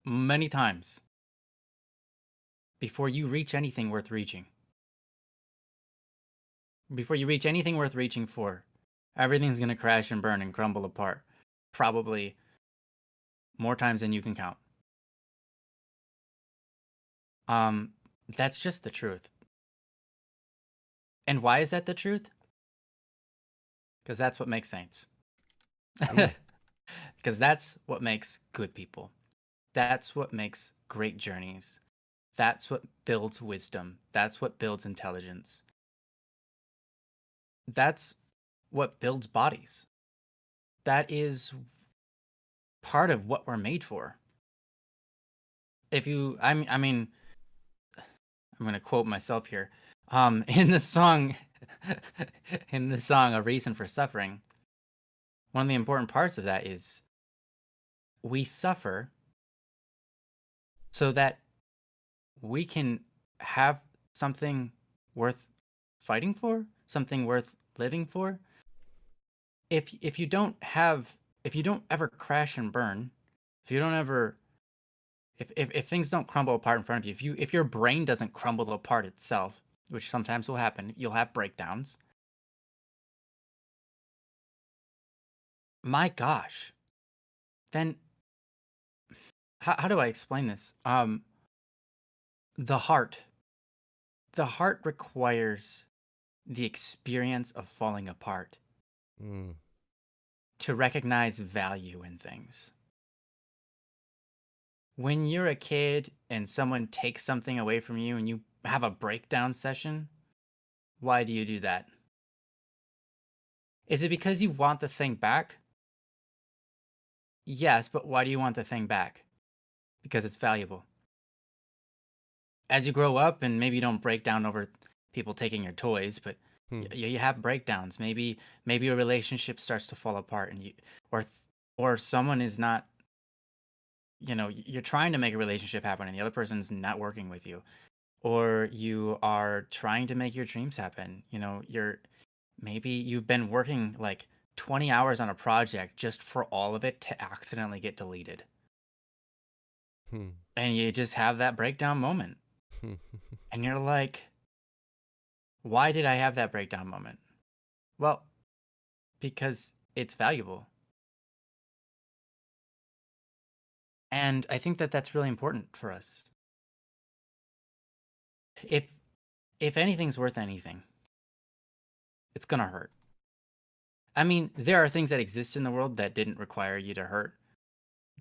many times before you reach anything worth reaching. Before you reach anything worth reaching for, everything's gonna crash and burn and crumble apart. Probably more times than you can count. That's just the truth. And why is that the truth? Because that's what makes saints. Because that's what makes good people. That's what makes great journeys. That's what builds wisdom. That's what builds intelligence. That's what builds bodies. That is part of what we're made for. If you, I mean, I'm gonna quote myself here. In the song, "A Reason for Suffering," one of the important parts of that is we suffer so that we can have something worth fighting for, something worth living for. If you don't ever crash and burn, if you don't ever if things don't crumble apart in front of you, if your brain doesn't crumble apart itself, which sometimes will happen, you'll have breakdowns. My gosh. Then how do I explain this? The heart. The heart requires the experience of falling apart Mm. to recognize value in things. When you're a kid and someone takes something away from you and you have a breakdown session, why do you do that? Is it because you want the thing back? Yes, but why do you want the thing back? Because it's valuable. As you grow up, and maybe you don't break down over people taking your toys, but you have breakdowns. Maybe a relationship starts to fall apart, and or someone is not. You're trying to make a relationship happen, and the other person's not working with you, or you are trying to make your dreams happen. Maybe you've been working like 20 hours on a project just for all of it to accidentally get deleted. And you just have that breakdown moment. And you're like, why did I have that breakdown moment? Well, because it's valuable. And I think that that's really important for us. If anything's worth anything, it's gonna hurt. I mean, there are things that exist in the world that didn't require you to hurt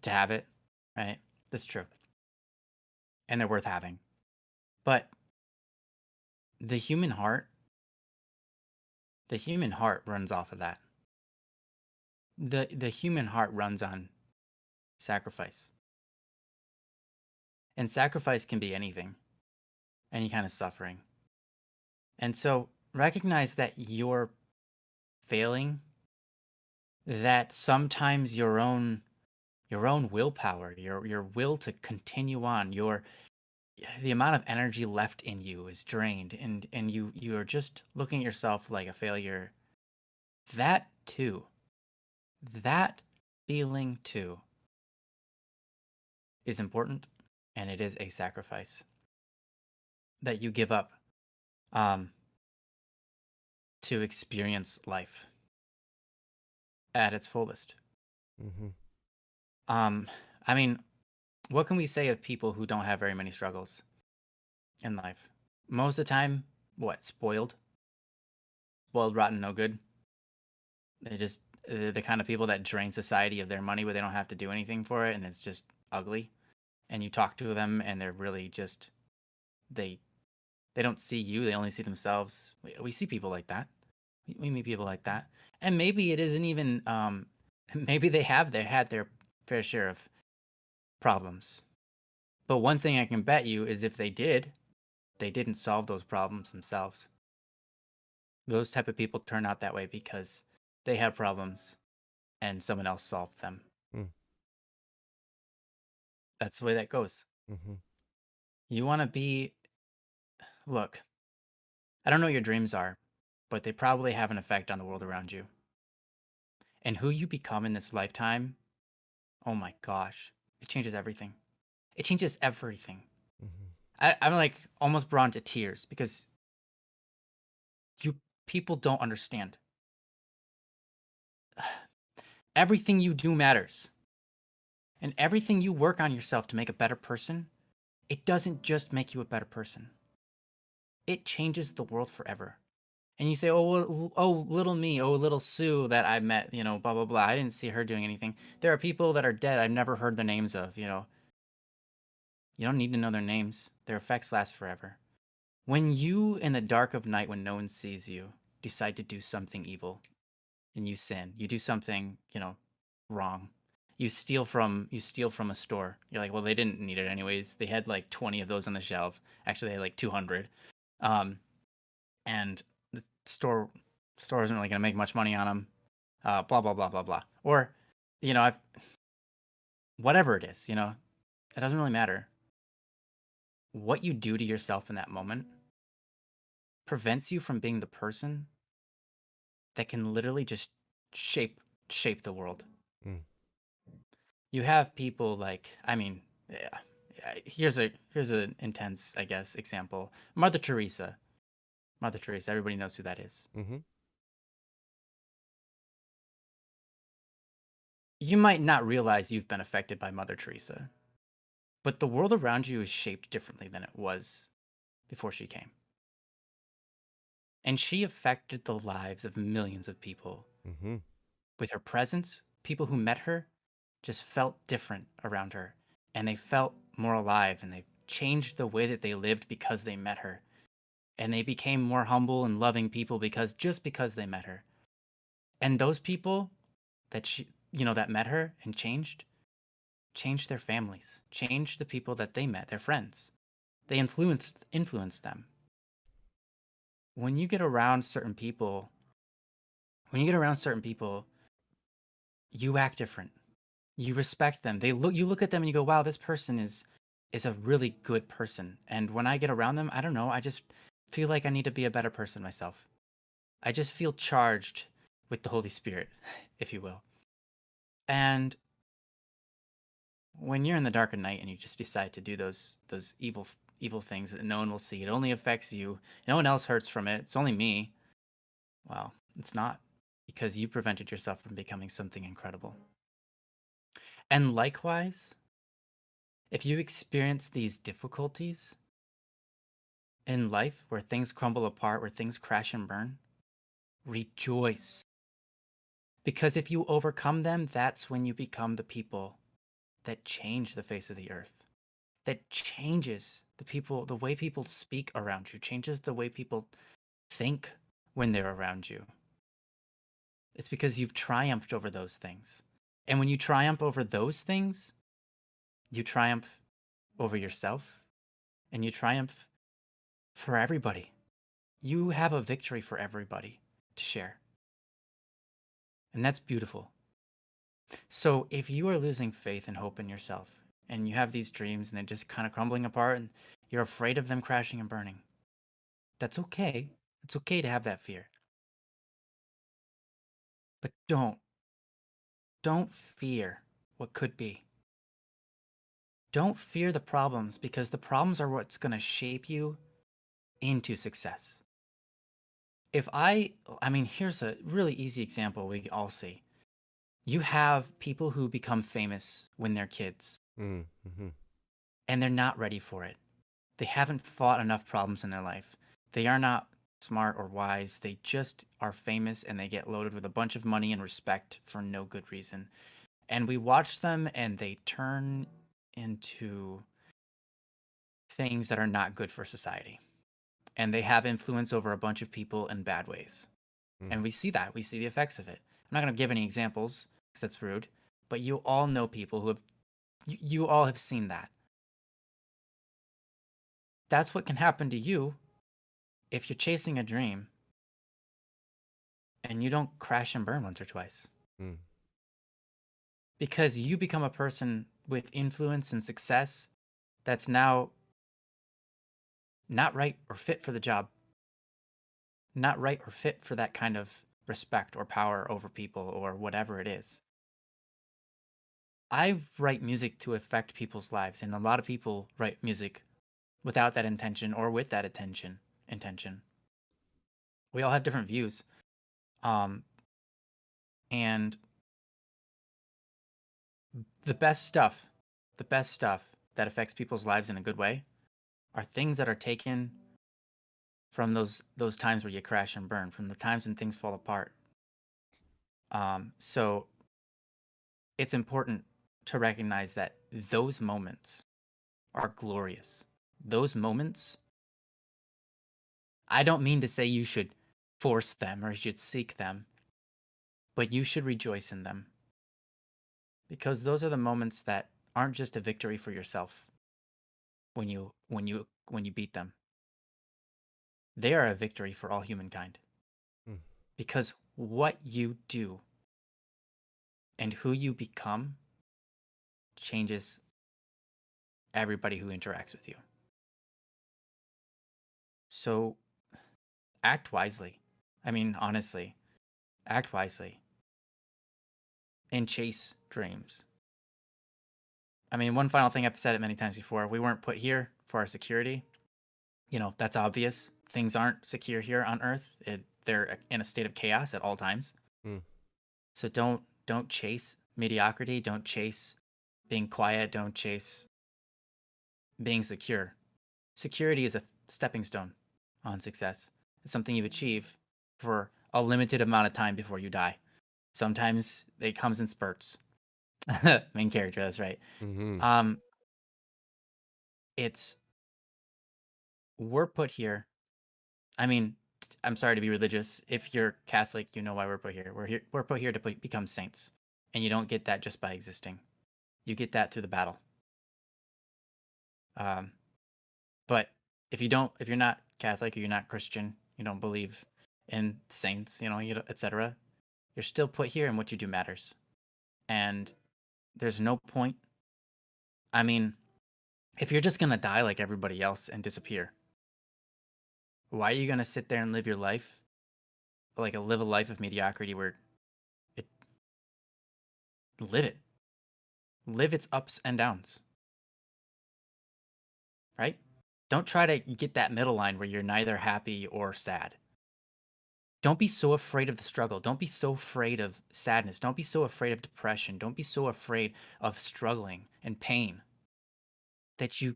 to have it, right? That's true. And they're worth having. But the human heart runs off of that. The human heart runs on sacrifice. And sacrifice can be anything, any kind of suffering. And so recognize that your failing, that sometimes your own willpower, your will to continue on, the amount of energy left in you is drained, and you are just looking at yourself like a failure. That too, that feeling too is important, and it is a sacrifice that you give up um, to experience life at its fullest. Mm-hmm. I mean, what can we say of people who don't have very many struggles in life? Most of the time, what? Spoiled, rotten, no good. They just the kind of people that drain society of their money, but they don't have to do anything for it, and it's just ugly. And you talk to them, and they're really just they they don't see you; they only see themselves. We see people like that. We meet people like that, and maybe it isn't even. Maybe they had their fair share of problems. But one thing I can bet you is if they did, they didn't solve those problems themselves. Those type of people turn out that way because they have problems and someone else solved them. Mm. That's the way that goes. Mm-hmm. You want to be, look, I don't know what your dreams are, but they probably have an effect on the world around you. And who you become in this lifetime, oh my gosh, it changes everything. It changes everything. Mm-hmm. I'm like almost brought to tears because you people don't understand. Everything you do matters. And everything you work on yourself to make a better person, it doesn't just make you a better person. It changes the world forever. And you say, oh, little me, oh, little Sue that I met, blah, blah, blah. I didn't see her doing anything. There are people that are dead I've never heard the names of, You don't need to know their names. Their effects last forever. When you, in the dark of night, when no one sees you, decide to do something evil and you sin, you do something, wrong. You steal from a store. You're like, well, they didn't need it anyways. They had like 20 of those on the shelf. Actually, they had like 200. And the store isn't really going to make much money on them. Blah blah blah blah blah. Or, I've whatever it is, it doesn't really matter. What you do to yourself in that moment prevents you from being the person that can literally just shape the world. Mm. You have people like, I mean, yeah, here's an intense, I guess, example. Mother Teresa. Mother Teresa, everybody knows who that is. Mm-hmm. You might not realize you've been affected by Mother Teresa, but the world around you is shaped differently than it was before she came. And she affected the lives of millions of people. Mm-hmm. With her presence, people who met her just felt different around her, and they felt more alive, and they changed the way that they lived because they met her. And they became more humble and loving people because they met her. And those people that that met her and changed their families, changed the people that they met, their friends. They influenced them. When you get around certain people, you act different. You respect them. You look at them and you go, "Wow, this person is a really good person." And when I get around them, I don't know, I just feel like I need to be a better person myself. I just feel charged with the Holy Spirit, if you will. And when you're in the dark of night and you just decide to do those evil things that no one will see, it only affects you. No one else hurts from it. It's only me. Well, it's not, because you prevented yourself from becoming something incredible. And likewise, if you experience these difficulties in life where things crumble apart, where things crash and burn, rejoice. Because if you overcome them, that's when you become the people that change the face of the earth. That changes the way people speak around you, changes the way people think when they're around you. It's because you've triumphed over those things. And when you triumph over those things, you triumph over yourself and you triumph for everybody. You have a victory for everybody to share. And that's beautiful. So if you are losing faith and hope in yourself, and you have these dreams and they're just kind of crumbling apart, and you're afraid of them crashing and burning, that's okay. It's okay to have that fear. But don't fear what could be. Don't fear the problems, because the problems are what's going to shape you into success. I mean, here's a really easy example we all see. You have people who become famous when they're kids, Mm-hmm. and they're not ready for it. They haven't fought enough problems in their life. They are not smart or wise. They just are famous, and they get loaded with a bunch of money and respect for no good reason. And we watch them, and they turn into things that are not good for society. And they have influence over a bunch of people in bad ways. And we see that. We see the effects of it. I'm not going to give any examples because that's rude, but you all know people who have, you all have seen that. That's what can happen to you if you're chasing a dream and you don't crash and burn once or twice. Mm. Because you become a person with influence and success that's now not right or fit for the job, not right or fit for that kind of respect or power over people or whatever it is. I write music to affect people's lives, and a lot of people write music without that intention or with that intention. We all have different views. Um, and the best stuff, the best stuff that affects people's lives in a good way are things that are taken from those times where you crash and burn, from the times when things fall apart. So it's important to recognize that those moments are glorious. Those moments, I don't mean to say you should force them or you should seek them, but you should rejoice in them, because those are the moments that aren't just a victory for yourself when you beat them. They are a victory for all humankind. Mm. Because what you do and who you become changes everybody who interacts with you. So act wisely. I mean, honestly, act wisely and chase dreams. I mean, one final thing, I've said it many times before, we weren't put here for our security. You know, that's obvious. Things aren't secure here on Earth. They're in a state of chaos at all times. Mm. So don't chase mediocrity. Don't chase being quiet. Don't chase being secure. Security is a stepping stone on success. It's something you achieve for a limited amount of time before you die. Sometimes it comes in spurts. Main character, that's right. Mm-hmm. It's we're put here. I mean, I'm sorry to be religious. If you're Catholic, you know why we're put here. We're put here to become saints, and you don't get that just by existing. You get that through the battle. Um, but if you're not Catholic or you're not Christian, you don't believe in saints, etc. You're still put here, and what you do matters. And there's no point. I mean, if you're just gonna die like everybody else and disappear, why are you gonna sit there and live your life live a life of mediocrity where it live it live its ups and downs, right? Don't try to get that middle line where you're neither happy or sad. Don't be so afraid of the struggle. Don't be so afraid of sadness. Don't be so afraid of depression. Don't be so afraid of struggling and pain that you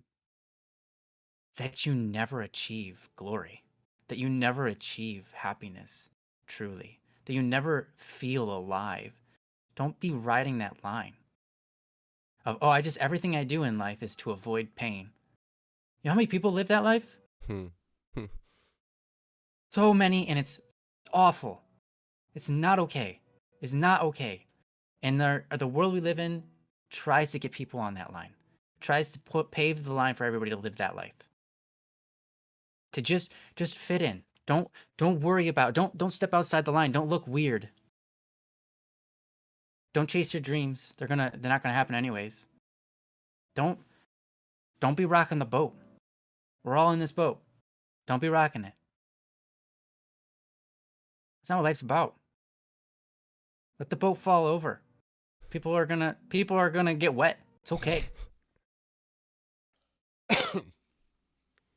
never achieve glory, that you never achieve happiness truly, that you never feel alive. Don't be riding that line of, oh, everything I do in life is to avoid pain. You know how many people live that life? Hmm. So many, and it's awful. It's not okay. It's not okay. And the world we live in tries to get people on that line, tries to pave the line for everybody to live that life. To just fit in. Don't worry about. Don't step outside the line. Don't look weird. Don't chase your dreams. They're not gonna happen anyways. Don't be rocking the boat. We're all in this boat. Don't be rocking it. That's not what life's about. Let the boat fall over. People are gonna get wet. It's okay. It's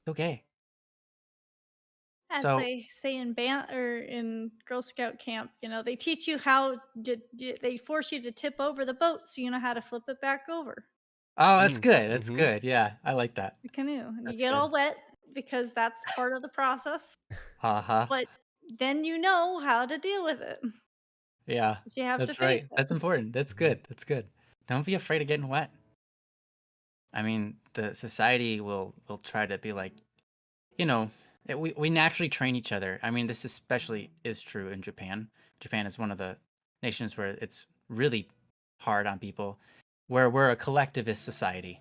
okay. As So they say in band or in Girl Scout camp, they teach you how they force you to tip over the boat so you know how to flip it back over oh, that's good. That's Mm-hmm. good. Yeah, I like that. the canoe. And you That's get good. all wet because that's part of the process, Uh-huh. but then you know how to deal with it. Yeah, But you have to that's face right. it. That's important. That's good. That's good. Don't be afraid of getting wet. I mean, the society will try to be like, we naturally train each other. I mean, this especially is true in Japan. Japan is one of the nations where it's really hard on people, where we're a collectivist society.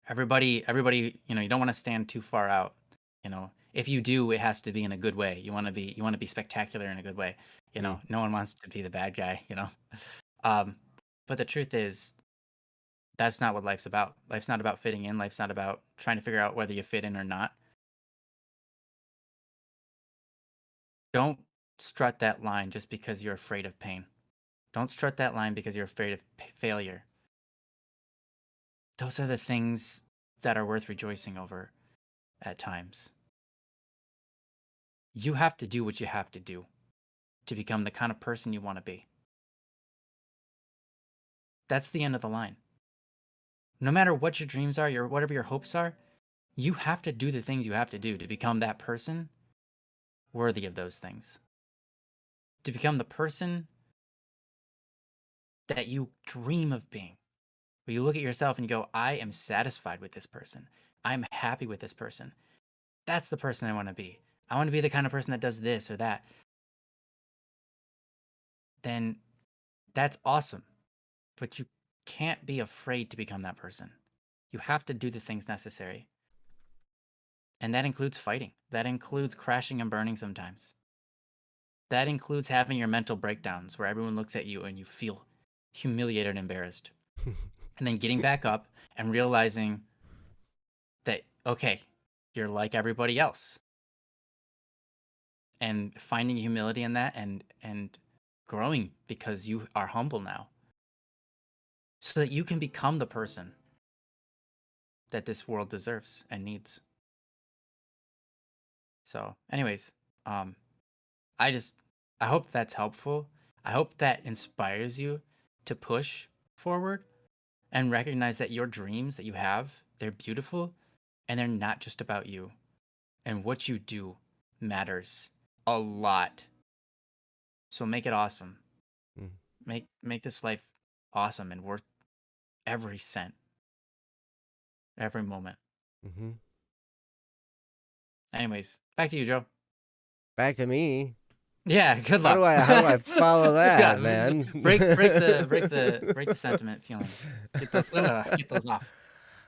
Everybody, you don't want to stand too far out. If you do, it has to be in a good way. You want to be spectacular in a good way. No one wants to be the bad guy. Um, but the truth is, that's not what life's about. Life's not about fitting in. Life's not about trying to figure out whether you fit in or not. Don't strut that line just because you're afraid of pain. Don't strut that line because you're afraid of failure. Those are the things that are worth rejoicing over at times. You have to do what you have to do to become the kind of person you want to be. That's the end of the line. No matter what your dreams are, whatever your hopes are, you have to do the things you have to do to become that person worthy of those things. To become the person that you dream of being. Where you look at yourself and you go, I am satisfied with this person. I'm happy with this person. That's the person I want to be. I want to be the kind of person that does this or that. Then that's awesome. But you can't be afraid to become that person. You have to do the things necessary. And that includes fighting. That includes crashing and burning sometimes. That includes having your mental breakdowns where everyone looks at you and you feel humiliated and embarrassed. And then getting back up and realizing that, okay, you're like everybody else. And finding humility in that and growing because you are humble now. So that you can become the person that this world deserves and needs. So, anyways, I hope that's helpful. I hope that inspires you to push forward and recognize that your dreams that you have, they're beautiful and they're not just about you. And what you do matters a lot. So make it awesome. Make this life awesome and worth every cent, every moment. Mm-hmm. Anyways, back to you, Joe. Back to me. Yeah, good luck. How do I follow that, Yeah, man? break the sentiment feeling. Get those off.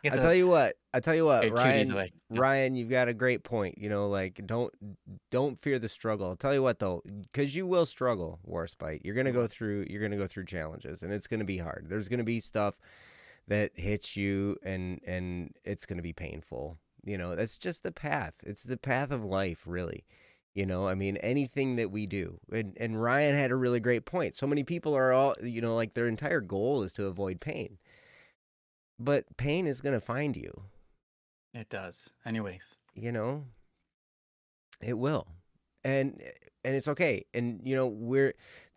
Get I tell you what, your cuties Ryan. away. Yeah. Ryan, you've got a great point. Like don't fear the struggle. I'll tell you what though, because you will struggle, Warspite. You're gonna go through challenges, and it's gonna be hard. There's gonna be stuff that hits you, and it's gonna be painful. That's just the path. It's the path of life, really. I mean, anything that we do. And Ryan had a really great point. So many people are all, like their entire goal is to avoid pain. But pain is going to find you. It does. Anyways. It will. And it's okay. And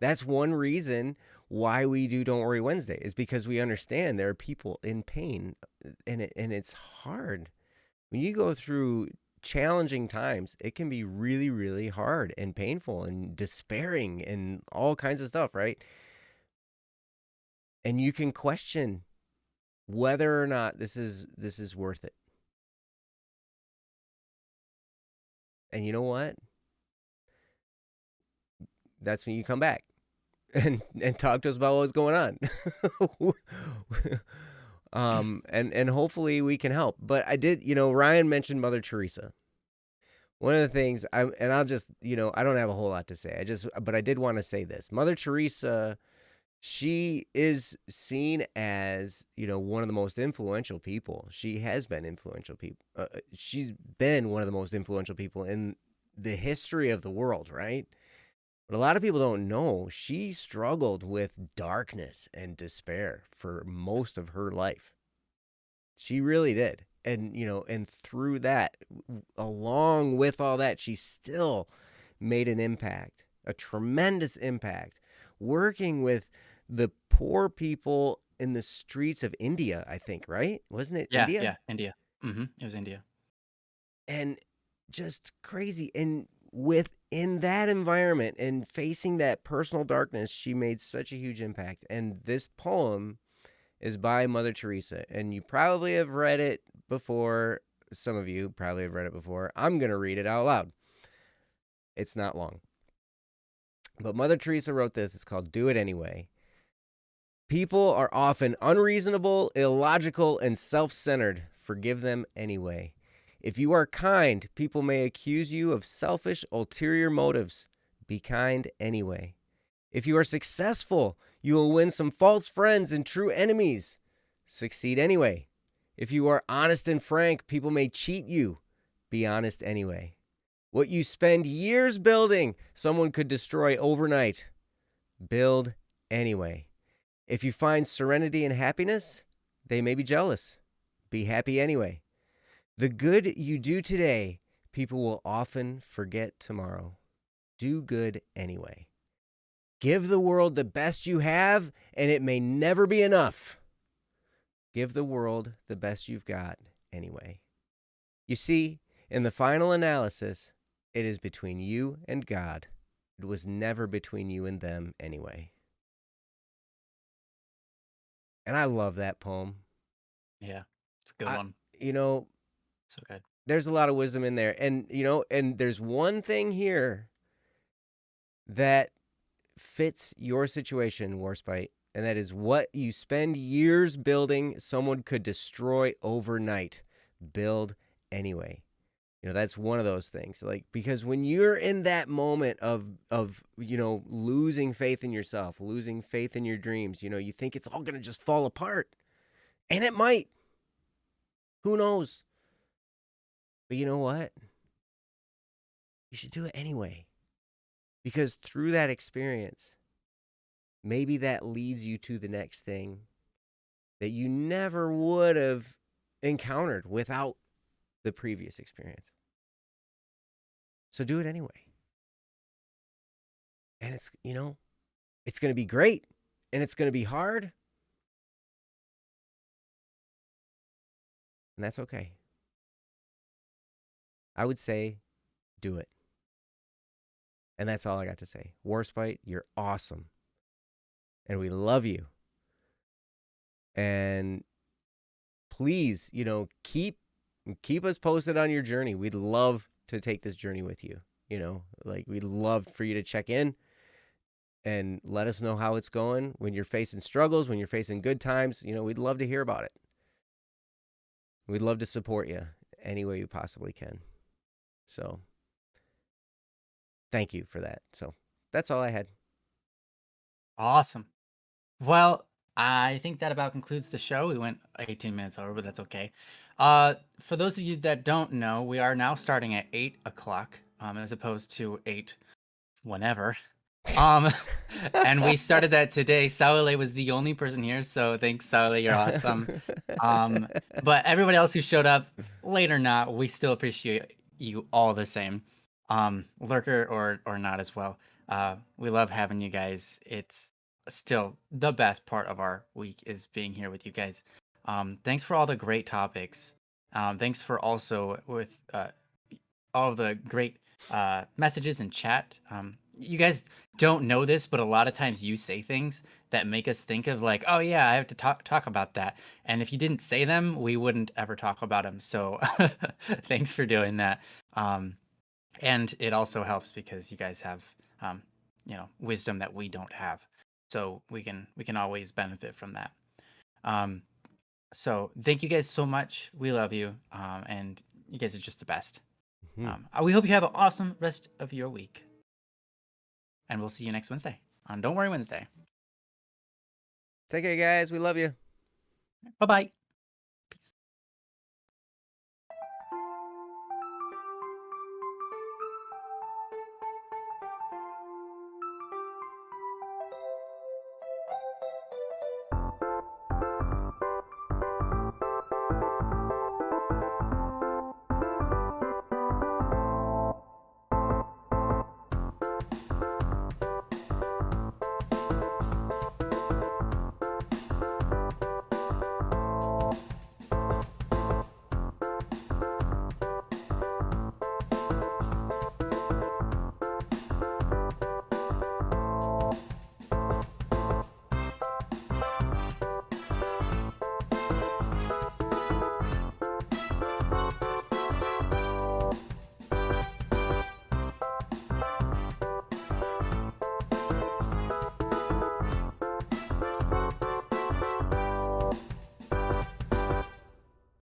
that's one reason why we do Don't Worry Wednesday, is because we understand there are people in pain, and it's hard. When you go through challenging times, it can be really, really hard and painful and despairing and all kinds of stuff, right? And you can question whether or not this is worth it. And you know what? That's when you come back and talk to us about what's going on. And hopefully we can help. But I did, Ryan mentioned Mother Teresa. One of the things I'll just, I don't have a whole lot to say. But I did want to say this. Mother Teresa She is seen as, one of the most influential people. She has been influential people. She's been one of the most influential people in the history of the world, right? But a lot of people don't know she struggled with darkness and despair for most of her life. She really did. And through that, along with all that, she still made an impact, a tremendous impact, working with the poor people in the streets of India, I think, right? Wasn't it Yeah, India? yeah, India. It was India. And just crazy. And within that environment and facing that personal darkness, she made such a huge impact. And this poem is by Mother Teresa. And you probably have read it before. Some of you probably have read it before. I'm going to read it out loud. It's not long. But Mother Teresa wrote this. It's called Do It Anyway. People are often unreasonable, illogical, and self centered. Forgive them anyway. If you are kind, people may accuse you of selfish, ulterior motives. Be kind anyway. If you are successful, you will win some false friends and true enemies. Succeed anyway. If you are honest and frank, people may cheat you. Be honest anyway. What you spend years building, someone could destroy overnight. Build anyway. If you find serenity and happiness, they may be jealous. Be happy anyway. The good you do today, people will often forget tomorrow. Do good anyway. Give the world the best you have, and it may never be enough. Give the world the best you've got anyway. You see, in the final analysis, it is between you and God. It was never between you and them anyway. And I love that poem. Yeah, it's a good one. So good. There's a lot of wisdom in there. And, and there's one thing here that fits your situation, Warspite, and that is what you spend years building, someone could destroy overnight. Build anyway. That's one of those things. Like, because when you're in that moment of losing faith in yourself, losing faith in your dreams, you think it's all going to just fall apart. And it might. Who knows? But you know what? You should do it anyway. Because through that experience, maybe that leads you to the next thing that you never would have encountered without the previous experience. So do it anyway. And it's going to be great, and it's going to be hard. And that's okay. I would say do it. And that's all I got to say. Warspite, you're awesome. And we love you. And please, keep us posted on your journey. We'd love to take this journey with you. We'd love for you to check in and let us know how it's going when you're facing struggles, when you're facing good times. We'd love to hear about it. We'd love to support you any way you possibly can. So thank you for that. So that's all I had. Awesome. Well, I think that about concludes the show. We went 18 minutes over, but that's okay. For those of you that don't know, we are now starting at 8 o'clock, as opposed to 8 whenever. And we started that today. Saule was the only person here, so thanks, Saule. You're awesome. But everybody else who showed up, late or not, we still appreciate you all the same. Lurker or not as well. We love having you guys. It's still the best part of our week is being here with you guys. Thanks for all the great topics. Thanks for also with all the great messages and chat. You guys don't know this, but a lot of times you say things that make us think of like, oh yeah, I have to talk about that. And if you didn't say them, we wouldn't ever talk about them. So thanks for doing that. And it also helps because you guys have wisdom that we don't have. So we can always benefit from that. So thank you guys so much. We love you. And you guys are just the best. We hope you have an awesome rest of your week. And we'll see you next Wednesday on Don't Worry Wednesday. Take care, guys. We love you. Bye bye.